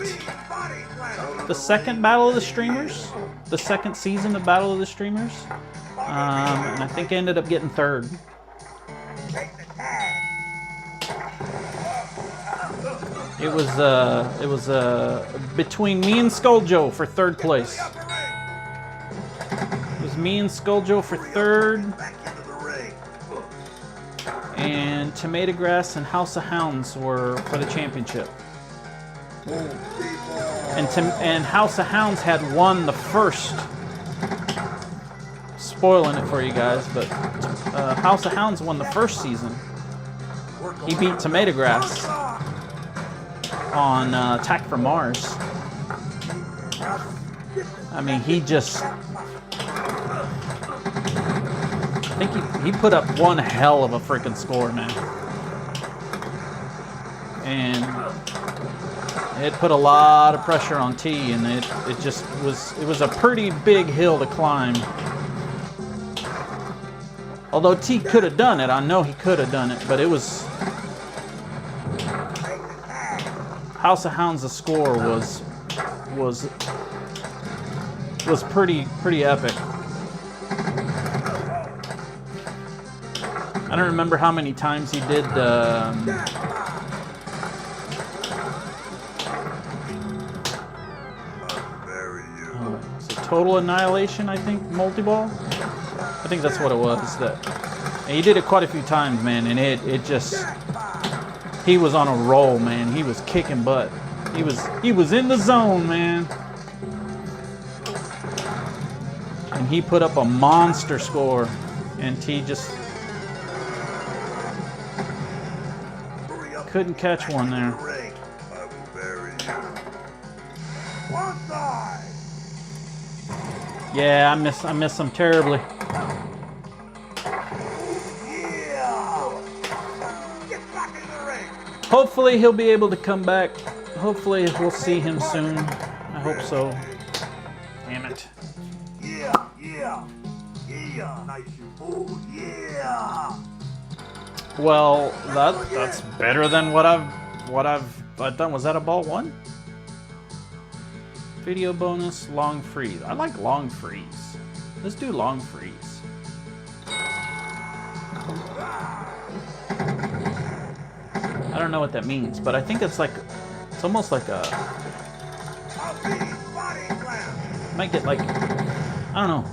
Battle of the Streamers, the second season of Battle of the Streamers, and I think I ended up getting third. It was between me and Skulljoe for third place. It was me and Skulljoe for third, and Tomato Grass and House of Hounds were for the championship. And House of Hounds had won the first. Spoiling it for you guys, but House of Hounds won the first season. He beat Tomato Grass on Attack from Mars. I mean, he just... I think he put up one hell of a freaking score, man. And it put a lot of pressure on T, and it just was a pretty big hill to climb. Although T could have done it, I know he could have done it, but it was... House of Hounds, the score was pretty epic. I don't remember how many times he did. It's a Total Annihilation, I think, multi-ball. I think that's what it was. And he did it quite a few times, man, and it just... He was on a roll, man. He was kicking butt. He was in the zone, man. And he put up a monster score, and T just couldn't catch one there. Yeah, I miss him terribly. Hopefully he'll be able to come back. Hopefully we'll see him soon. I hope so. Damn it. Yeah. yeah. Yeah. Nice shoot. Oh, yeah. Well, that's better than what I've done. Was that a ball one? Video bonus, long freeze. I like long freeze. Let's do long freeze. I don't know what that means, but I think it's almost like a. Might get like, I don't know.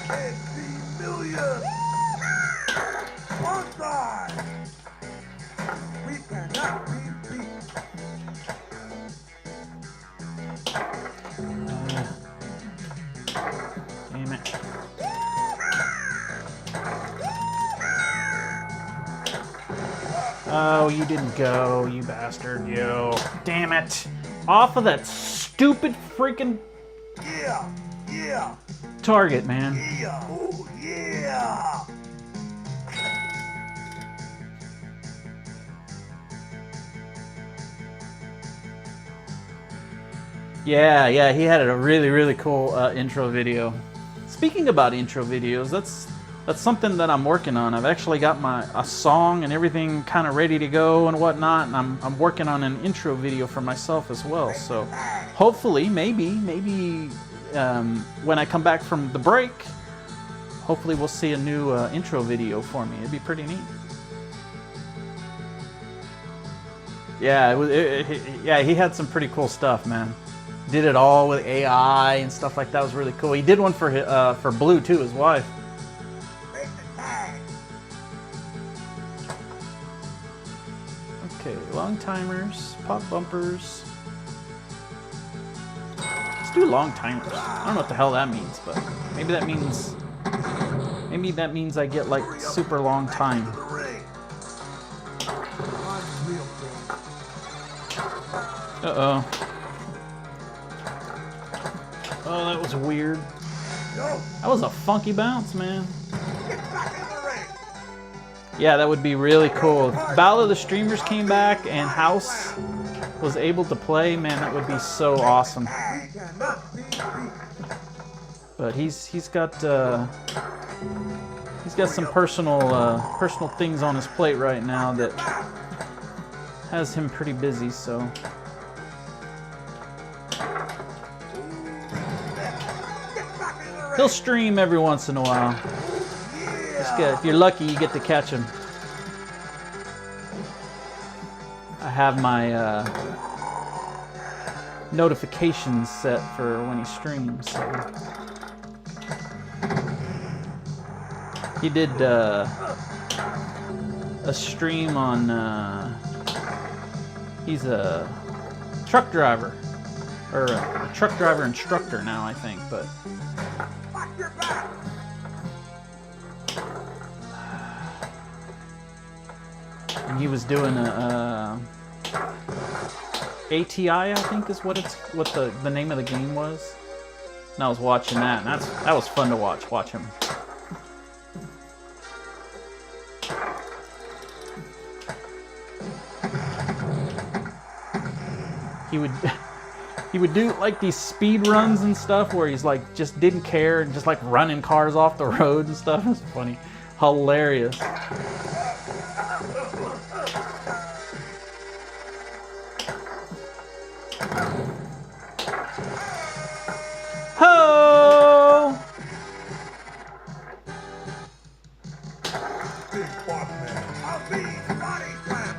50 million. One side. We cannot be beat. Damn it. Oh, you didn't go, you bastard, you. Damn it. Off of that stupid freaking Yeah. Yeah. target, man. Yeah. Oh, yeah. Yeah, he had a really, really cool intro video. Speaking about intro videos, that's something that I'm working on. I've actually got a song and everything kind of ready to go and whatnot, and I'm working on an intro video for myself as well. So hopefully, maybe when I come back from the break, hopefully we'll see a new intro video for me. It'd be pretty neat. Yeah, he had some pretty cool stuff, man. Did it all with AI and stuff like that. It was really cool. He did one for Blue too, his wife. Okay, long timers, pop bumpers. Let's do long timers. I don't know what the hell that means, but maybe that means I get like super long time. Uh-oh. Oh, that was weird. That was a funky bounce, man. Yeah, that would be really cool. If Battle of the Streamers came back and House was able to play, man, that would be so awesome. But he's got some personal things on his plate right now that has him pretty busy, so. He'll stream every once in a while. If you're lucky, you get to catch him. I have my notifications set for when he streams. So. He did a stream on. He's a truck driver, or a truck driver instructor now, I think, but. And he was doing a ATI, I think is what the name of the game was. And I was watching that, and that was fun to watch him. He would do like these speed runs and stuff where he's like just didn't care and just like running cars off the road and stuff. It was funny, hilarious. Ho! Big Boss Man. I'll be body slam.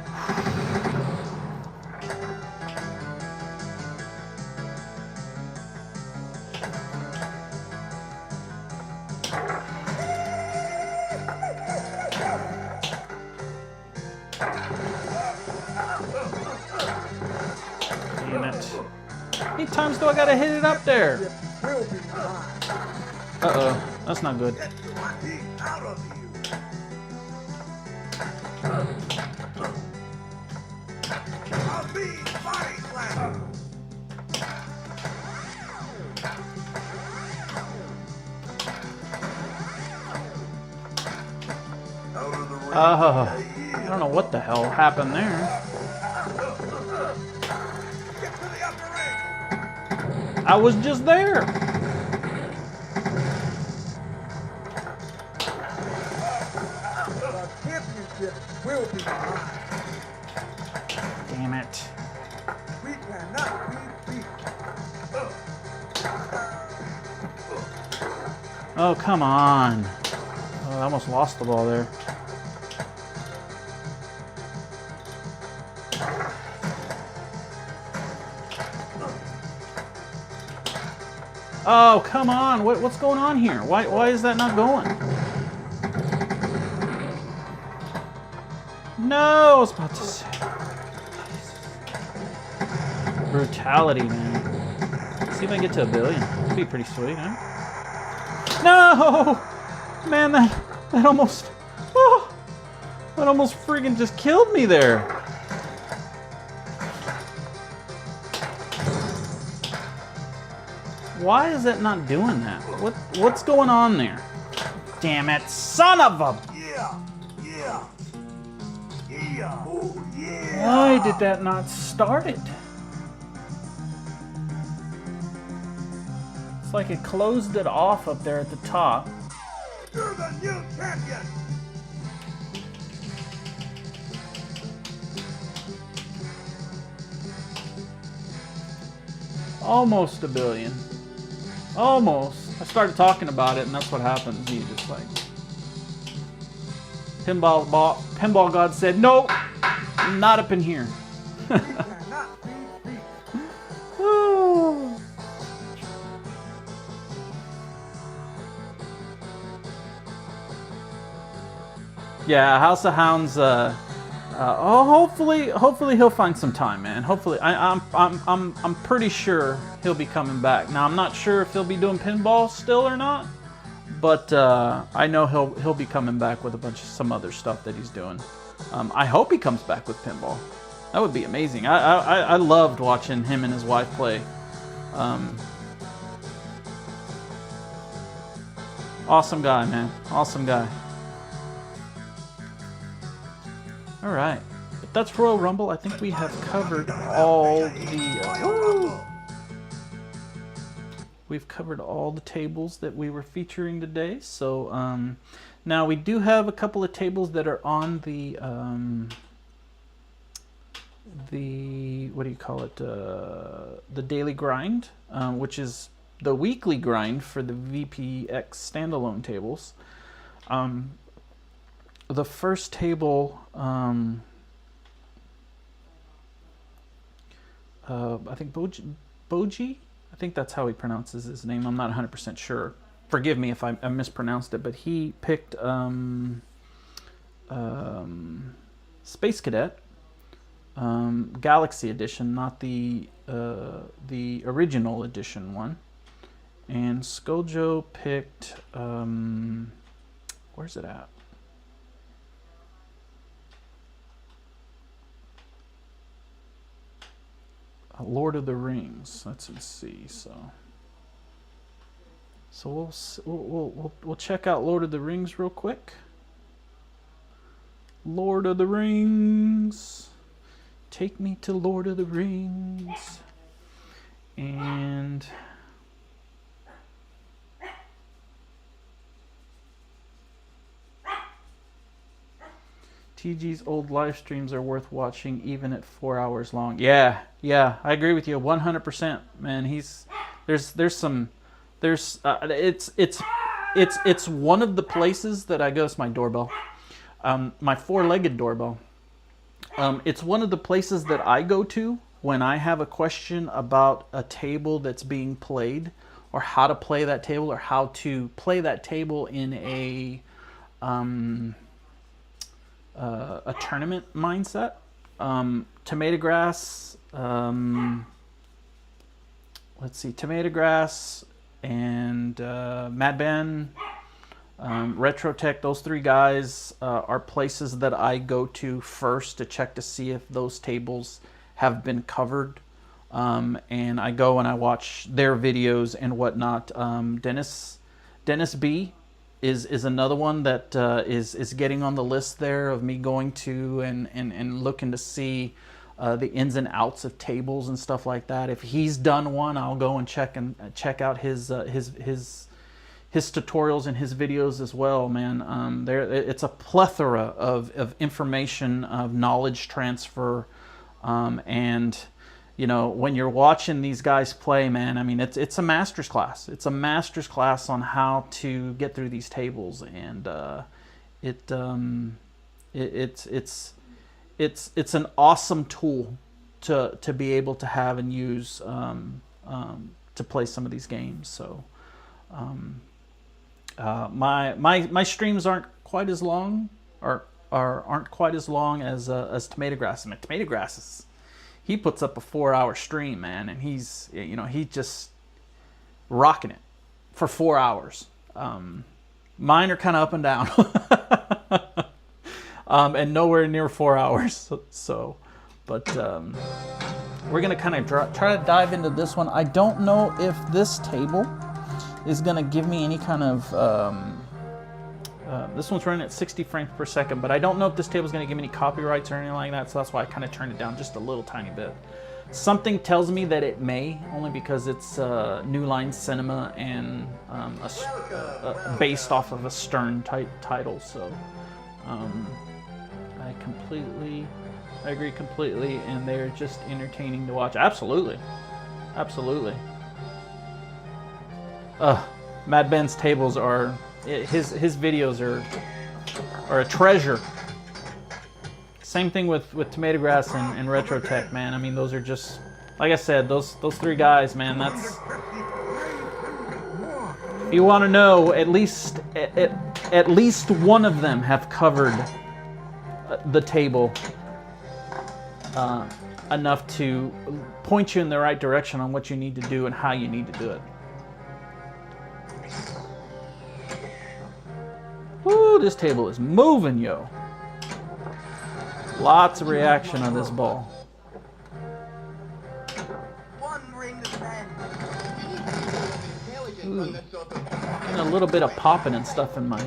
Damn it. How many times do I gotta hit it up there? Uh-oh, that's not good. Get my teeth out of you. I'll be body slam. Out of the ring. I don't know what the hell happened there. Get to the upper ring. I was just there. The championship will be mine. Damn it. We cannot be beat. Oh, come on. Oh, I almost lost the ball there. Oh, come on. What's going on here? Why is that not going? No, I was about to say. Brutality, man. Let's see if I can get to 1 billion. That'd be pretty sweet, huh? No! Man, that almost... Oh, that almost friggin' just killed me there. Why is it not doing that? What's going on there? Damn it, son of a... Yeah, yeah, yeah, oh yeah. Why did that not start it? It's like it closed it off up there at the top. You're the new champion. Almost 1 billion. Almost. I started talking about it, and that's what happens. You just like... Pinball God said, nope, not up in here. We cannot be beat. Woo. Yeah, House of Hounds. Hopefully he'll find some time, man. Hopefully, I'm pretty sure he'll be coming back. Now I'm not sure if he'll be doing pinball still or not, but I know he'll be coming back with some other stuff that he's doing. I hope he comes back with pinball. That would be amazing. I loved watching him and his wife play. Awesome guy, man. Awesome guy. All right, but that's Royal Rumble. I think we have covered all the. We've covered all the tables that we were featuring today. So now we do have a couple of tables that are on the what do you call it? The daily grind, which is the weekly grind for the VPX standalone tables. The first table, I think Boji, I think that's how he pronounces his name. I'm not 100% sure. Forgive me if I mispronounced it, but he picked Space Cadet, Galaxy Edition, not the original edition one. And Skojo picked, where's it at? Lord of the Rings. Let's see. So we'll check out Lord of the Rings real quick. Lord of the Rings. Take me to Lord of the Rings. And TG's old live streams are worth watching even at 4 hours long. Yeah, I agree with you 100%, man. It's one of the places that I go. It's my doorbell, my four-legged doorbell. It's one of the places that I go to when I have a question about a table that's being played, or how to play that table, or how to play that table in a tournament mindset. Tomato Grass, let's see, Tomato Grass and Mad Ben, Retrotech, those three guys are places that I go to first to check to see if those tables have been covered. And I go and I watch their videos and whatnot. Dennis B is another one that is getting on the list there of me going to and looking to see the ins and outs of tables and stuff like that. If he's done one, I'll go and check out his tutorials and his videos as well, man. It's a plethora of information, of knowledge transfer, and you know, when you're watching these guys play, man, I mean, it's a master's class. It's a master's class on how to get through these tables, and it's an awesome tool to be able to have and use to play some of these games. So my streams aren't quite as long, or aren't quite as long as Tomato Grass. I mean, Tomato Grass he puts up a 4-hour stream, man, and he's just rocking it for 4 hours. Mine are kind of up and down, and nowhere near 4 hours. So, but we're gonna kind of try to dive into this one. I don't know if this table is gonna give me any kind of. This one's running at 60 frames per second, but I don't know if this table is going to give me any copyrights or anything like that, so that's why I kind of turned it down just a little tiny bit. Something tells me that it may, only because it's New Line Cinema and based off of a Stern type title. So I agree completely, and they're just entertaining to watch. Absolutely. Mad Ben's tables are. His videos are a treasure. Same thing with Tomato Grass and Retro Tech, man. I mean, those are just, like I said, those three guys, man. That's, if you want to know, at least one of them have covered the table enough to point you in the right direction on what you need to do and how you need to do it. Woo, this table is moving, yo. Lots of reaction on this ball. Ooh. And a little bit of popping and stuff in my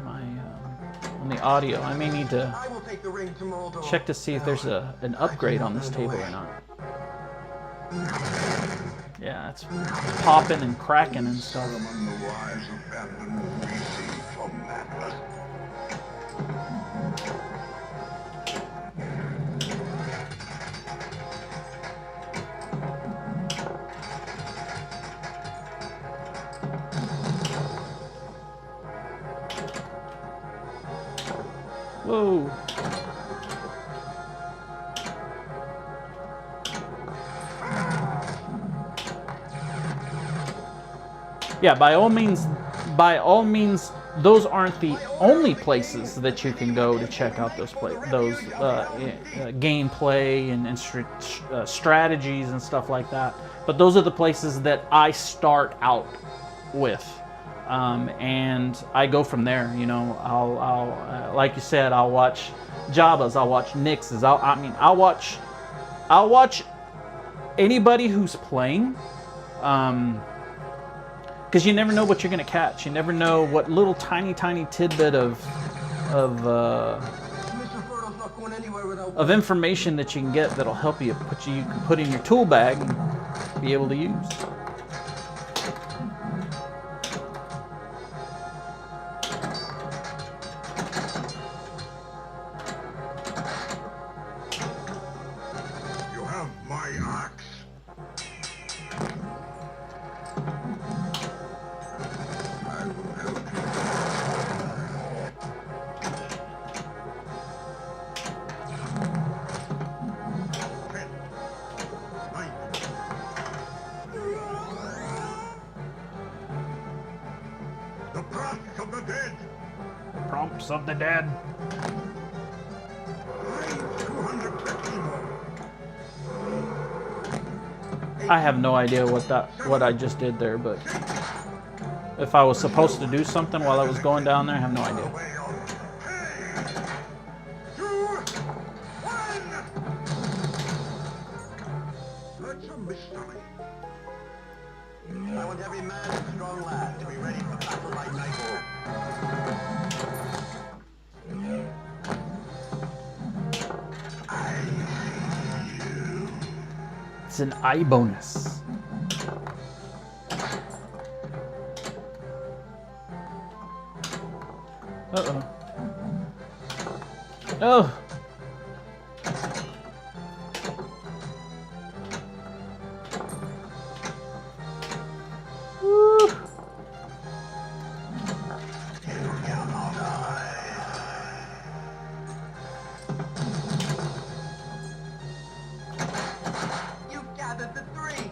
on the audio. I may need to check to see if there's an upgrade on this table or not. Yeah, it's popping and cracking and stuff. Whoa. Yeah, by all means, those aren't the only places that you can go to check out those gameplay and strategies and stuff like that. But those are the places that I start out with, and I go from there. You know, I'll like you said, I'll watch Jabba's, I'll watch Nix's, I'll watch anybody who's playing. Because you never know what you're going to catch. You never know what little tiny tidbit of information that you can get that'll help you put in your tool bag and be able to use. You have my axe. Prompts of the dead. I have no idea what I just did there, but if I was supposed to do something while I was going down there, I have no idea. I want every man and strong lad to be ready for battle by nightfall. It's an eye bonus. Uh-oh. Oh! Woo! You gathered the 3.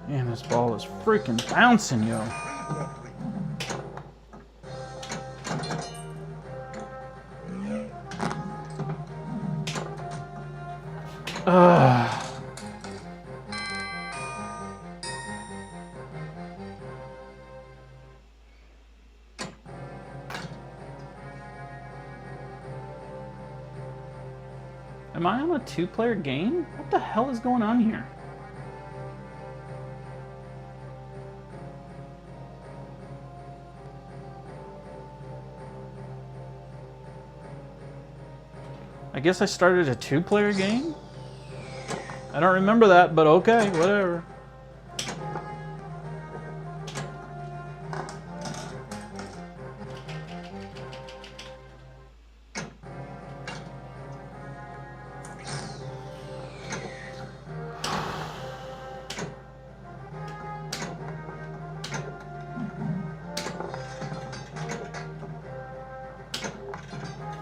Man, this ball is freaking bouncing, yo. Ugh. Am I on a 2-player game? What the hell is going on here? I guess I started a 2-player game? I don't remember that, but okay, whatever.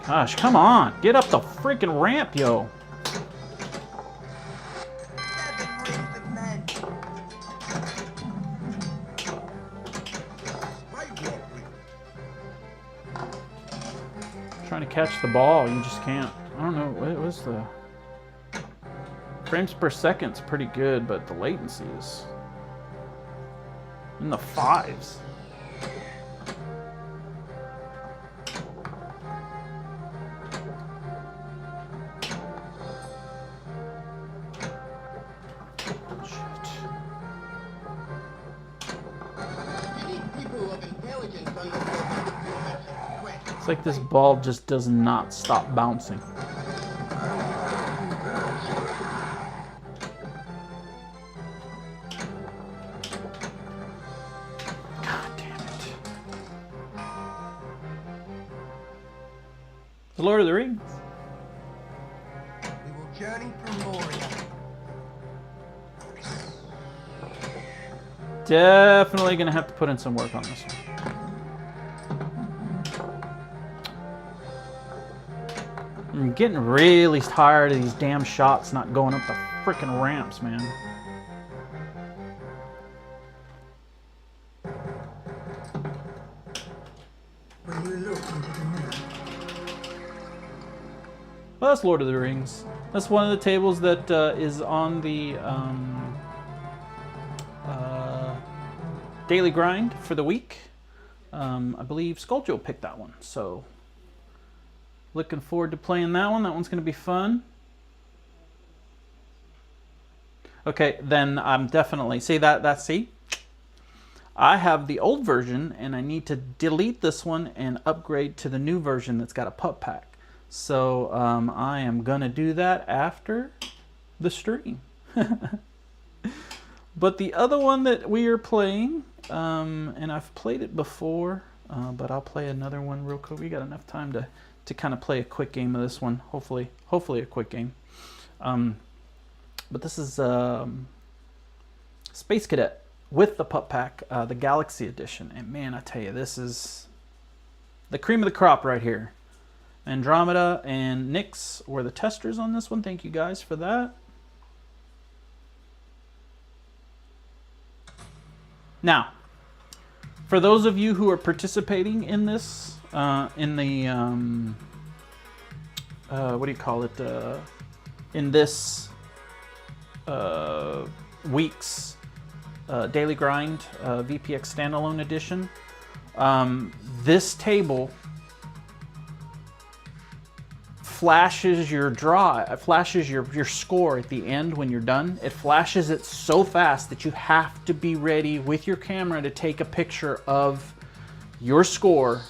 Gosh, come on. Get up the freaking ramp, yo. 7 rings of men. Right walkway. Trying to catch the ball, you just can't. I don't know, what was the... Frames per second's pretty good, but the latency is in the 5s. It's like this ball just does not stop bouncing. God damn it. The Lord of the Rings. We will journey through Moria. Definitely gonna have to put in some work on this one. I'm getting really tired of these damn shots not going up the frickin' ramps, man. Will you look into the mirror? Well, that's Lord of the Rings. That's one of the tables that is on the daily grind for the week. I believe Skulljoe picked that one, so looking forward to playing that one. That one's going to be fun. Okay, then I'm definitely... See that? See? I have the old version, and I need to delete this one and upgrade to the new version that's got a pup pack. So I am going to do that after the stream. But the other one that we are playing, and I've played it before, but I'll play another one real quick. We got enough time to kind of play a quick game of this one. Hopefully a quick game. But this is Space Cadet with the pup pack, the Galaxy Edition. And man, I tell you, this is the cream of the crop right here. Andromeda and Nyx were the testers on this one. Thank you guys for that. Now, for those of you who are participating in this, in the, what do you call it, in this week's Daily Grind VPX Standalone Edition, this table flashes your draw, it flashes your score at the end when you're done. It flashes it so fast that you have to be ready with your camera to take a picture of your score.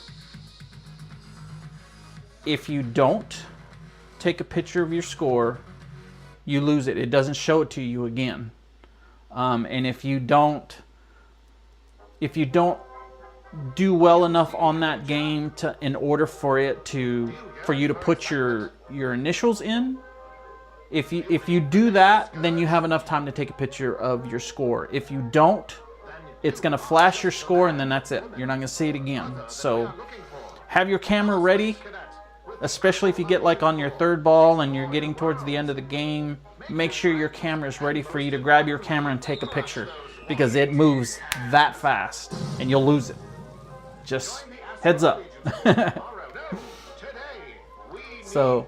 If you don't take a picture of your score, you lose it. It doesn't show it to you again. And if you don't do well enough on that game in order for you to put your initials in, if you do that, then you have enough time to take a picture of your score. If you don't, it's going to flash your score, and then that's it. You're not going to see it again. So have your camera ready, especially if you get like on your third ball and you're getting towards the end of the game. Make sure your camera is ready for you to grab your camera and take a picture, because it moves that fast and you'll lose it. Just heads up. So,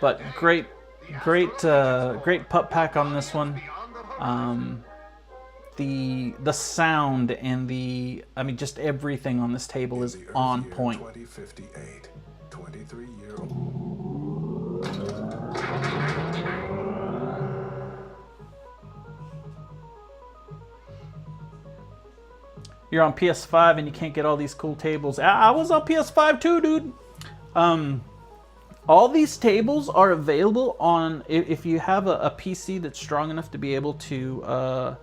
but great pup pack on this one. The sound and just everything on this table is on point. 2058, 23-year-old. You're on PS5 and you can't get all these cool tables. I was on PS5 too, dude. All these tables are available on, if you have a PC that's strong enough to be able to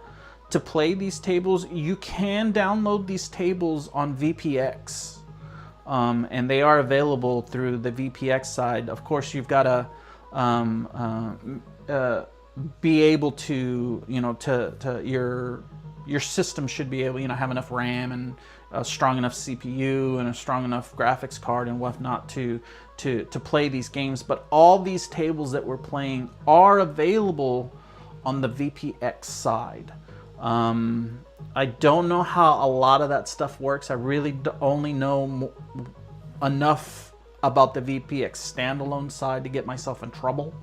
play these tables, you can download these tables on VPX. And they are available through the VPX side. Of course, you've got to be able to, your system should be able, have enough RAM and a strong enough CPU and a strong enough graphics card and whatnot to play these games. But all these tables that we're playing are available on the VPX side. I don't know how a lot of that stuff works. I really only know enough about the VPX standalone side to get myself in trouble.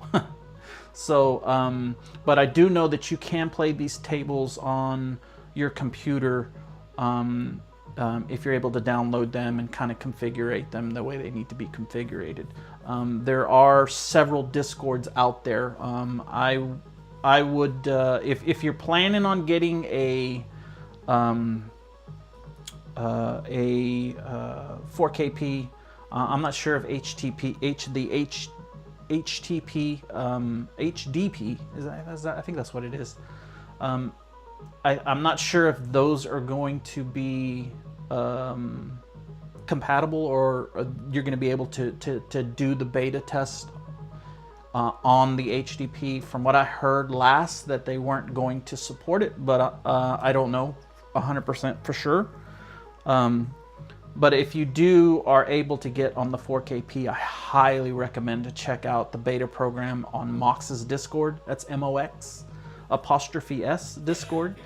So, but I do know that you can play these tables on your computer if you're able to download them and kind of configure them the way they need to be configured. There are several Discords out there. I would, if you're planning on getting a 4KP, I'm not sure if HDP is that, I think that's what it is. I'm not sure if those are going to be compatible, or you're going to be able to do the beta test on the HDP. From what I heard last, that they weren't going to support it, but I don't know 100% for sure. But if you are able to get on the 4KP, I highly recommend to check out the beta program on Mox's Discord. That's MOX''S Discord.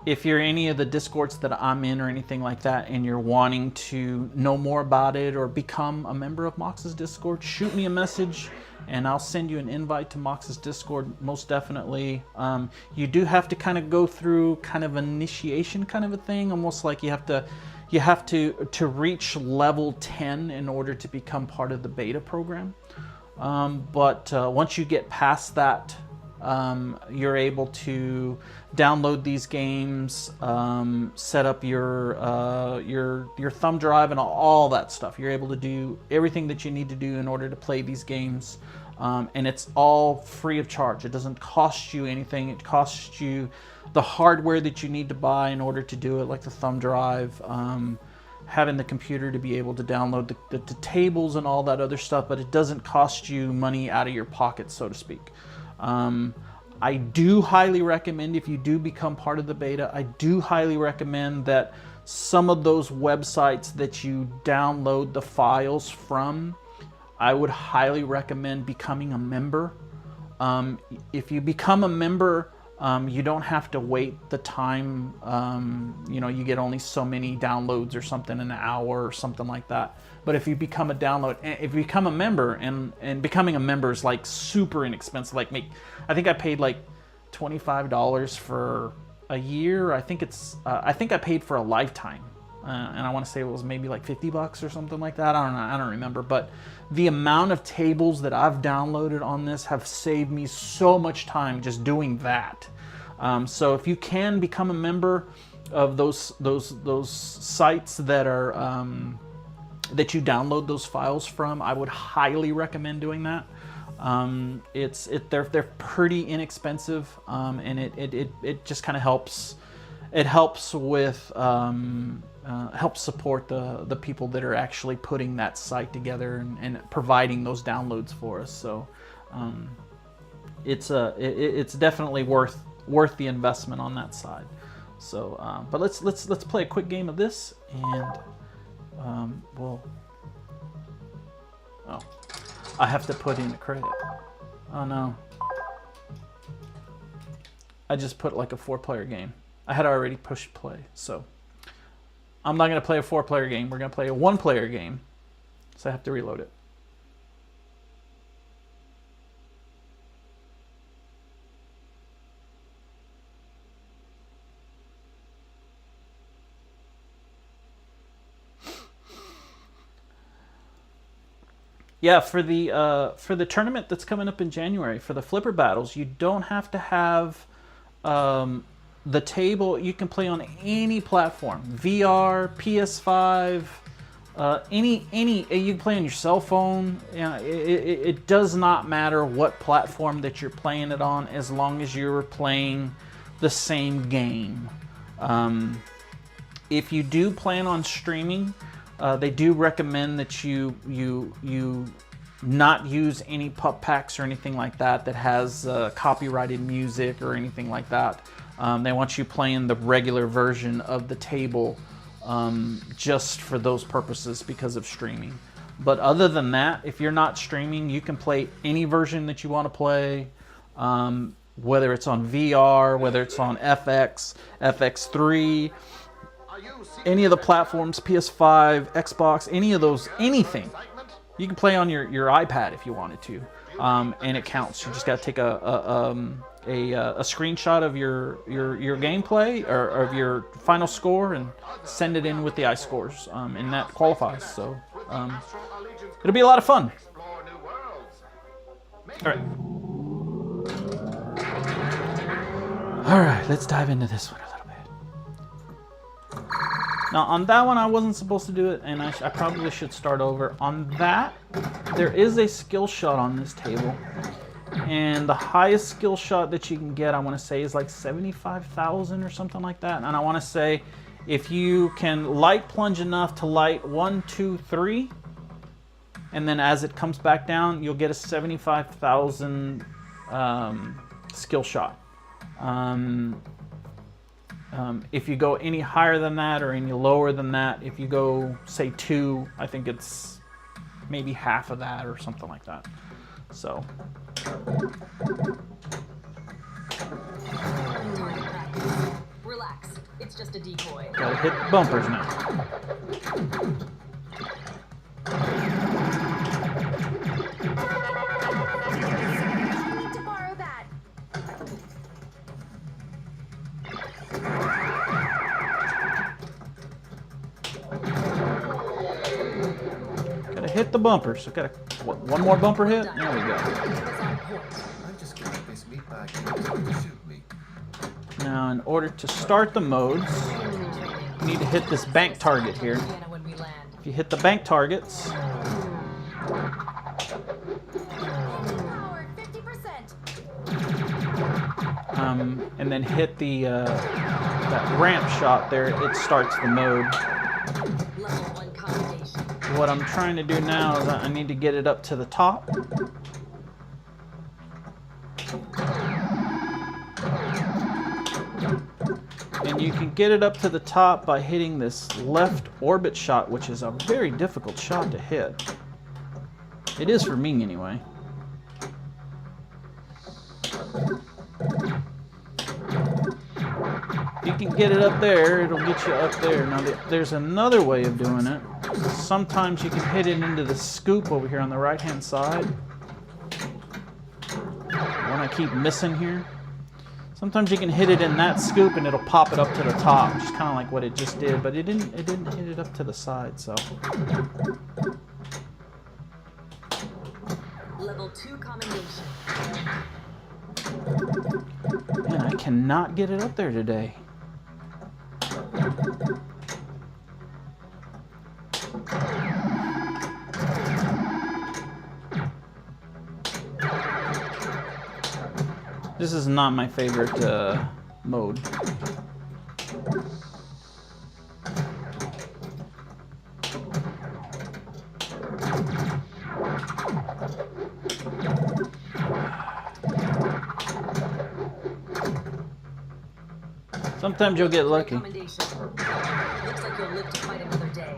If you're any of the Discords that I'm in or anything like that, and you're wanting to know more about it or become a member of Mox's Discord, shoot me a message and I'll send you an invite to Mox's Discord, most definitely. You do have to kind of go through kind of initiation kind of a thing, almost like you have to reach level 10 in order to become part of the beta program. But once you get past that, you're able to download these games, set up your thumb drive and all that stuff. You're able to do everything that you need to do in order to play these games, and it's all free of charge. It doesn't cost you anything. It costs you the hardware that you need to buy in order to do it, like the thumb drive, having the computer to be able to download the tables and all that other stuff, but it doesn't cost you money out of your pocket, so to speak. I do highly recommend, if you do become part of the beta, I do highly recommend that some of those websites that you download the files from, I would highly recommend becoming a member. If you become a member, you don't have to wait the time. You get only so many downloads or something in an hour or something like that. But if you become a member, and becoming a member is like super inexpensive. Like I think I paid like $25 for a year. I think I paid for a lifetime, and I want to say it was maybe like $50 or something like that. I don't know. I don't remember. But the amount of tables that I've downloaded on this have saved me so much time just doing that. So if you can become a member of those sites that are that you download those files from. I would highly recommend doing that. They're pretty inexpensive, and it just kind of helps. It helps with helps support the people that are actually putting that site together and providing those downloads for us. So it's definitely worth the investment on that side. So but let's play a quick game of this, and we'll. Oh, I have to put in a credit. Oh no. I just put like a 4-player game. I had already pushed play, so I'm not going to play a 4-player game. We're going to play a 1-player game, so I have to reload it. Yeah, for the tournament that's coming up in January, for the Flipper Battles, you don't have to have the table. You can play on any platform, VR, PS5, any. You can play on your cell phone. It does not matter what platform that you're playing it on, as long as you're playing the same game. If you do plan on streaming, they do recommend that you not use any pup packs or anything like that has copyrighted music or anything like that. They want you playing the regular version of the table just for those purposes because of streaming. But other than that, if you're not streaming, you can play any version that you want to play, whether it's on VR, whether it's on FX, FX3, any of the platforms, PS5, Xbox, any of those, anything. You can play on your iPad if you wanted to, and it counts. You just got to take a screenshot of your gameplay or of your final score and send it in with the iScores, and that qualifies. So it'll be a lot of fun. All right, let's dive into this one a little bit. Now, on that one, I wasn't supposed to do it, and I probably should start over. On that, there is a skill shot on this table, and the highest skill shot that you can get, I want to say, is like 75,000 or something like that. And I want to say, if you can light plunge enough to light 1, 2, 3, and then as it comes back down, you'll get a 75,000 skill shot. If you go any higher than that or any lower than that, if you go, say, 2, I think it's maybe half of that or something like that. So. Relax. It's just a decoy. Gotta hit the bumpers now. To borrow that. Gotta hit the bumpers. So gotta, one more bumper hit? There we go. I'm just gonna have this meat bag to shoot me. Now, in order to start the modes, you need to hit this bank target here. If you hit the bank targets, and then hit the that ramp shot there, it starts the mode. What I'm trying to do now is I need to get it up to the top. And you can get it up to the top by hitting this left orbit shot, which is a very difficult shot to hit. It is for me anyway. If you can get it up there, it'll get you up there. Now there's another way of doing it. Sometimes you can hit it into the scoop over here on the right hand side. The one I keep missing here. Sometimes you can hit it in that scoop and it'll pop it up to the top, which is kind of like what it just did, but it didn't hit it up to the side, so. Level 2 commendation. Man, I cannot get it up there today. This is not my favorite mode. Sometimes you'll get lucky. Recommendation. Looks like you'll live to fight another day.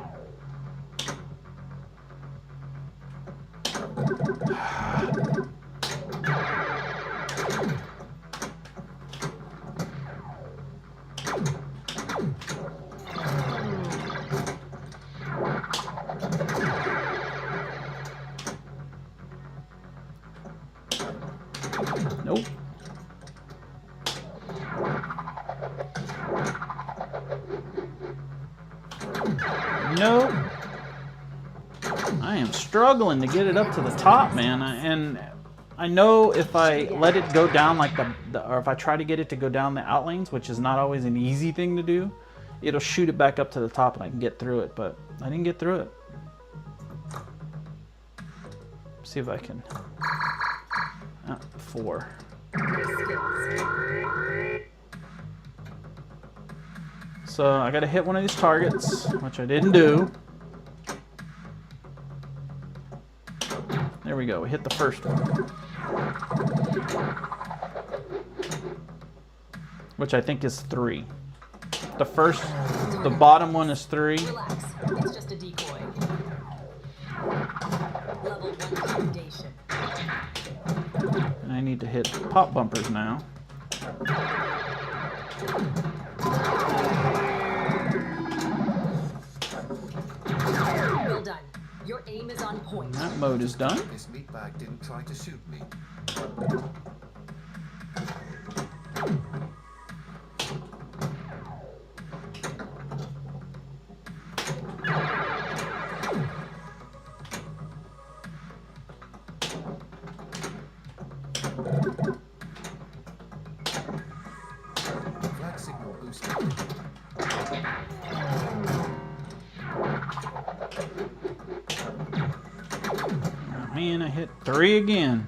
Nope. Nope. I am struggling to get it up to the top, man. And I know if I let it go down like or if I try to get it to go down the outlanes, which is not always an easy thing to do, it'll shoot it back up to the top and I can get through it, but I didn't get through it. See if I can. 4. So I gotta hit one of these targets, which I didn't do. There we go, we hit the first one. Which I think is 3. The bottom one is 3. Relax. It's just a decoy. Level 1 commendation. And I need to hit pop bumpers now. Well done. Your aim is on point. And that mode is done. This meatbag didn't try to shoot me. Flag signal boosted. Oh, man, I hit 3 again.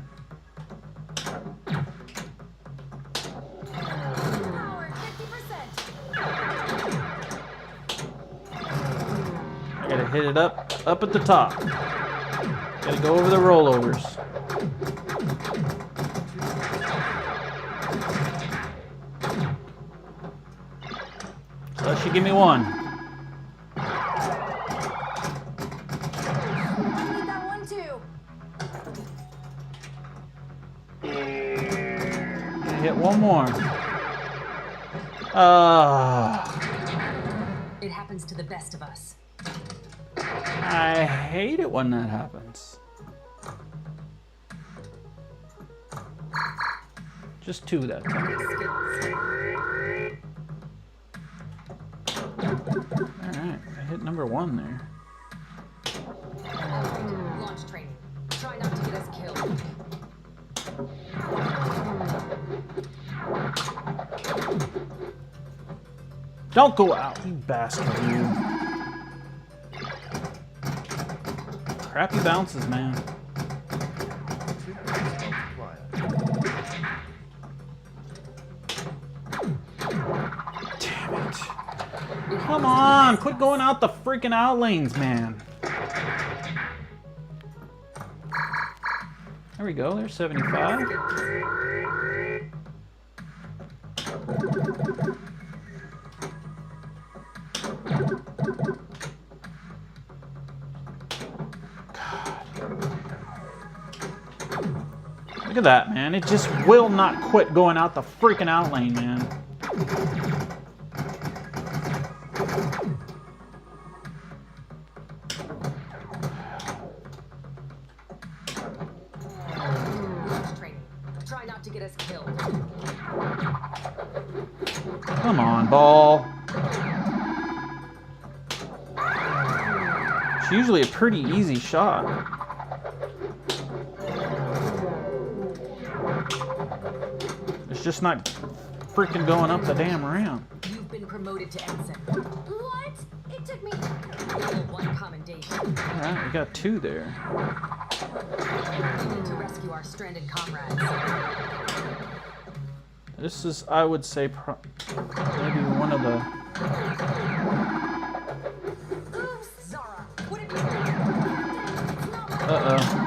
Power 50%. I gotta hit it up at the top. Gotta go over the rollovers. So that should give me 1. Need that one too. Hit 1 more. It happens to the best of us. I hate it when that happens. Just 2 that time. Alright, I hit number 1 there. Launch training. Try not to get us killed. Don't go out, you bastard, you. Crappy bounces, man. Damn it. Come on, quit going out the freaking out lanes, man. There we go, there's 75. Look at that, man. It just will not quit going out the freaking out lane, man. Launch training. Try not to get us killed. Come on, ball. It's usually a pretty easy shot. It's just not freaking going up the damn ramp. You've been promoted to ensign. What? It took me. Level 1 commendation. Alright, we got 2 there. We need to rescue our stranded comrades. This is, I would say, maybe one of the... Oops, Zara. What have you done? Uh-oh.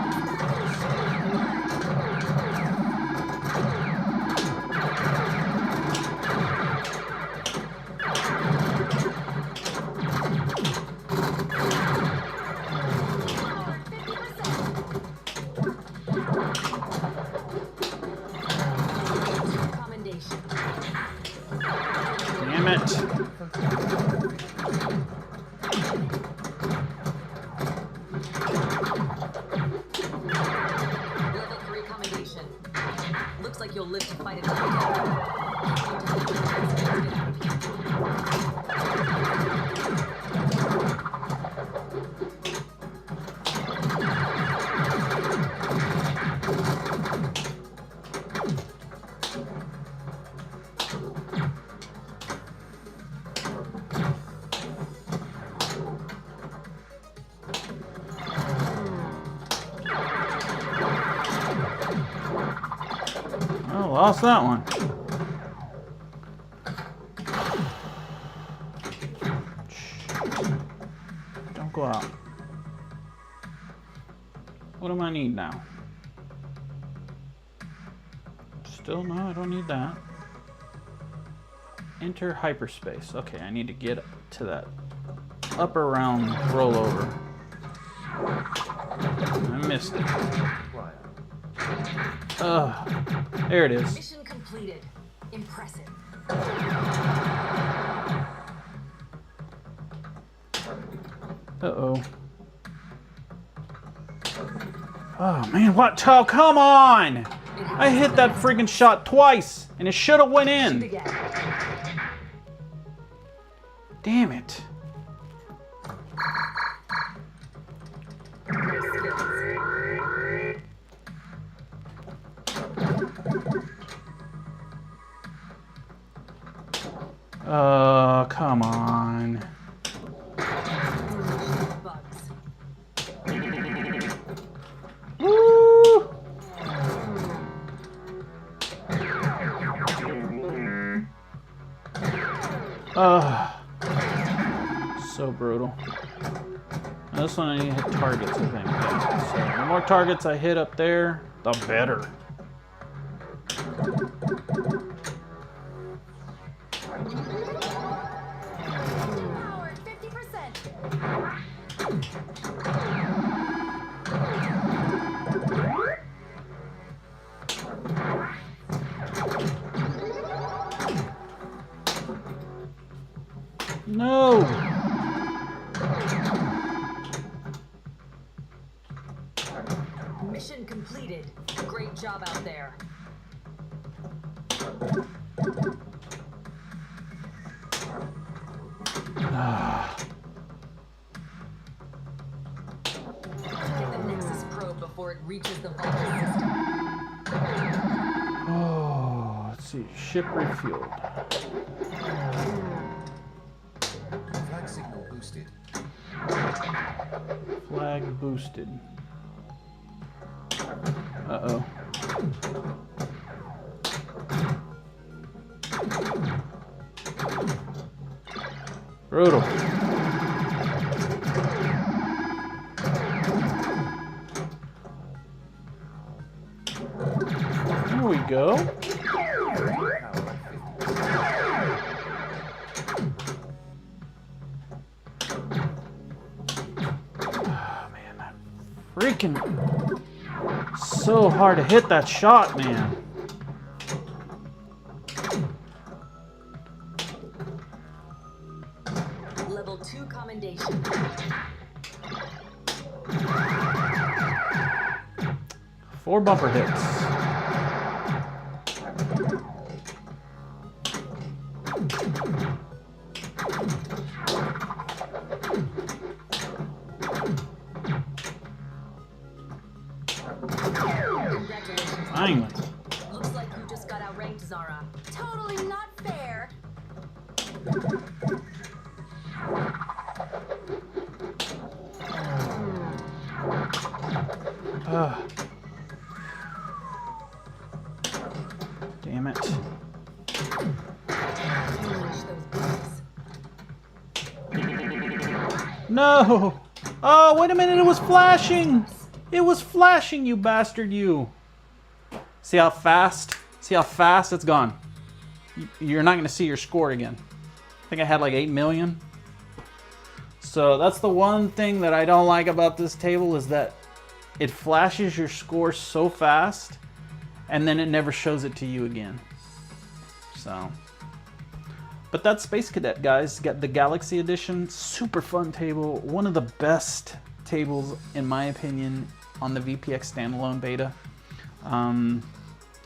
Commendation. Damn it. Level 3 commendation. Looks like you'll live to fight another day. Oh, lost that one. Don't go out. What do I need now? Still, no, I don't need that. Enter hyperspace. Okay, I need to get to that upper round rollover. I missed it. There it is. Mission completed. Impressive. Uh-oh. Oh, man, what? Oh, come on! I hit that freaking shot twice, and it should have went Shoot in. again. Damn it. Nice skills. Come on. Bugs. Woo! So brutal. Now this one I need to hit targets, I think. Yeah. So the more targets I hit up there, the better. Power 50%. No! Mission completed. Great job out there. Get the Nexus probe before it reaches the Volkan system. Oh, let's see. Ship refueled. Flag signal boosted. Flag boosted. Uh-oh. Brutal. There we go. Freaking so hard to hit that shot, man. Level 2 commendation. 4 bumper hits. Congratulations. Finally. Looks like you just got outranked, Zara. Totally not fair. Damn it. No! Oh, wait a minute, it was flashing! It was flashing, you bastard, you! See how fast? See how fast it's gone? You're not going to see your score again. I think I had like 8 million. So that's the one thing that I don't like about this table is that it flashes your score so fast and then it never shows it to you again. So, but that's Space Cadet, guys. Got the Galaxy Edition, super fun table. One of the best tables, in my opinion, on the VPX standalone beta.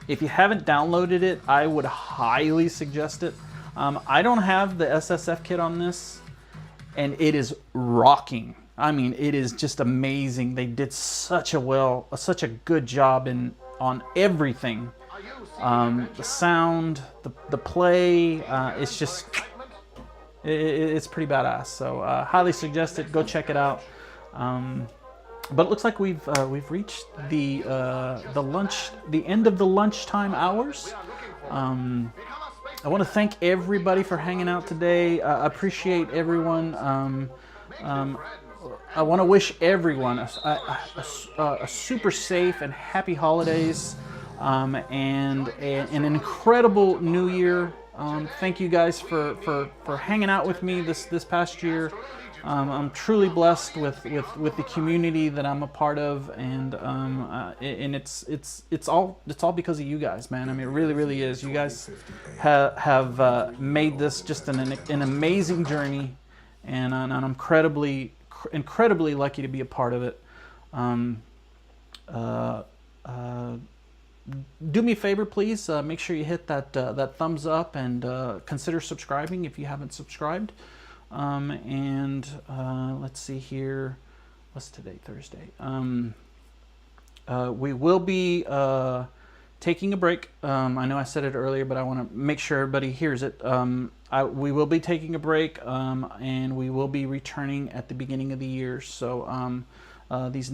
If you haven't downloaded it, I would highly suggest it. I don't have the SSF kit on this, and it is rocking. I mean, it is just amazing. They did such a good job on everything. The sound, the play, it's just, it's pretty badass. So highly suggest it. Go check it out. But it looks like we've reached the end of the lunchtime hours. I want to thank everybody for hanging out today. I appreciate everyone. I want to wish everyone a super safe and happy holidays, and an incredible New Year. Thank you guys for hanging out with me this past year. I'm truly blessed with the community that I'm a part of, and it's all because of you guys, man. I mean, it really is. You guys have made this just an amazing journey, and I'm incredibly lucky to be a part of it. Do me a favor, please. Make sure you hit that thumbs up and consider subscribing if you haven't subscribed. Let's see here. What's today? Thursday. We will be taking a break. I know I said it earlier, but I want to make sure everybody hears it. We will be taking a break, and we will be returning at the beginning of the year. So these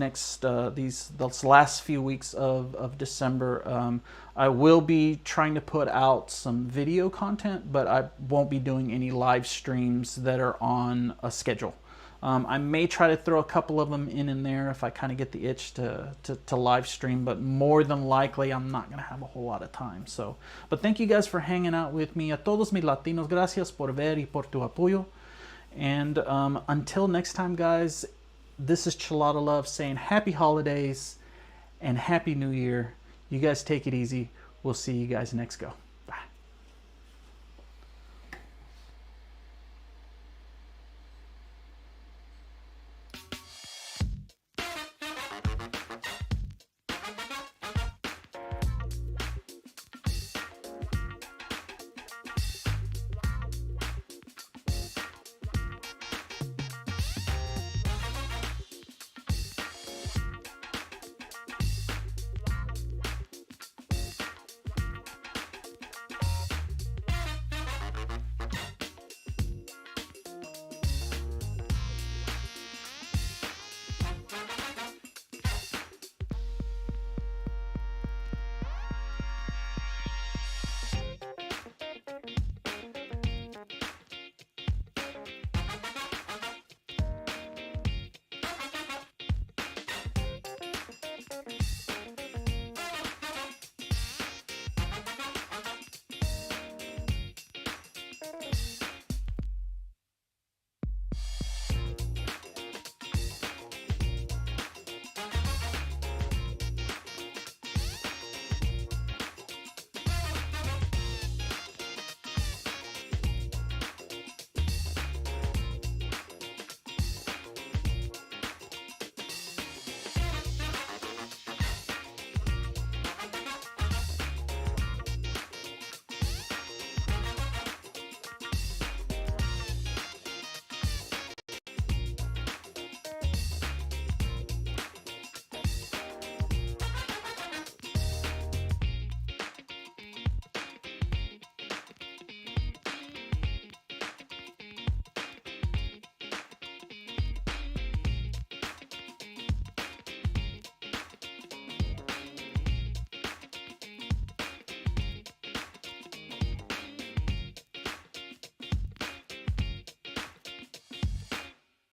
last few weeks of December, I will be trying to put out some video content, but I won't be doing any live streams that are on a schedule. I may try to throw a couple of them in there if I kind of get the itch to live stream, but more than likely I'm not going to have a whole lot of time. So, but thank you guys for hanging out with me. A todos mis latinos, gracias por ver y por tu apoyo. And until next time, guys, this is ChalataLove saying happy holidays and happy new year. You guys take it easy. We'll see you guys next go.